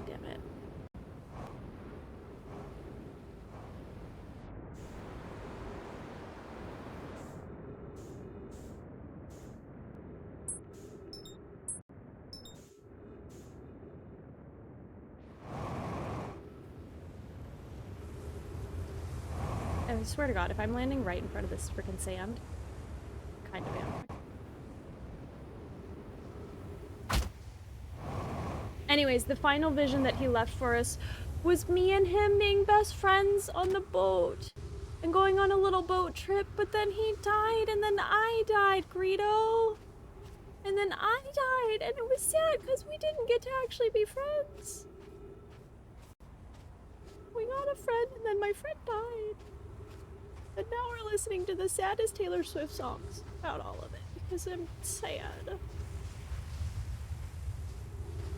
Damn it. I swear to God, if I'm landing right in front of this freaking sand, kind of am. Anyways, the final vision that he left for us was me and him being best friends on the boat and going on a little boat trip, but then he died and then I died, Greedo. And then I died and it was sad because we didn't get to actually be friends. We got a friend and then my friend died. And now we're listening to the saddest Taylor Swift songs about all of it because I'm sad.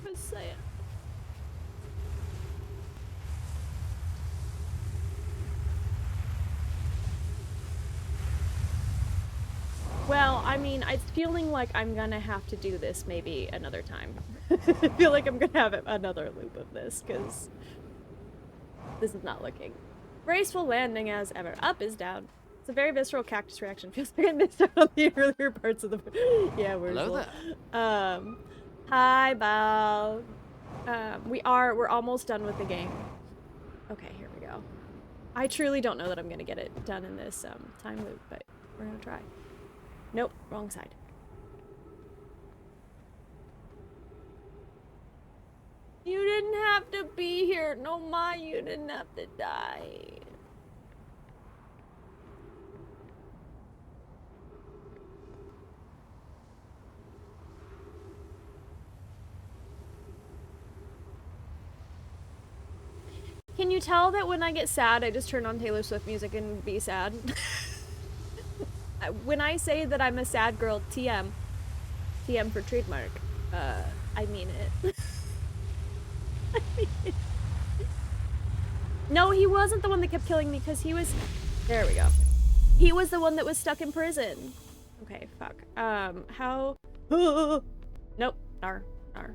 I'm sad. Well, I mean, it's feeling like I'm gonna have to do this maybe another time. I feel like I'm gonna have another loop of this, because this is not looking graceful landing as ever. Up is down. It's a very visceral cactus reaction. Feels like I missed out on the earlier parts of the... Yeah, we're... Hello there. Hi, Bao. We're almost done with the game. Okay, here we go. I truly don't know that I'm gonna get it done in this time loop, but we're gonna try. Nope, wrong side. You didn't have to be here. No, Ma, you didn't have to die. Can you tell that when I get sad, I just turn on Taylor Swift music and be sad? When I say that I'm a sad girl, TM for trademark, I mean it. I mean it. No, he wasn't the one that kept killing me, because he was... There we go. He was the one that was stuck in prison. Okay, fuck. How... Nope. Nar. Okay.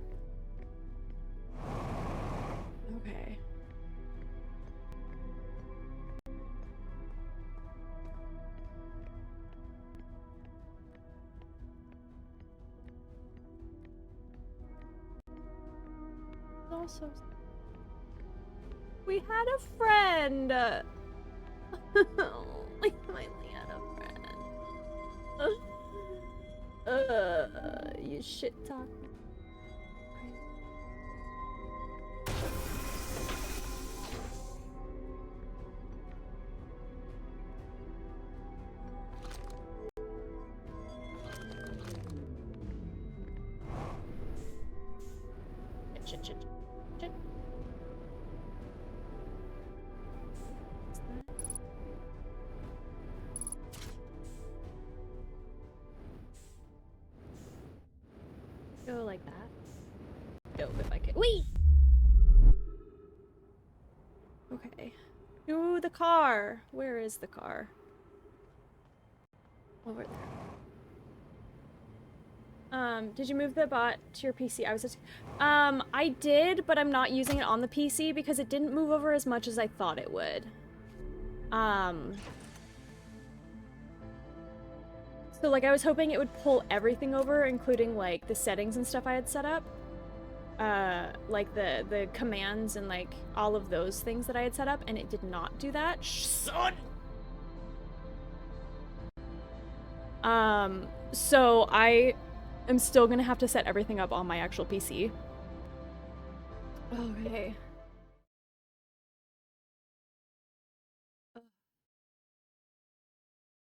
Also, we had a friend. We finally had a friend. You shit talk. Shit. Go like that. Dope if I could. Wee! Okay. To the car. Where is the car? Over there. Did you move the bot to your PC? I did, but I'm not using it on the PC because it didn't move over as much as I thought it would. So, like, I was hoping it would pull everything over, including, like, the settings and stuff I had set up. Like, the commands and, like, all of those things that I had set up, and it did not do that. Son! So I am still gonna have to set everything up on my actual PC. Okay.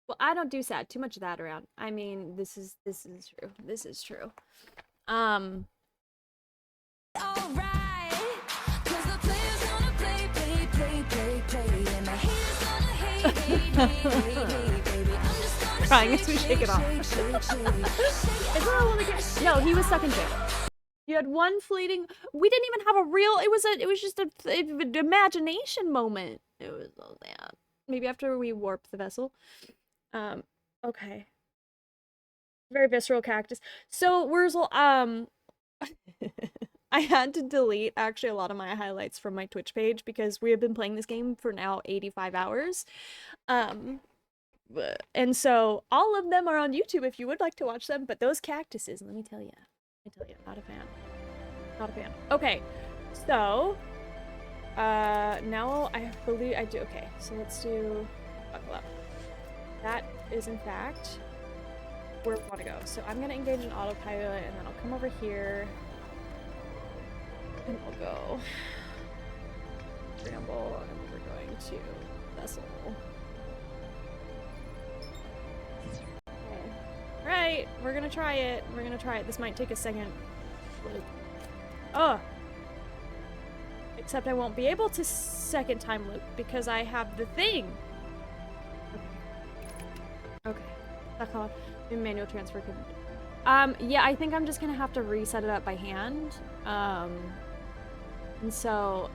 Well, I don't do sad. Too much of that around. I mean, this is true. This is true. Alright, 'cause the players gonna play, and the haters gonna hate, baby. I'm just gonna Crying as we shake it off. No, he was stuck in jail. You had one fleeting. We didn't even have a real. It was just an imagination moment. It was so sad. Maybe after we warp the vessel. Okay. Very visceral cactus. So, Wurzel, I had to delete actually a lot of my highlights from my Twitch page because we have been playing this game for now 85 hours. And so all of them are on YouTube if you would like to watch them, but those cactuses, let me tell you, not a fan. Not a fan. Okay, so, now I believe I do, okay, so let's do buckle up. That is, in fact, where we want to go. So I'm going to engage in autopilot, and then I'll come over here. And we'll go Ramble, and we're going to Vessel. Okay. Right, we're gonna try it. We're gonna try it. This might take a second. Oh! Except I won't be able to second time loop because I have the thing. Okay. That's how manual transfer can. Yeah, I think I'm just gonna have to reset it up by hand. And so,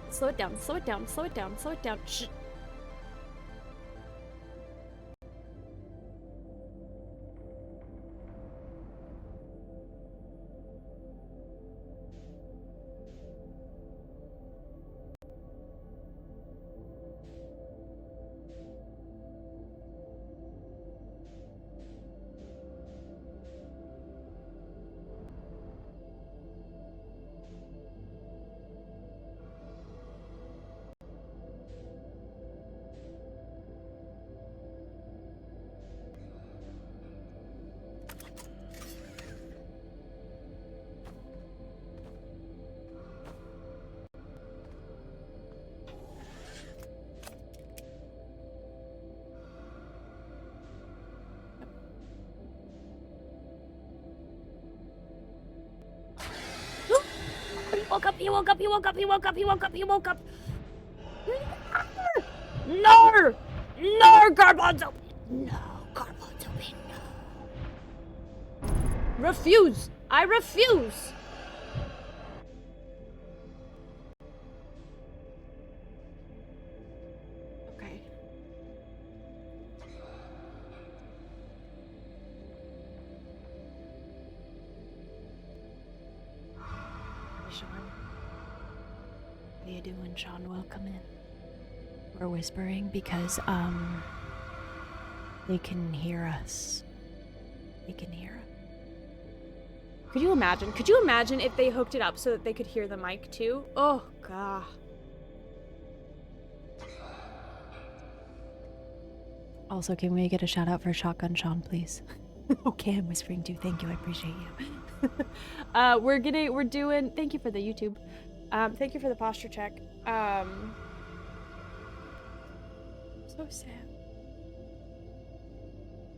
slow it down, slow it down, slow it down, slow it down. Shh. He woke up. No! No, Garbanzo! No, Garbanzo, no. Refuse! I refuse! Okay. Sean. What are you doing, Sean? Welcome in. We're whispering because, they can hear us. They can hear us. Could you imagine? Could you imagine if they hooked it up so that they could hear the mic too? Oh, God. Also, can we get a shout out for Shotgun Sean, please? Okay, I'm whispering too. Thank you. I appreciate you. We're doing, thank you for the YouTube. Thank you for the posture check. So sad.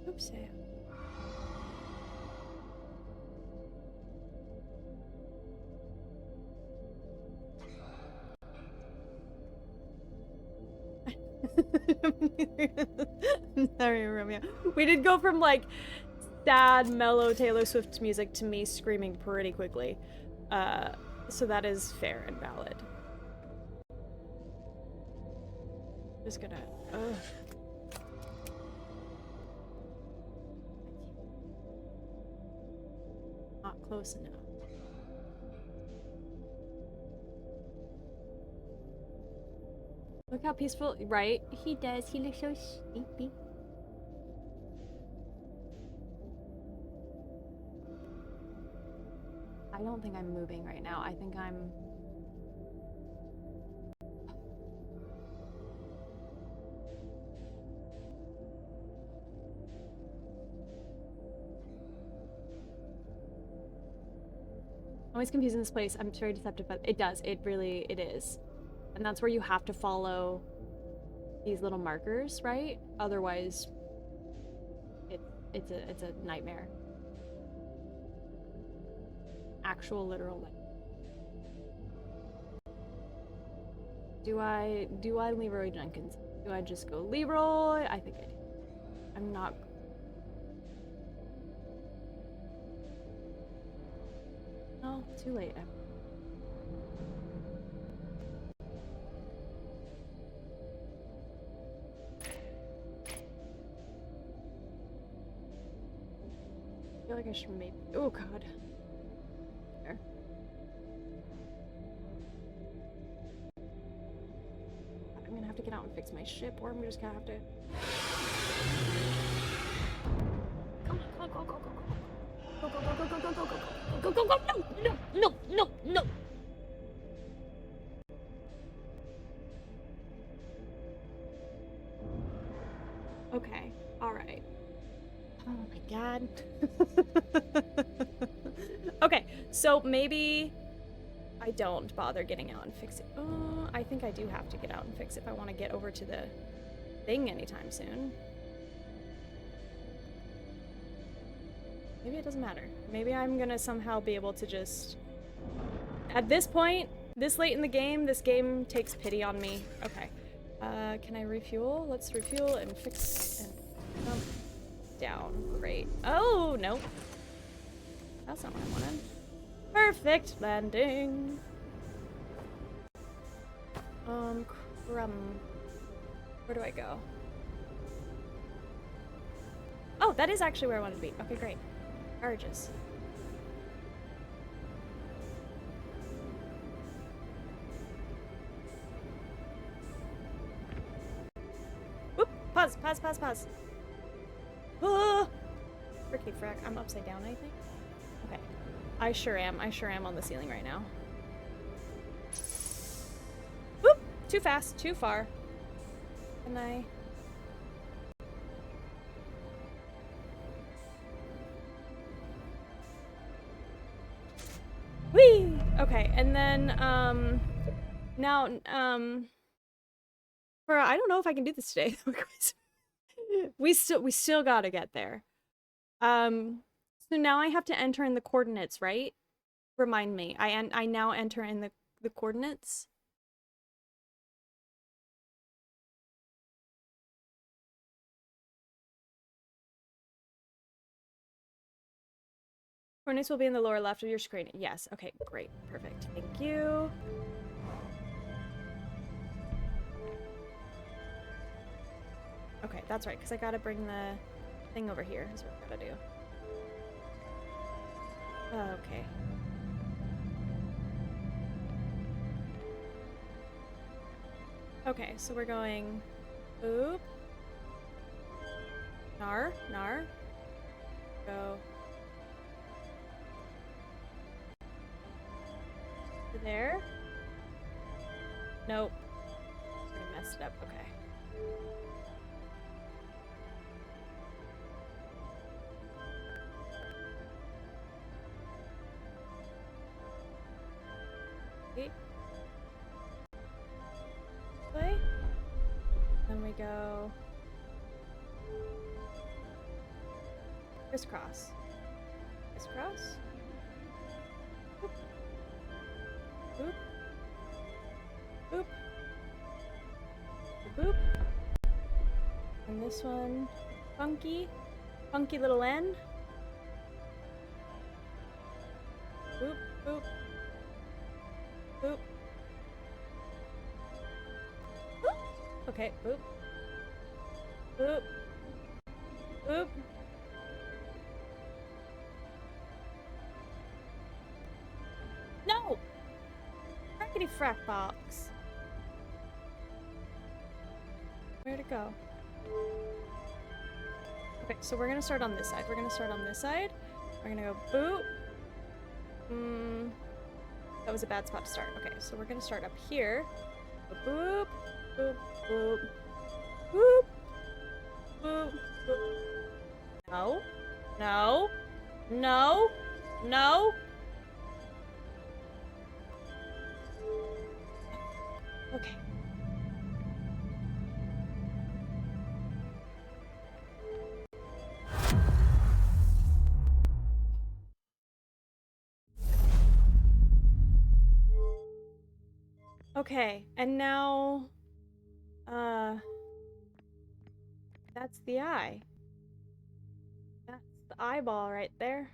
So sad. Sorry, Romeo. We did go from like sad, mellow Taylor Swift music to me screaming pretty quickly. So that is fair and valid. Just gonna. Ugh. Not close enough. Look how peaceful, right? He does. He looks so sleepy. I don't think I'm moving right now. I think I'm... always confusing this place. I'm very deceptive, but it does. It is. And that's where you have to follow these little markers, right? Otherwise, it's a nightmare. Actual literal life. Do I Leroy Jenkins? Do I just go Leroy? I think I do. I'm not. No, too late. I feel like I should maybe. Oh God. There. I'm gonna have to get out and fix my ship, or I'm just gonna have to. Go. No. God. Okay, so maybe I don't bother getting out and fix it. I think I do have to get out and fix it if I want to get over to the thing anytime soon. Maybe it doesn't matter. Maybe I'm gonna somehow be able to just... At this point, this late in the game, this game takes pity on me. Okay. Can I refuel? Let's refuel and fix and jump down. Great. Oh, no. That's not what I wanted. Perfect landing. Crumb. Where do I go? Oh, that is actually where I wanted to be. Okay, great. Garages. Whoop! Pause, pause, pause, pause. Ah! Fricky frack. I'm upside down, I think. Okay. I sure am. I sure am on the ceiling right now. Whoop! Too fast. Too far. Can I... Whee! Okay, and then, now, for, I don't know if I can do this today. we still gotta get there. So now I have to enter in the coordinates, right? Remind me. I now enter in the coordinates. Coordinates will be in the lower left of your screen. Yes. Okay, great. Perfect. Thank you. Okay, that's right, because I gotta bring the thing over here. Is what I gotta do. Okay. Okay, so we're going... Oop. Nar. Go... to there. Nope. I messed it up. Okay. Okay. Play. Then we go crisscross. Crisscross. Boop. Boop. Boop. Boop. And this one, funky little N. Boop, boop. Boop. Boop. Okay, boop. Boop. Boop. No! Frackety frack box. Where'd it go? Okay, so we're gonna start on this side. We're gonna go boop. That was a bad spot to start. Okay, so we're gonna start up here. Boop, boop, boop, boop, boop, boop. No, no, no, no. Okay. Okay, and now, that's the eye. That's the eyeball right there.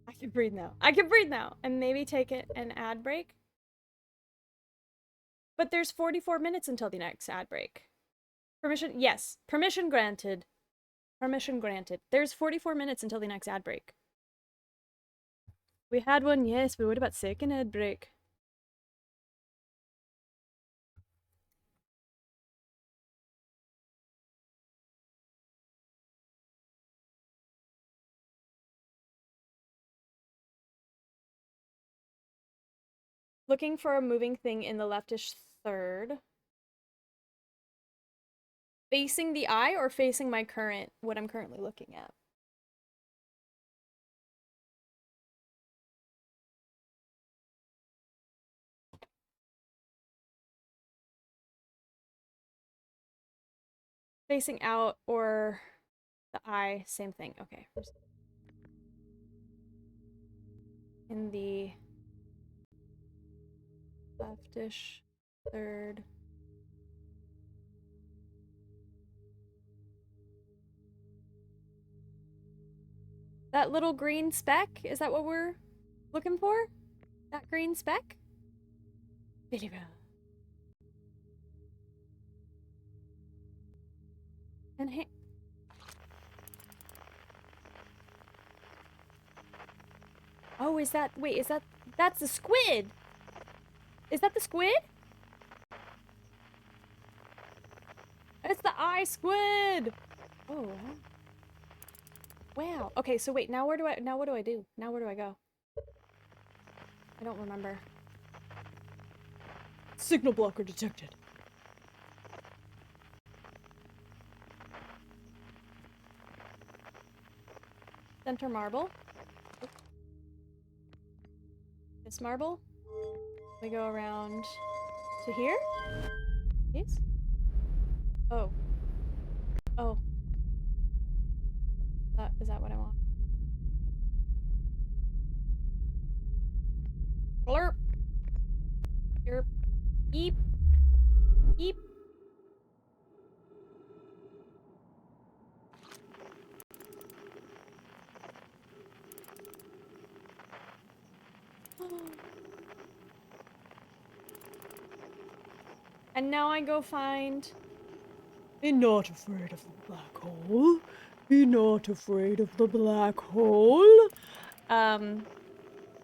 I can breathe now. And maybe take an ad break. But there's 44 minutes until the next ad break. Permission? Yes. Permission granted. Permission granted. There's 44 minutes until the next ad break. We had one, yes, but what about second ad break? Looking for a moving thing in the leftish third. Facing the eye or facing my what I'm currently looking at? Facing out or the eye, same thing. Okay. In the leftish third. That little green speck, is that what we're looking for? That green speck? And hey. Oh, is that, wait, is that, that's the squid! Is that the squid? It's the eye squid! Oh, wow. Okay, so wait, now what do I do? Now where do I go? I don't remember. Signal blocker detected. Center marble. This marble. We go around to here. Yes. Oh. Oh. Is that what I want? Blurp. Yerp. Eep. Eep. And now I go find... Be not afraid of the black hole. Be not afraid of the black hole. That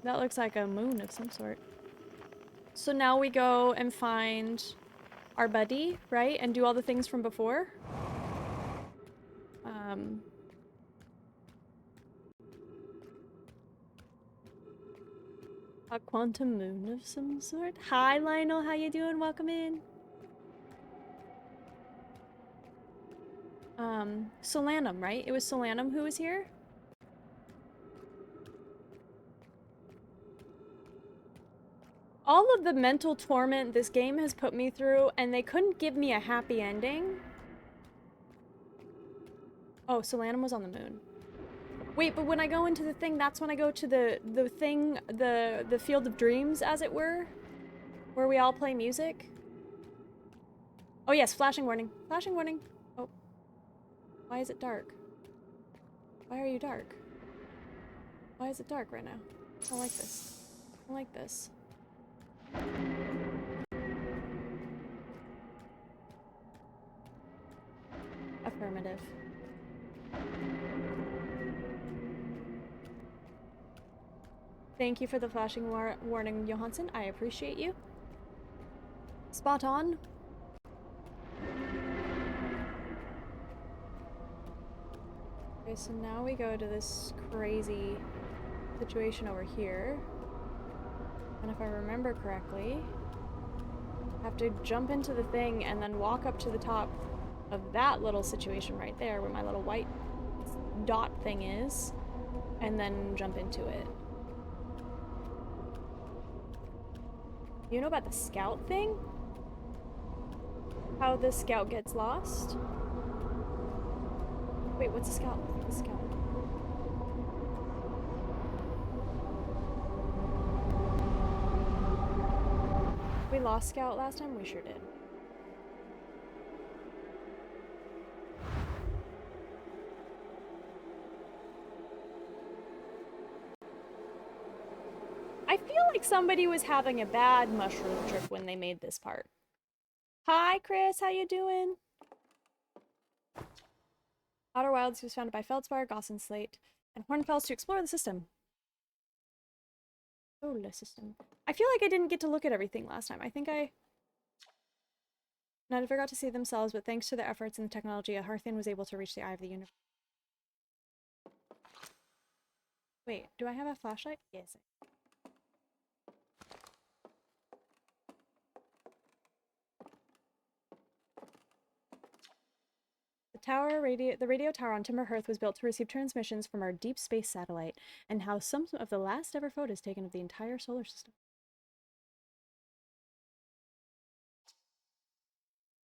looks like a moon of some sort. So now we go and find our buddy, right? And do all the things from before. A quantum moon of some sort. Hi, Lionel. How you doing? Welcome in. Solanum, right? It was Solanum who was here? All of the mental torment this game has put me through, and they couldn't give me a happy ending. Oh, Solanum was on the moon. Wait, but when I go into the thing, that's when I go to the thing, the Field of Dreams, as it were? Where we all play music? Oh yes, flashing warning. Flashing warning. Oh. Why is it dark? Why are you dark? Why is it dark right now? I don't like this. I don't like this. Affirmative. Thank you for the flashing warning, Johansson. I appreciate you. Spot on. Okay, so now we go to this crazy situation over here. And if I remember correctly, I have to jump into the thing and then walk up to the top of that little situation right there where my little white dot thing is, and then jump into it. You know about the scout thing? How the scout gets lost? Wait, what's a scout? What's a scout? We lost Scout last time? We sure did. I feel like somebody was having a bad mushroom trip when they made this part. Hi, Chris. How you doing? Outer Wilds was founded by Feldspar, Gauss Slate, and Hornfels to explore the system. Solar system. I feel like I didn't get to look at everything last time. I think none forgot to see themselves, but thanks to their efforts and the technology, Hearthian was able to reach the eye of the universe. Wait, do I have a flashlight? Yes. The radio tower on Timber Hearth was built to receive transmissions from our deep space satellite and house some of the last ever photos taken of the entire solar system.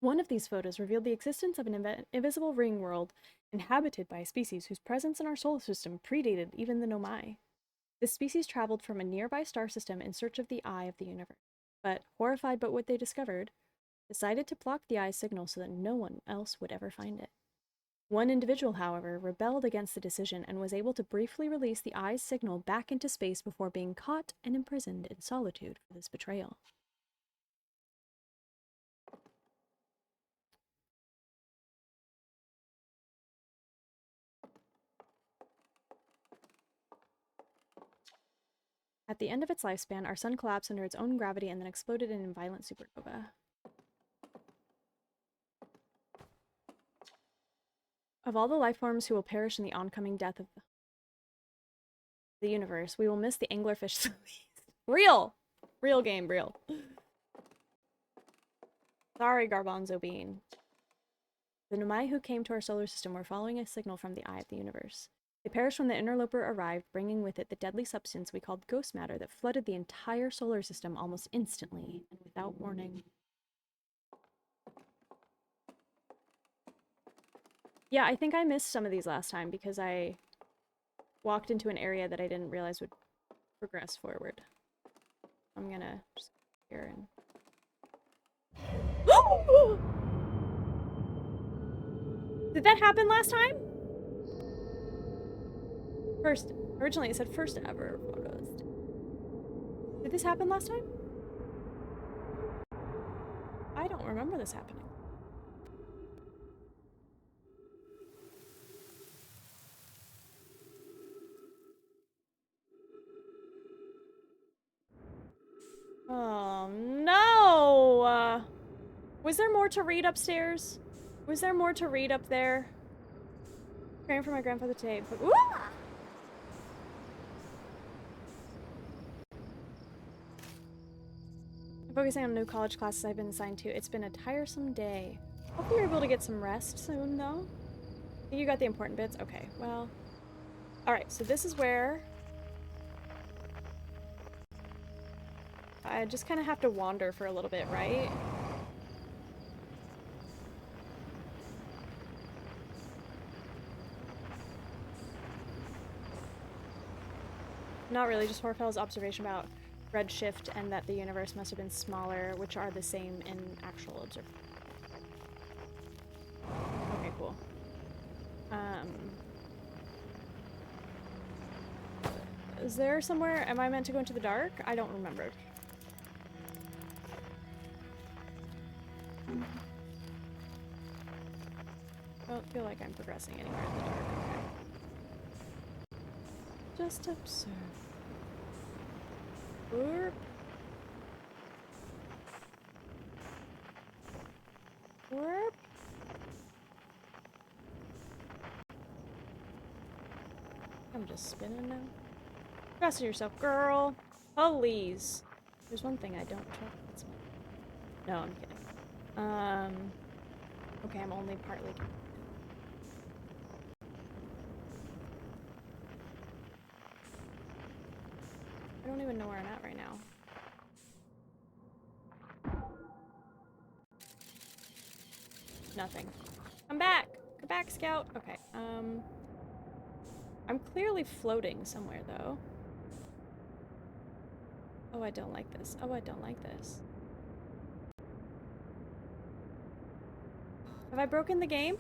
One of these photos revealed the existence of an invisible ring world inhabited by a species whose presence in our solar system predated even the Nomai. This species traveled from a nearby star system in search of the eye of the universe, but, horrified by what they discovered, decided to block the eye's signal so that no one else would ever find it. One individual, however, rebelled against the decision and was able to briefly release the eye's signal back into space before being caught and imprisoned in solitude for this betrayal. At the end of its lifespan, our sun collapsed under its own gravity and then exploded in a violent supernova. Of all the life forms who will perish in the oncoming death of the universe, we will miss the anglerfish the least. Real! Real game, real. Sorry, Garbanzo Bean. The Nomai who came to our solar system were following a signal from the eye of the universe. They perished when the interloper arrived, bringing with it the deadly substance we called ghost matter that flooded the entire solar system almost instantly and without warning. Yeah, I think I missed some of these last time because I walked into an area that I didn't realize would progress forward. I'm gonna just go here and... Did that happen last time? Originally it said first ever photos. Did this happen last time? I don't remember this happening. Oh no! Was there more to read upstairs? Was there more to read up there? Praying for my grandfather today. Ooh! Focusing on new college classes I've been assigned to. It's been a tiresome day. Hope you're able to get some rest soon, though. I think you got the important bits? Okay, well... Alright, so this is where... I just kind of have to wander for a little bit, right? Not really, just Horfel's observation about redshift and that the universe must have been smaller, which are the same in actual observation. Okay, cool. Is there somewhere, am I meant to go into the dark? I don't remember. I don't feel like I'm progressing anywhere in the dark, okay. Just observe. Warp. Warp. I'm just spinning now. Trust in yourself, girl. Please. There's one thing I don't trust. No, I'm kidding. Okay, I'm only partly. I don't even know where I'm at right now. Nothing. Come back! Come back, Scout! Okay, I'm clearly floating somewhere, though. Oh, I don't like this. Oh, I don't like this. Have I broken the game?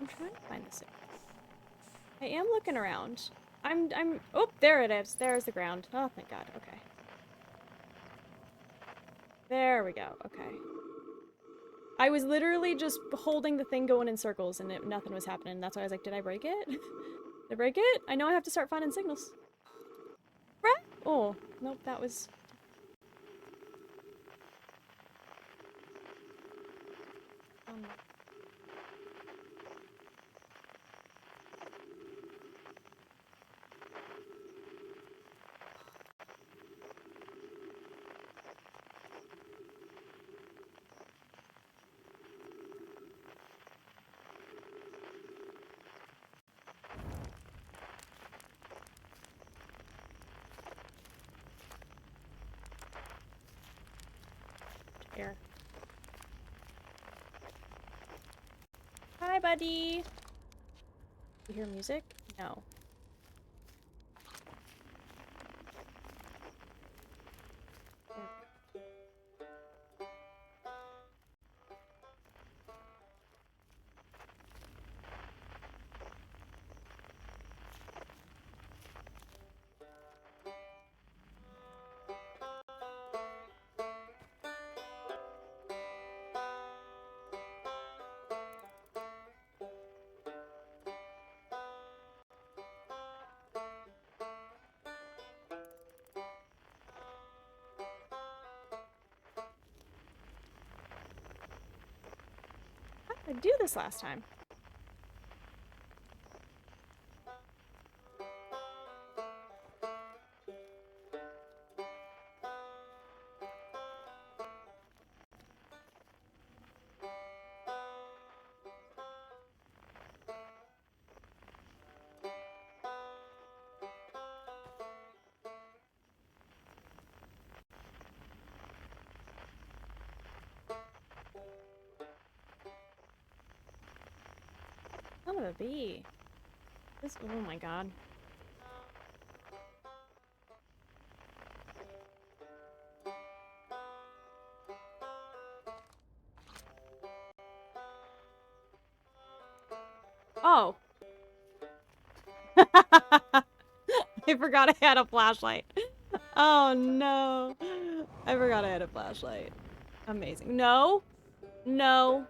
I'm trying to find this. I am looking around. Oh, there it is. There's the ground. Oh, thank God. Okay. There we go. Okay. I was literally just holding the thing going in circles and nothing was happening. That's why I was like, did I break it? Did I break it? I know I have to start finding signals. Right? Oh, nope, that was... Air. Hi, buddy. You hear music? No. How did I do this last time? Son of a bee. This, oh my god. Oh. I forgot I had a flashlight. Oh no. I forgot I had a flashlight. Amazing. No. No.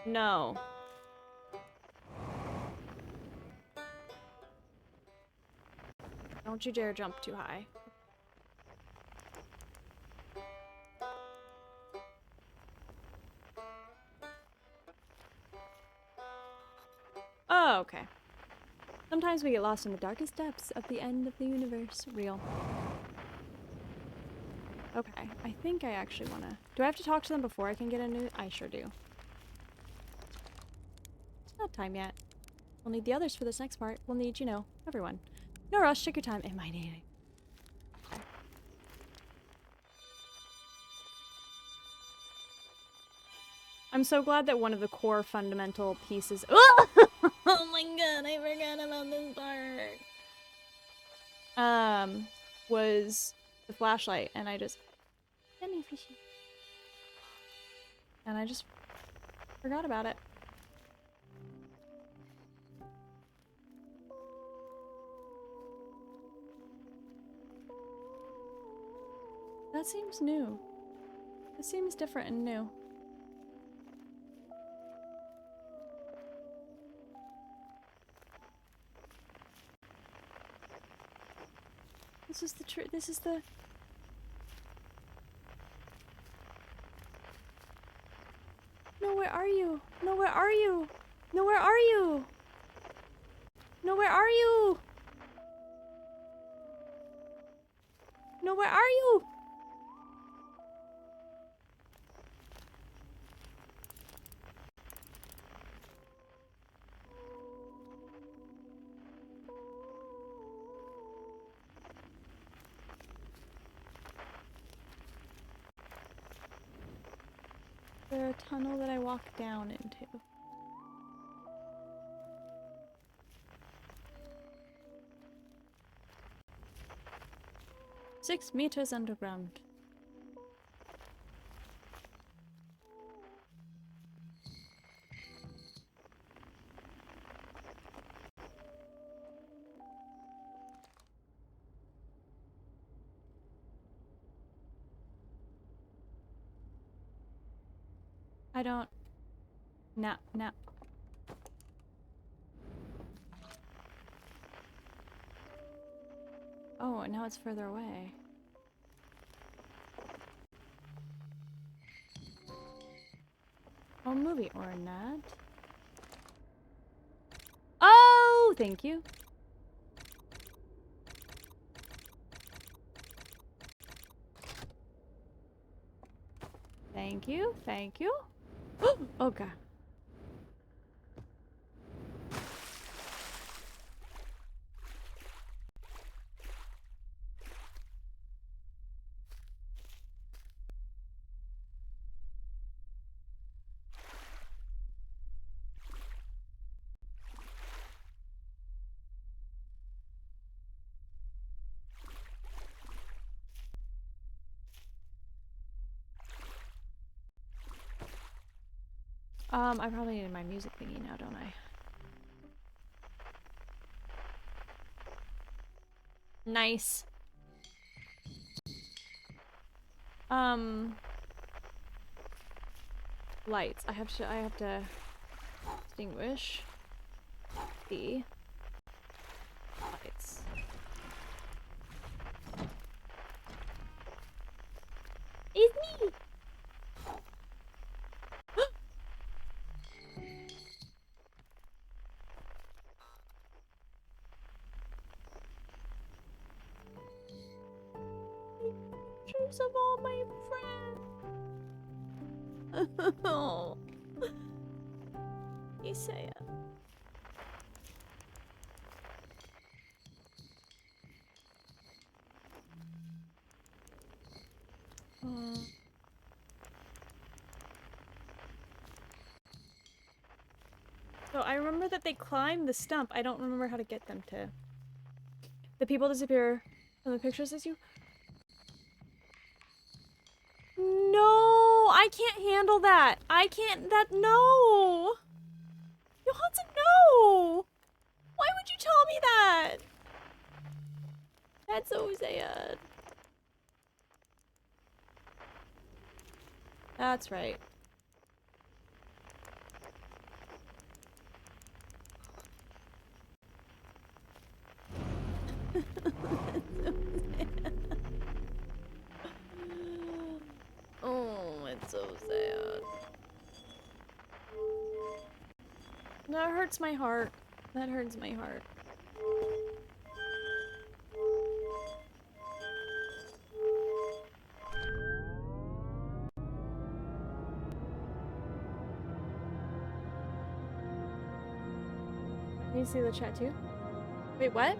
No. Don't you dare jump too high. Oh, okay. Sometimes we get lost in the darkest depths of the end of the universe. Real. Okay, I think I actually wanna... Do I have to talk to them before I can get a new... I sure do. It's not time yet. We'll need the others for this next part. We'll need, you know, everyone. No rush, take your time. It might need it. Okay. I'm so glad that one of the core fundamental pieces... Oh my god, I forgot about this part. Was the flashlight, and I just... And I just forgot about it. That seems new. That seems different and new. This is the truth. This is the... No, where are you? No, where are you? No, where are you? No, where are you? No, where are you? Is there a tunnel that I walk down into? Six meters underground. I don't... No, no. Oh, and now it's further away. Oh, movie or not. Oh, thank you. Thank you, thank you. Okay. I probably need my music thingy now, don't I? Nice. Lights. I have to extinguish the lights. It's me! Pictures of all my friends. Oh. Isaiah. So I remember that they climbed the stump. I don't remember how to get them to. The people disappear from the pictures as you. No, I can't handle that. I can't. No. Johansson, no. Why would you tell me that? That's so sad. That's right. Oh, it's so sad. That hurts my heart. That hurts my heart. Can you see the chat too? Wait, what?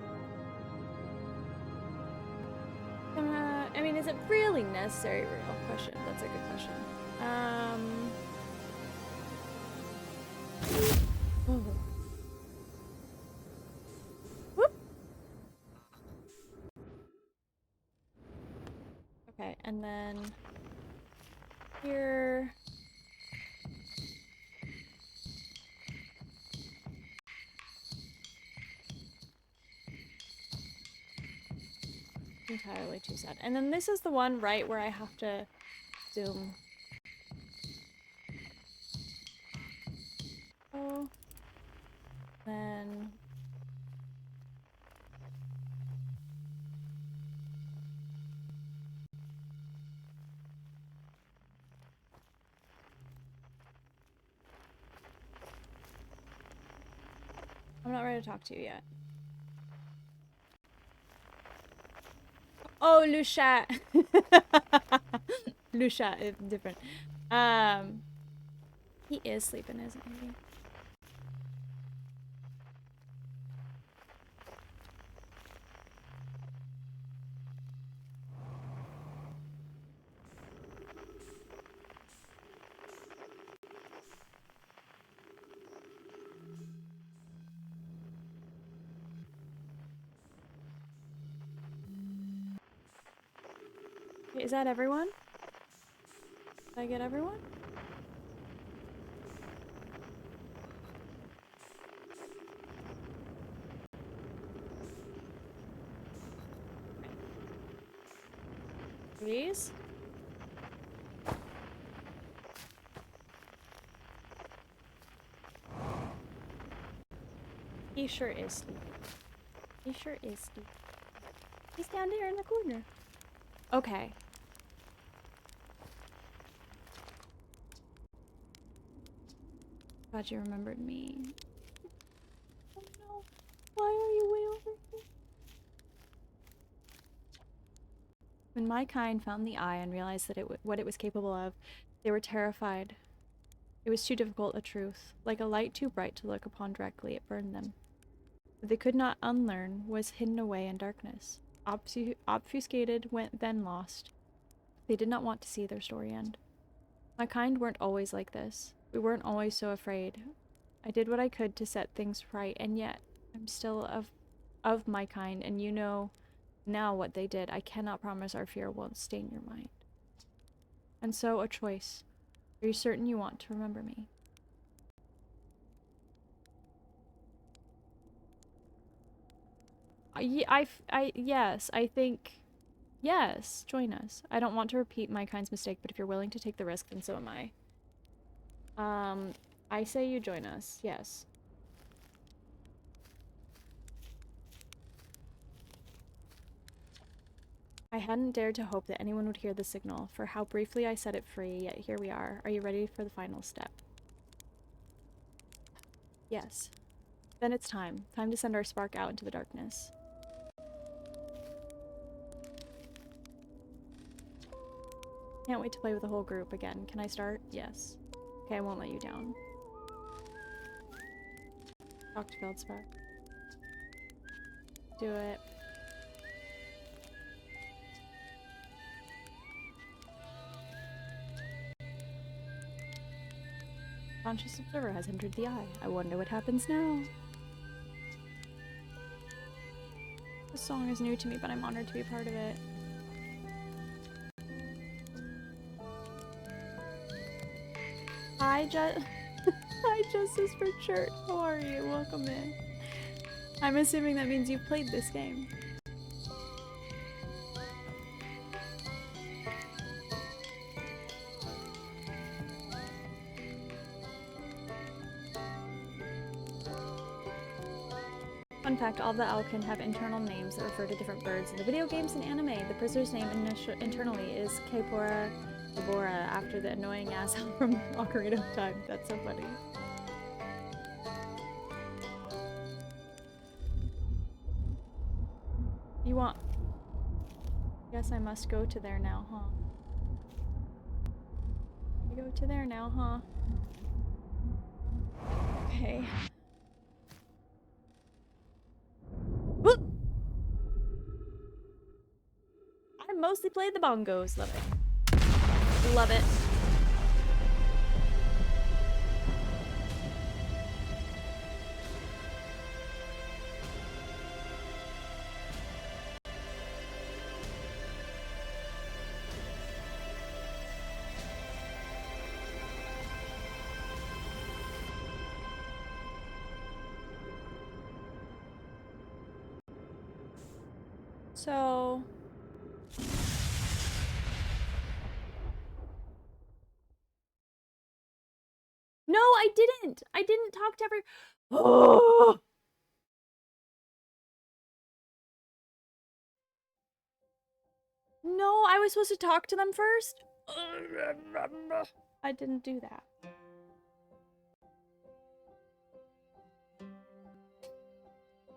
I mean, is it really necessary? Real question. That's a good question. Oh. Whoop. Okay, and then here. Entirely too sad. And then this is the one, right, where I have to zoom. Oh. Then. I'm not ready to talk to you yet. Oh, Lucia. Lucia is different. He is sleeping, isn't he? Is that everyone? Did I get everyone? Please? He sure is sleeping. He sure is sleeping. He's down there in the corner. Okay. Glad you remembered me. Oh no. Why are you way over here? When my kind found the eye and realized that what it was capable of, they were terrified. It was too difficult a truth. Like a light too bright to look upon directly, it burned them. What they could not unlearn was hidden away in darkness. Obfuscated, went then lost. They did not want to see their story end. My kind weren't always like this. We weren't always so afraid. I did what I could to set things right, and yet I'm still of my kind, and you know now what they did. I cannot promise our fear won't stain your mind. And so, a choice. Are you certain you want to remember me? Yes, I think... Yes, join us. I don't want to repeat my kind's mistake, but if you're willing to take the risk, then so am I. I say you join us, yes. I hadn't dared to hope that anyone would hear the signal, for how briefly I set it free, yet here we are. Are you ready for the final step? Yes. Then it's time. Time to send our spark out into the darkness. Can't wait to play with the whole group again. Can I start? Yes. Okay, I won't let you down. Talk to Feldspar. Do it. Conscious observer has entered the eye. I wonder what happens now. This song is new to me, but I'm honored to be a part of it. Hi, Hi, Justice for Church. How are you? Welcome in. I'm assuming that means you've played this game. Fun fact, all the Alkin have internal names that refer to different birds. In the video games and anime, the prisoner's name internally is Kaepora Labora, after the annoying asshole from Ocarina of Time. That's so funny. You want... Guess I must go to there now, huh? I go to there now, huh? Okay. Whoop! I mostly played the bongos. Love it. Love it. So... No, I didn't! I didn't talk to every- Oh! No, I was supposed to talk to them first? I didn't do that.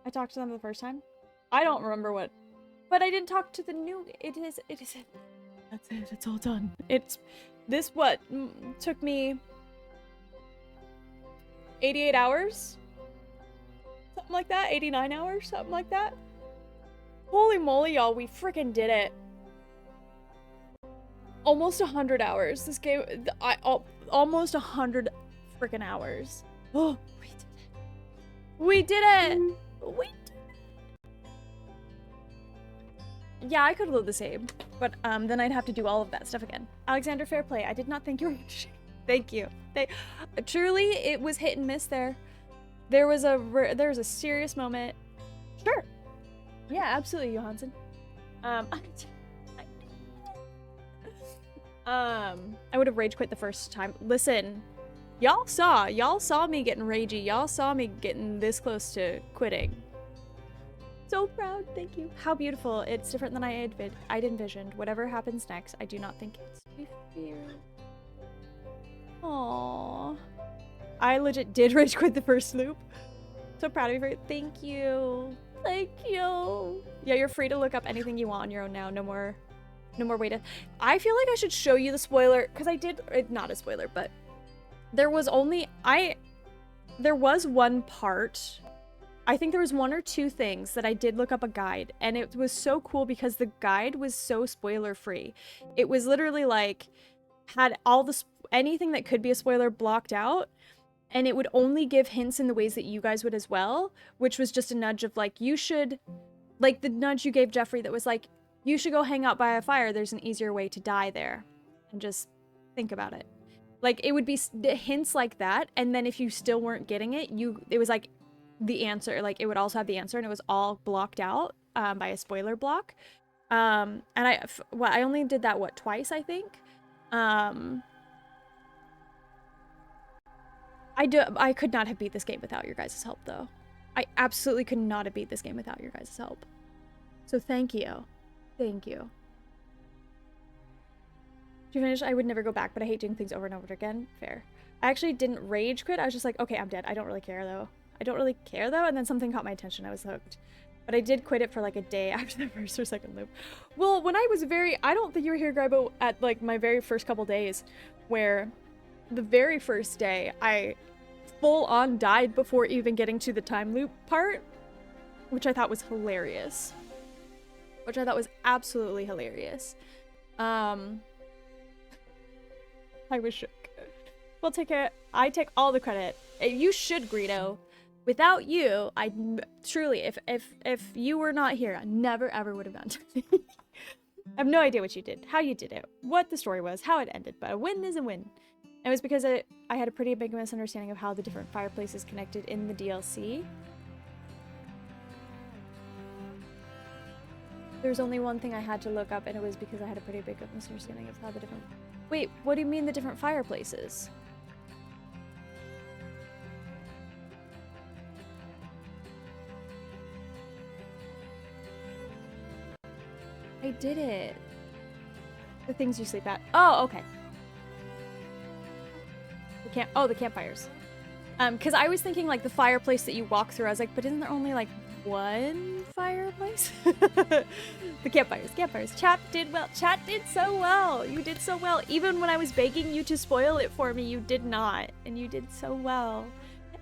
I talked to them the first time? I don't remember what... But I didn't talk to the new... It is... That's it. It's all done. It's... This, what? Took me... 88 hours? Something like that? 89 hours? Something like that? Holy moly, y'all. We freaking did it. Almost 100 hours. This game... almost 100 freaking hours. Oh, we did it! We did it! Yeah, I could load the save, but then I'd have to do all of that stuff again. Alexander Fairplay, I did not think you were... Thank you. Truly, it was hit and miss there. There was a serious moment. Sure. Yeah, absolutely, Johansson. I would have rage quit the first time. Listen, y'all saw me getting ragey. Y'all saw me getting this close to quitting. So proud, thank you. How beautiful. It's different than I'd envisioned. Whatever happens next, I do not think it's to be feared. Aww. I legit did rage quit the first loop. So proud of you for it. Thank you. Thank you. Yeah, you're free to look up anything you want on your own now. No more way to... I feel like I should show you the spoiler, because I did... Not a spoiler, but there was only... There was one part... I think there was one or two things that I did look up a guide, and it was so cool because the guide was so spoiler free. It was literally like, had all the... anything that could be a spoiler blocked out, and it would only give hints in the ways that you guys would as well, which was just a nudge of like, you should... Like the nudge you gave Jeffrey that was like, you should go hang out by a fire. There's an easier way to die there. And just think about it. Like, it would be hints like that, and then if you still weren't getting it, it was like the answer. Like, it would also have the answer, and it was all blocked out by a spoiler block. And I only did that, twice, I think? I could not have beat this game without your guys' help, though. I absolutely could not have beat this game without your guys' help. So thank you. Thank you. Did you finish? I would never go back, but I hate doing things over and over again. Fair. I actually didn't rage quit. I was just like, okay, I'm dead. I don't really care, though. And then something caught my attention. I was hooked. But I did quit it for like a day after the first or second loop. Well, when I was I don't think you were here, Grybo, at like my very first couple days, where the very first day I full on died before even getting to the time loop part, which I thought was hilarious. Which I thought was absolutely hilarious. I was shook. Well, I take all the credit. You should, Greedo. Without you, I truly, if you were not here, I never ever would have done it. I have no idea what you did, how you did it, what the story was, how it ended, but a win is a win. It was because I had a pretty big misunderstanding of how the different fireplaces connected in the DLC. There's only one thing I had to look up, and it was because I had a pretty big misunderstanding of how the different... Wait, what do you mean the different fireplaces? I did it. The things you sleep at. Oh, okay. The campfires. Because I was thinking like the fireplace that you walk through. I was like, but isn't there only like one fireplace? The campfires. Chat did well. Chat did so well. You did so well. Even when I was begging you to spoil it for me, you did not. And you did so well.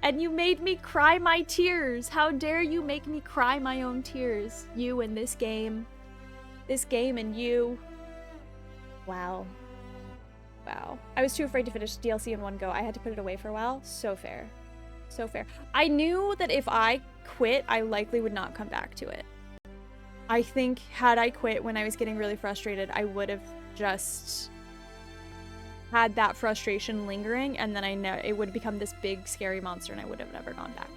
And you made me cry my tears. How dare you make me cry my own tears? You and this game. This game and you. Wow. Wow. I was too afraid to finish DLC in one go. I had to put it away for a while. So fair. So fair. I knew that if I quit, I likely would not come back to it. I think had I quit when I was getting really frustrated, I would have just had that frustration lingering, and then I know it would become this big scary monster and I would have never gone back.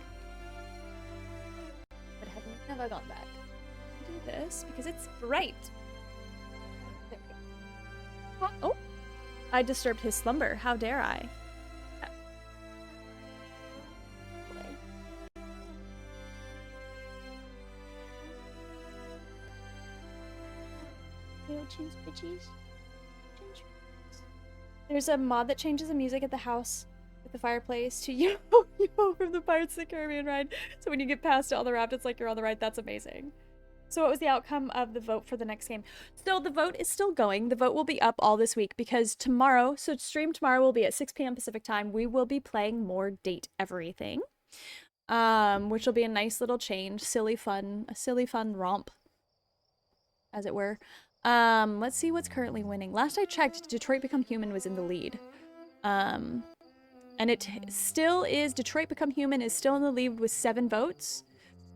But I have never gone back. Do this because it's bright. There we go. Oh! I disturbed his slumber. How dare I? There's a mod that changes the music at the house with the fireplace to yo from the Pirates of the Caribbean ride. So when you get past all the raft, it's like you're on the ride. That's amazing. So what was the outcome of the vote for the next game? So the vote is still going. The vote will be up all this week because tomorrow, so stream tomorrow will be at 6 p.m. Pacific time. We will be playing more Date Everything, which will be a nice little change, a silly fun romp, as it were. Let's see what's currently winning. Last I checked, Detroit Become Human was in the lead. And it still is. Detroit Become Human is still in the lead with 7 votes.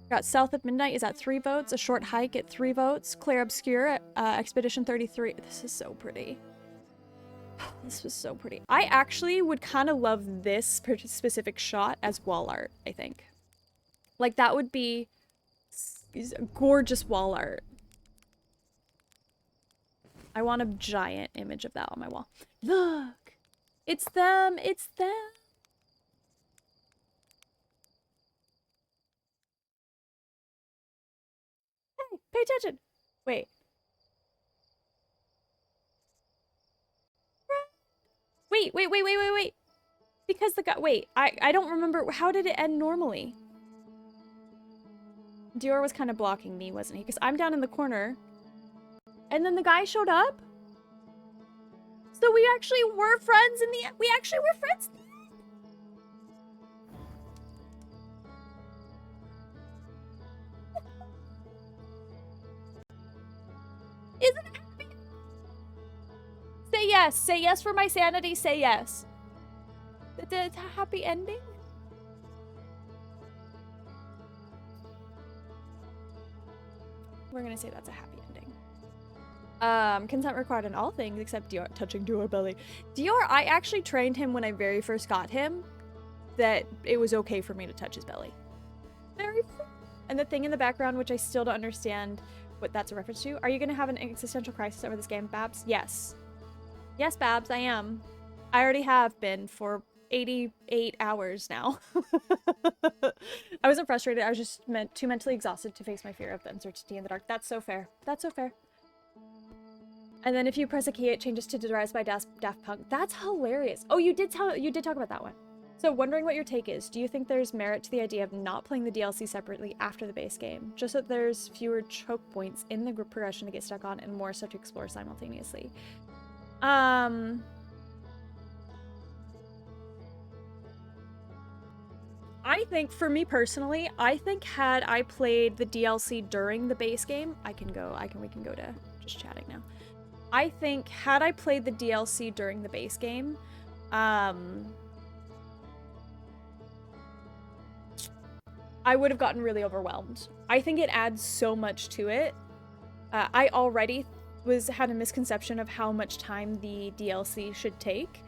Got South of Midnight is at 3 votes. A Short Hike at 3 votes. Claire Obscure at Expedition 33. This is so pretty. This was so pretty. I actually would kind of love this specific shot as wall art, I think. Like, that would be gorgeous wall art. I want a giant image of that on my wall. Look! It's them! It's them! Hey, pay attention! Wait. Wait. Because the guy, wait, I don't remember, how did it end normally? Dior was kind of blocking me, wasn't he? Because I'm down in the corner. And then the guy showed up? So we actually were friends in the end. We actually were friends in the end. Isn't it happy? Say yes. Say yes for my sanity. Say yes. It's a happy ending? We're gonna say that's a happy ending. Consent required in all things except Dior touching Dior belly. Dior, I actually trained him when I very first got him that it was okay for me to touch his belly. And the thing in the background, which I still don't understand what that's a reference to. Are you gonna have an existential crisis over this game, Babs? Yes. Yes, Babs, I am. I already have been for 88 hours now. I wasn't frustrated. I was just too mentally exhausted to face my fear of the uncertainty in the dark. That's so fair. That's so fair. And then if you press a key, it changes to Derized by Daft Punk. That's hilarious. Oh, you did talk about that one. So wondering what your take is. Do you think there's merit to the idea of not playing the DLC separately after the base game? Just that there's fewer choke points in the progression to get stuck on and more so to explore simultaneously. I think, for me personally, I think had I played the DLC during the base game, we can go to just chatting now. I think had I played the DLC during the base game, I would have gotten really overwhelmed. I think it adds so much to it. I already had a misconception of how much time the DLC should take.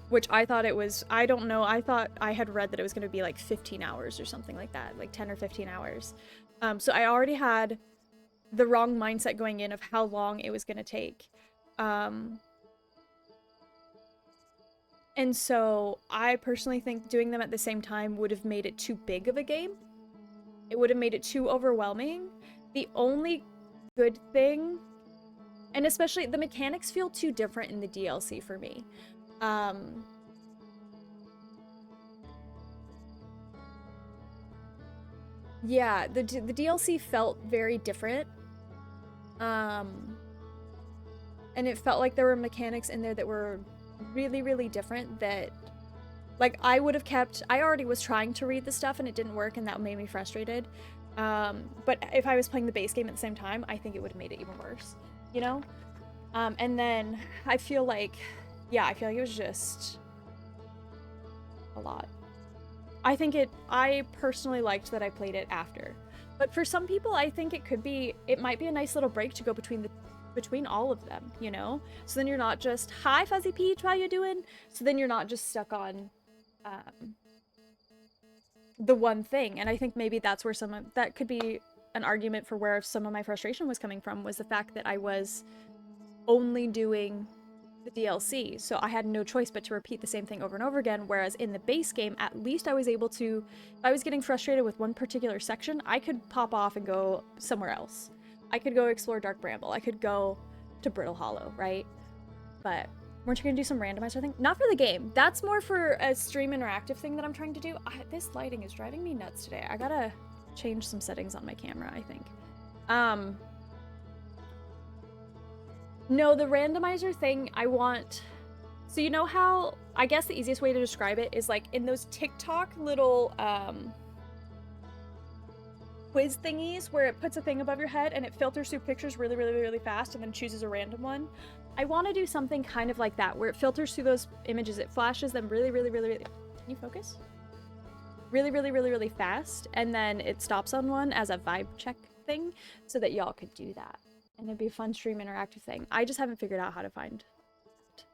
Which I thought it was, I don't know, I thought I had read that it was going to be like 15 hours or something like that, like 10 or 15 hours. So I already had the wrong mindset going in of how long it was going to take. And so I personally think doing them at the same time would have made it too big of a game. It would have made it too overwhelming. The only good thing, and especially the mechanics feel too different in the DLC for me. Yeah, the DLC felt very different. And it felt like there were mechanics in there that were really, really different that, like, I already was trying to read the stuff and it didn't work and that made me frustrated. But if I was playing the base game at the same time, I think it would have made it even worse, you know? And then I feel like it was just a lot. I personally liked that I played it after. But for some people, I think it might be a nice little break to go between all of them, you know? So then you're not just, hi Fuzzy Peach, how you doing? So then you're not just stuck on the one thing. And I think maybe that's where that could be an argument for where some of my frustration was coming from, was the fact that I was only doing the DLC, so I had no choice but to repeat the same thing over and over again, whereas in the base game, at least I was able to, if I was getting frustrated with one particular section, I could pop off and go somewhere else. I could go explore Dark Bramble, I could go to Brittle Hollow, right? But weren't you gonna do some randomizer thing? Not for the game, that's more for a stream interactive thing that I'm trying to do. This lighting is driving me nuts today. I gotta change some settings on my camera, I think. No, the randomizer thing, so you know how, I guess the easiest way to describe it is like in those TikTok little quiz thingies where it puts a thing above your head and it filters through pictures really, really, really fast and then chooses a random one. I want to do something kind of like that, where it filters through those images, it flashes them really, really, really, really, can you focus? Really, really, really, really fast, and then it stops on one as a vibe check thing so that y'all could do that. And it'd be a fun stream interactive thing. I just haven't figured out how to find it.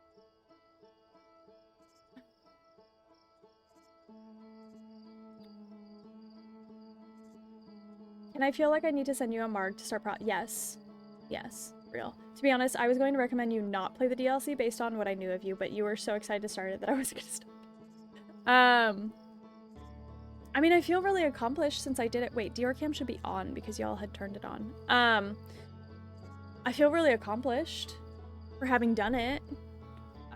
And I feel like I need to send you a marg to start Yes. Yes. Real. To be honest, I was going to recommend you not play the DLC based on what I knew of you, but you were so excited to start it that I was gonna stop. I mean, I feel really accomplished since I did it. Wait, Dior Cam should be on because y'all had turned it on. I feel really accomplished for having done it.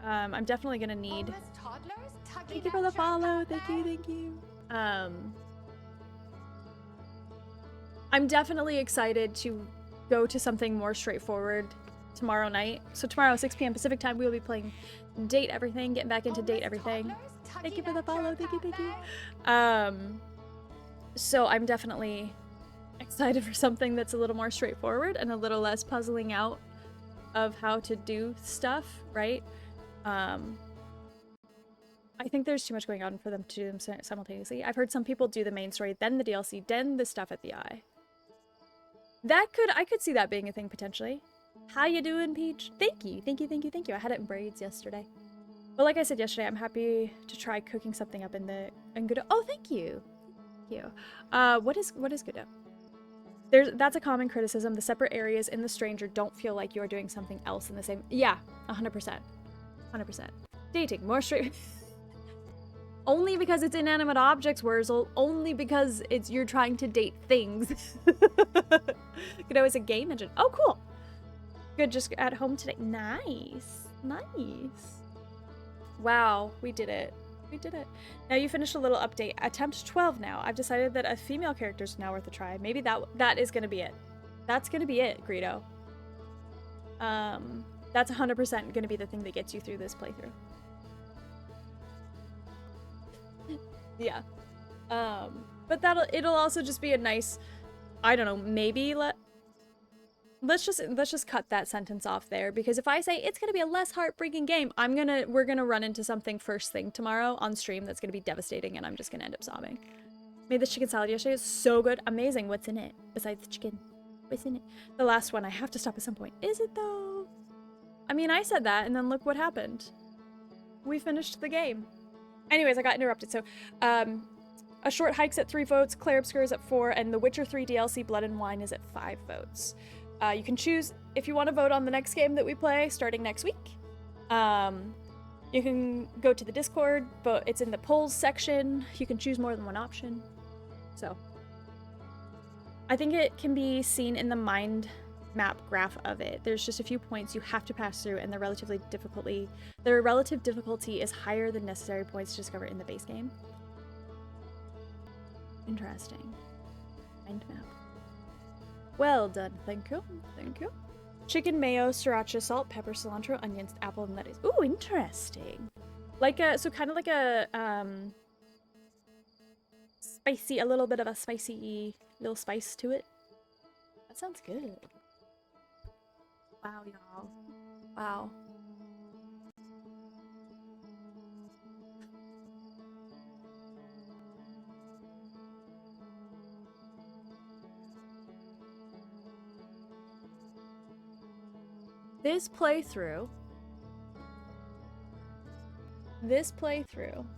I'm definitely gonna need. Homeless toddlers tugging Thank you for at the your follow. gut Thank there. you. I'm definitely excited to go to something more straightforward tomorrow night. So tomorrow, 6 p.m. Pacific time, we will be playing Date Everything, getting back into Date Homeless Everything. toddlers Thank you tugging for the at your follow. Thank you, gut thank you. there. So I'm definitely excited for something that's a little more straightforward and a little less puzzling out of how to do stuff, right? I think there's too much going on for them to do them simultaneously. I've heard some people do the main story, then the DLC, then the stuff at the eye. I could see that being a thing potentially. How you doing, Peach? Thank you, thank you, thank you, thank you. I had it in braids yesterday. But like I said yesterday, I'm happy to try cooking something up in Godot. Oh, thank you. Thank you. What is Godot? That's a common criticism. The separate areas in The Stranger don't feel like you're doing something else in the same. Yeah, 100%. 100%. Dating, more straight. Only because it's inanimate objects, Wurzel. Only because you're trying to date things. Godot is a game engine. Oh, cool. Good, just at home today. Nice. Nice. Wow, we did it. We did it. Now you finished a little update. Attempt 12 now. I've decided that a female character is now worth a try. Maybe that is going to be it. That's going to be it, Greedo. That's 100% going to be the thing that gets you through this playthrough. Yeah. But it'll also just be a nice, I don't know, maybe let's just cut that sentence off there, because if I say it's gonna be a less heartbreaking game, we're gonna run into something first thing tomorrow on stream that's gonna be devastating, and I'm just gonna end up sobbing. Made this chicken salad yesterday. It's so good, amazing. What's in it besides the chicken? What's in it? The last one. I have to stop at some point. Is it though? I mean, I said that, and then look what happened. We finished the game. Anyways, I got interrupted. So, A Short Hike's at 3 votes, Clair Obscur is at 4, and The Witcher 3 DLC Blood and Wine is at 5 votes. You can choose if you want to vote on the next game that we play starting next week. You can go to the Discord, but it's in the polls section. You can choose more than one option. So, I think it can be seen in the mind map graph of it. There's just a few points you have to pass through, and their relative difficulty is higher than necessary points to discover in the base game. Interesting. Mind map. Well done. Thank you. Thank you. Chicken, mayo, sriracha, salt, pepper, cilantro, onions, apple, and lettuce. Ooh, interesting. So kind of like a spicy, a little bit of a spicy little spice to it. That sounds good. Wow, y'all. Wow. This playthrough,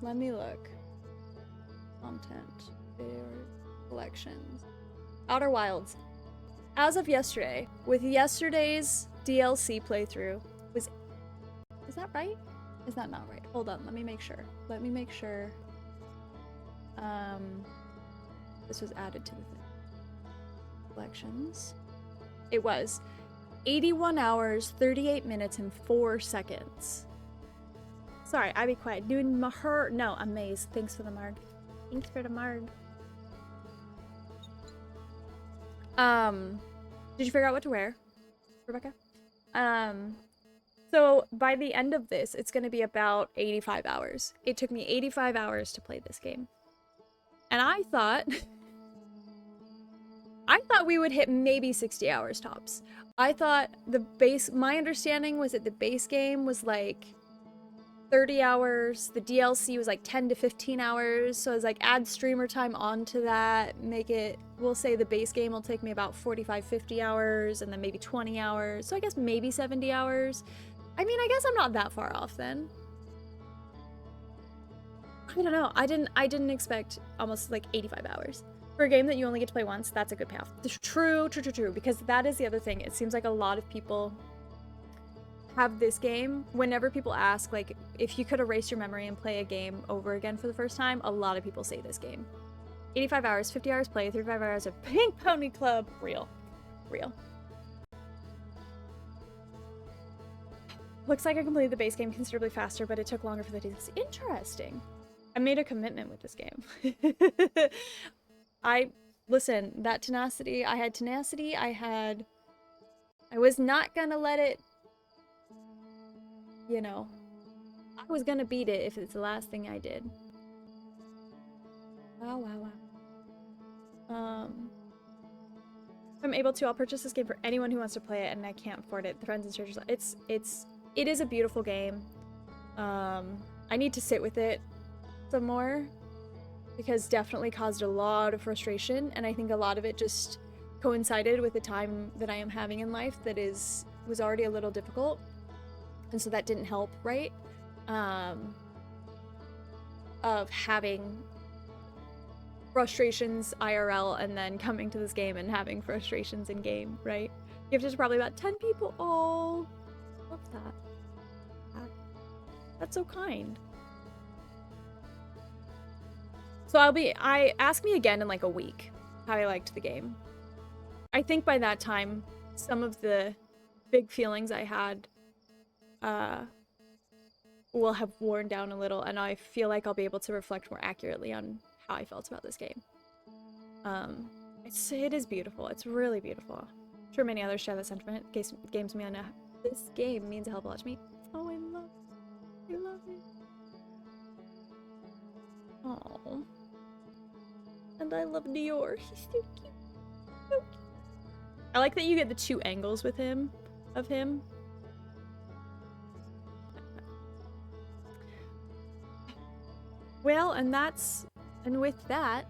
let me look. Content, collections. Outer Wilds. As of yesterday, with yesterday's DLC playthrough, is that right? Is that not right? Hold on, let me make sure. This was added to the thing. Collections. It was 81 hours, 38 minutes, and 4 seconds. Sorry, I be quiet. Doing her. No, amazed. Thanks for the marg. Thanks for the marg. Did you figure out what to wear, Rebecca? So by the end of this, it's gonna be about 85 hours. It took me 85 hours to play this game. And I thought we would hit maybe 60 hours tops. I thought my understanding was that the base game was like 30 hours, the DLC was like 10 to 15 hours, so I was like, add streamer time onto that, we'll say the base game will take me about 45, 50 hours, and then maybe 20 hours, so I guess maybe 70 hours. I mean, I guess I'm not that far off then. I don't know, I didn't expect almost like 85 hours. For a game that you only get to play once, that's a good payoff. True, because that is the other thing. It seems like a lot of people have this game. Whenever people ask, like, if you could erase your memory and play a game over again for the first time, a lot of people say this game. 85 hours, 50 hours play, 35 hours of Pink Pony Club. Real. Looks like I completed the base game considerably faster, but it took longer for the details. Interesting. I made a commitment with this game. Listen, that tenacity, I had tenacity, I was not gonna let it, you know, I was gonna beat it if it's the last thing I did. Wow, wow, wow. If I'm able to, I'll purchase this game for anyone who wants to play it, and I can't afford it. The Friends and Strangers, it is a beautiful game. I need to sit with it some more, because definitely caused a lot of frustration, and I think a lot of it just coincided with the time that I am having in life that was already a little difficult, and so that didn't help, right? Of having frustrations IRL and then coming to this game and having frustrations in game, right? Gifted to probably about 10 people. Oh, love that. That's so kind. So ask me again in like a week how I liked the game. I think by that time, some of the big feelings I had will have worn down a little, and I feel like I'll be able to reflect more accurately on how I felt about this game. It is beautiful. It's really beautiful. I'm sure many others share that sentiment. This game means a hell of a lot to me. Oh, I love it. Oh. And I love Dior. He's so cute. So cute. I like that you get the two angles with him, of him. Well, and with that,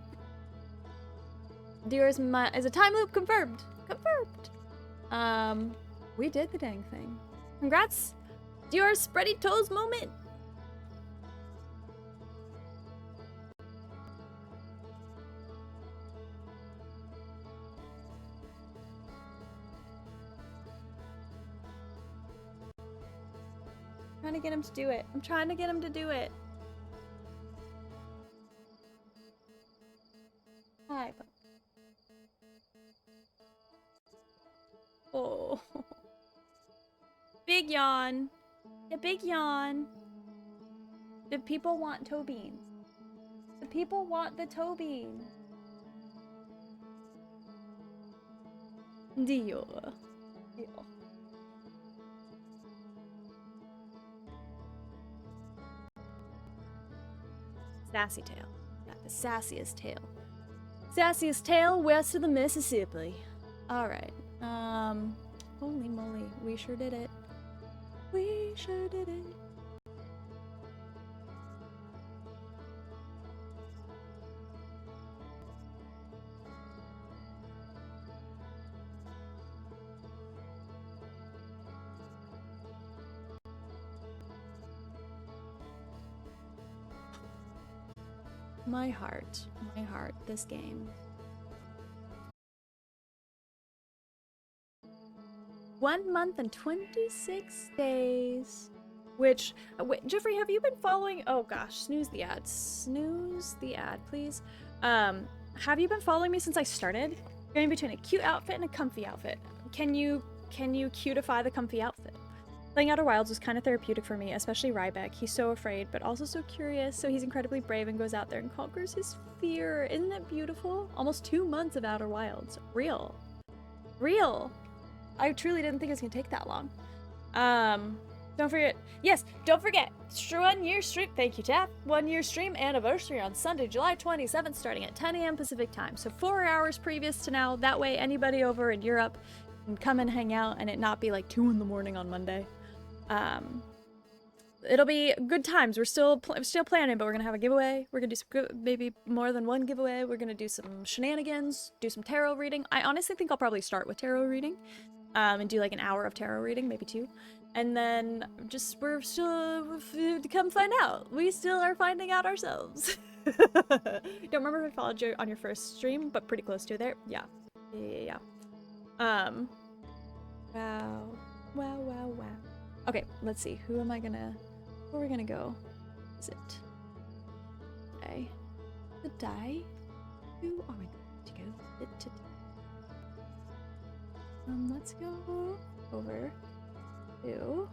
Dior is a time loop confirmed. Confirmed. We did the dang thing. Congrats, Dior spready toes moment. I'm trying to get him to do it. I'm trying to get him to do it. Hi, bud. Oh. Big yawn. A big yawn. The people want toe beans. The people want the toe beans. Dior. Dior. Sassy tail. Got the sassiest tail. Sassiest tail west of the Mississippi. Alright. Holy moly. We sure did it. We sure did it. My heart, this game. 1 month and 26 days. Which, wait, Jeffrey, have you been following? Oh gosh, snooze the ad. Snooze the ad, please. Have you been following me since I started? Going between a cute outfit and a comfy outfit. Can you cutify the comfy outfit? Playing Outer Wilds was kind of therapeutic for me, especially Ryback. He's so afraid, but also so curious, so he's incredibly brave and goes out there and conquers his fear. Isn't it beautiful? Almost 2 months of Outer Wilds. Real. I truly didn't think it was gonna take that long. Don't forget, 1 year stream, thank you, Tap. 1 year stream anniversary on Sunday, July 27th, starting at 10 a.m. Pacific time. So 4 hours previous to now, that way anybody over in Europe can come and hang out and it not be like 2 in the morning on Monday. It'll be good times. We're still planning, but we're gonna have a giveaway. We're gonna do maybe more than one giveaway. We're gonna do some shenanigans, do some tarot reading. I honestly think I'll probably start with tarot reading, and do like an hour of tarot reading, maybe 2. And then we're still, come find out. We still are finding out ourselves. Don't remember if I followed you on your first stream, but pretty close to there. Yeah. Wow. Okay, let's see. Where are we gonna go? Is it today? Today? Who are we going to go today? Let's go over to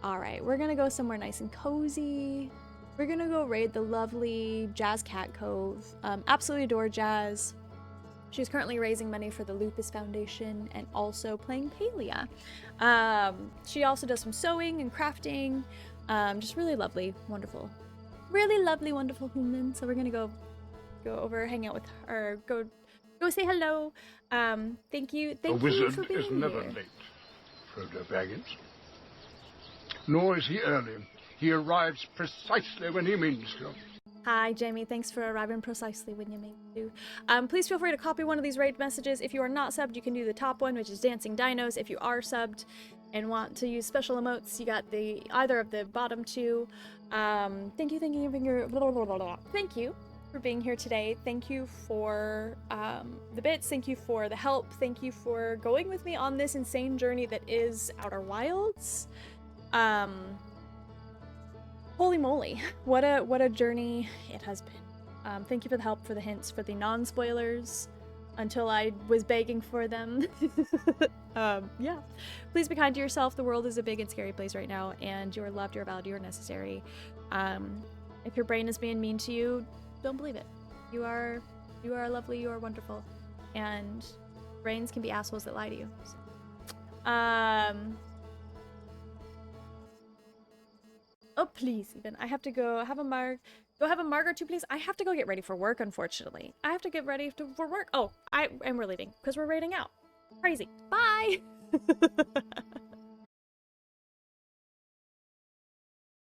All right, we're gonna go somewhere nice and cozy. We're gonna go raid the lovely Jazz Cat Cove. Absolutely adore Jazz. She's currently raising money for the Lupus Foundation and also playing Palia. She also does some sewing and crafting. Just really lovely, wonderful. Really lovely, wonderful human. So we're gonna go over, hang out with her, go say hello. Thank you A for wizard being is never here. late, Frodo Baggins. Nor is he early. He arrives precisely when he means to. Hi, Jamie. Thanks for arriving precisely when you mean to. Please feel free to copy one of these raid messages. If you are not subbed, you can do the top one, which is Dancing Dinos. If you are subbed and want to use special emotes, you got either of the bottom two. Thank you for being here today. Thank you for the bits. Thank you for the help. Thank you for going with me on this insane journey that is Outer Wilds. Holy moly, what a journey it has been. Thank you for the help, for the hints, for the non-spoilers, until I was begging for them. Yeah. Please be kind to yourself. The world is a big and scary place right now, and you are loved, you are valued, you are necessary. If your brain is being mean to you, don't believe it. You are lovely, you are wonderful, and brains can be assholes that lie to you. So. Oh, please, even. I have to go have a go have a marg or two, please. I have to go get ready for work, unfortunately. I have to get ready for work. Oh, and we're leaving because we're raiding out. Crazy. Bye!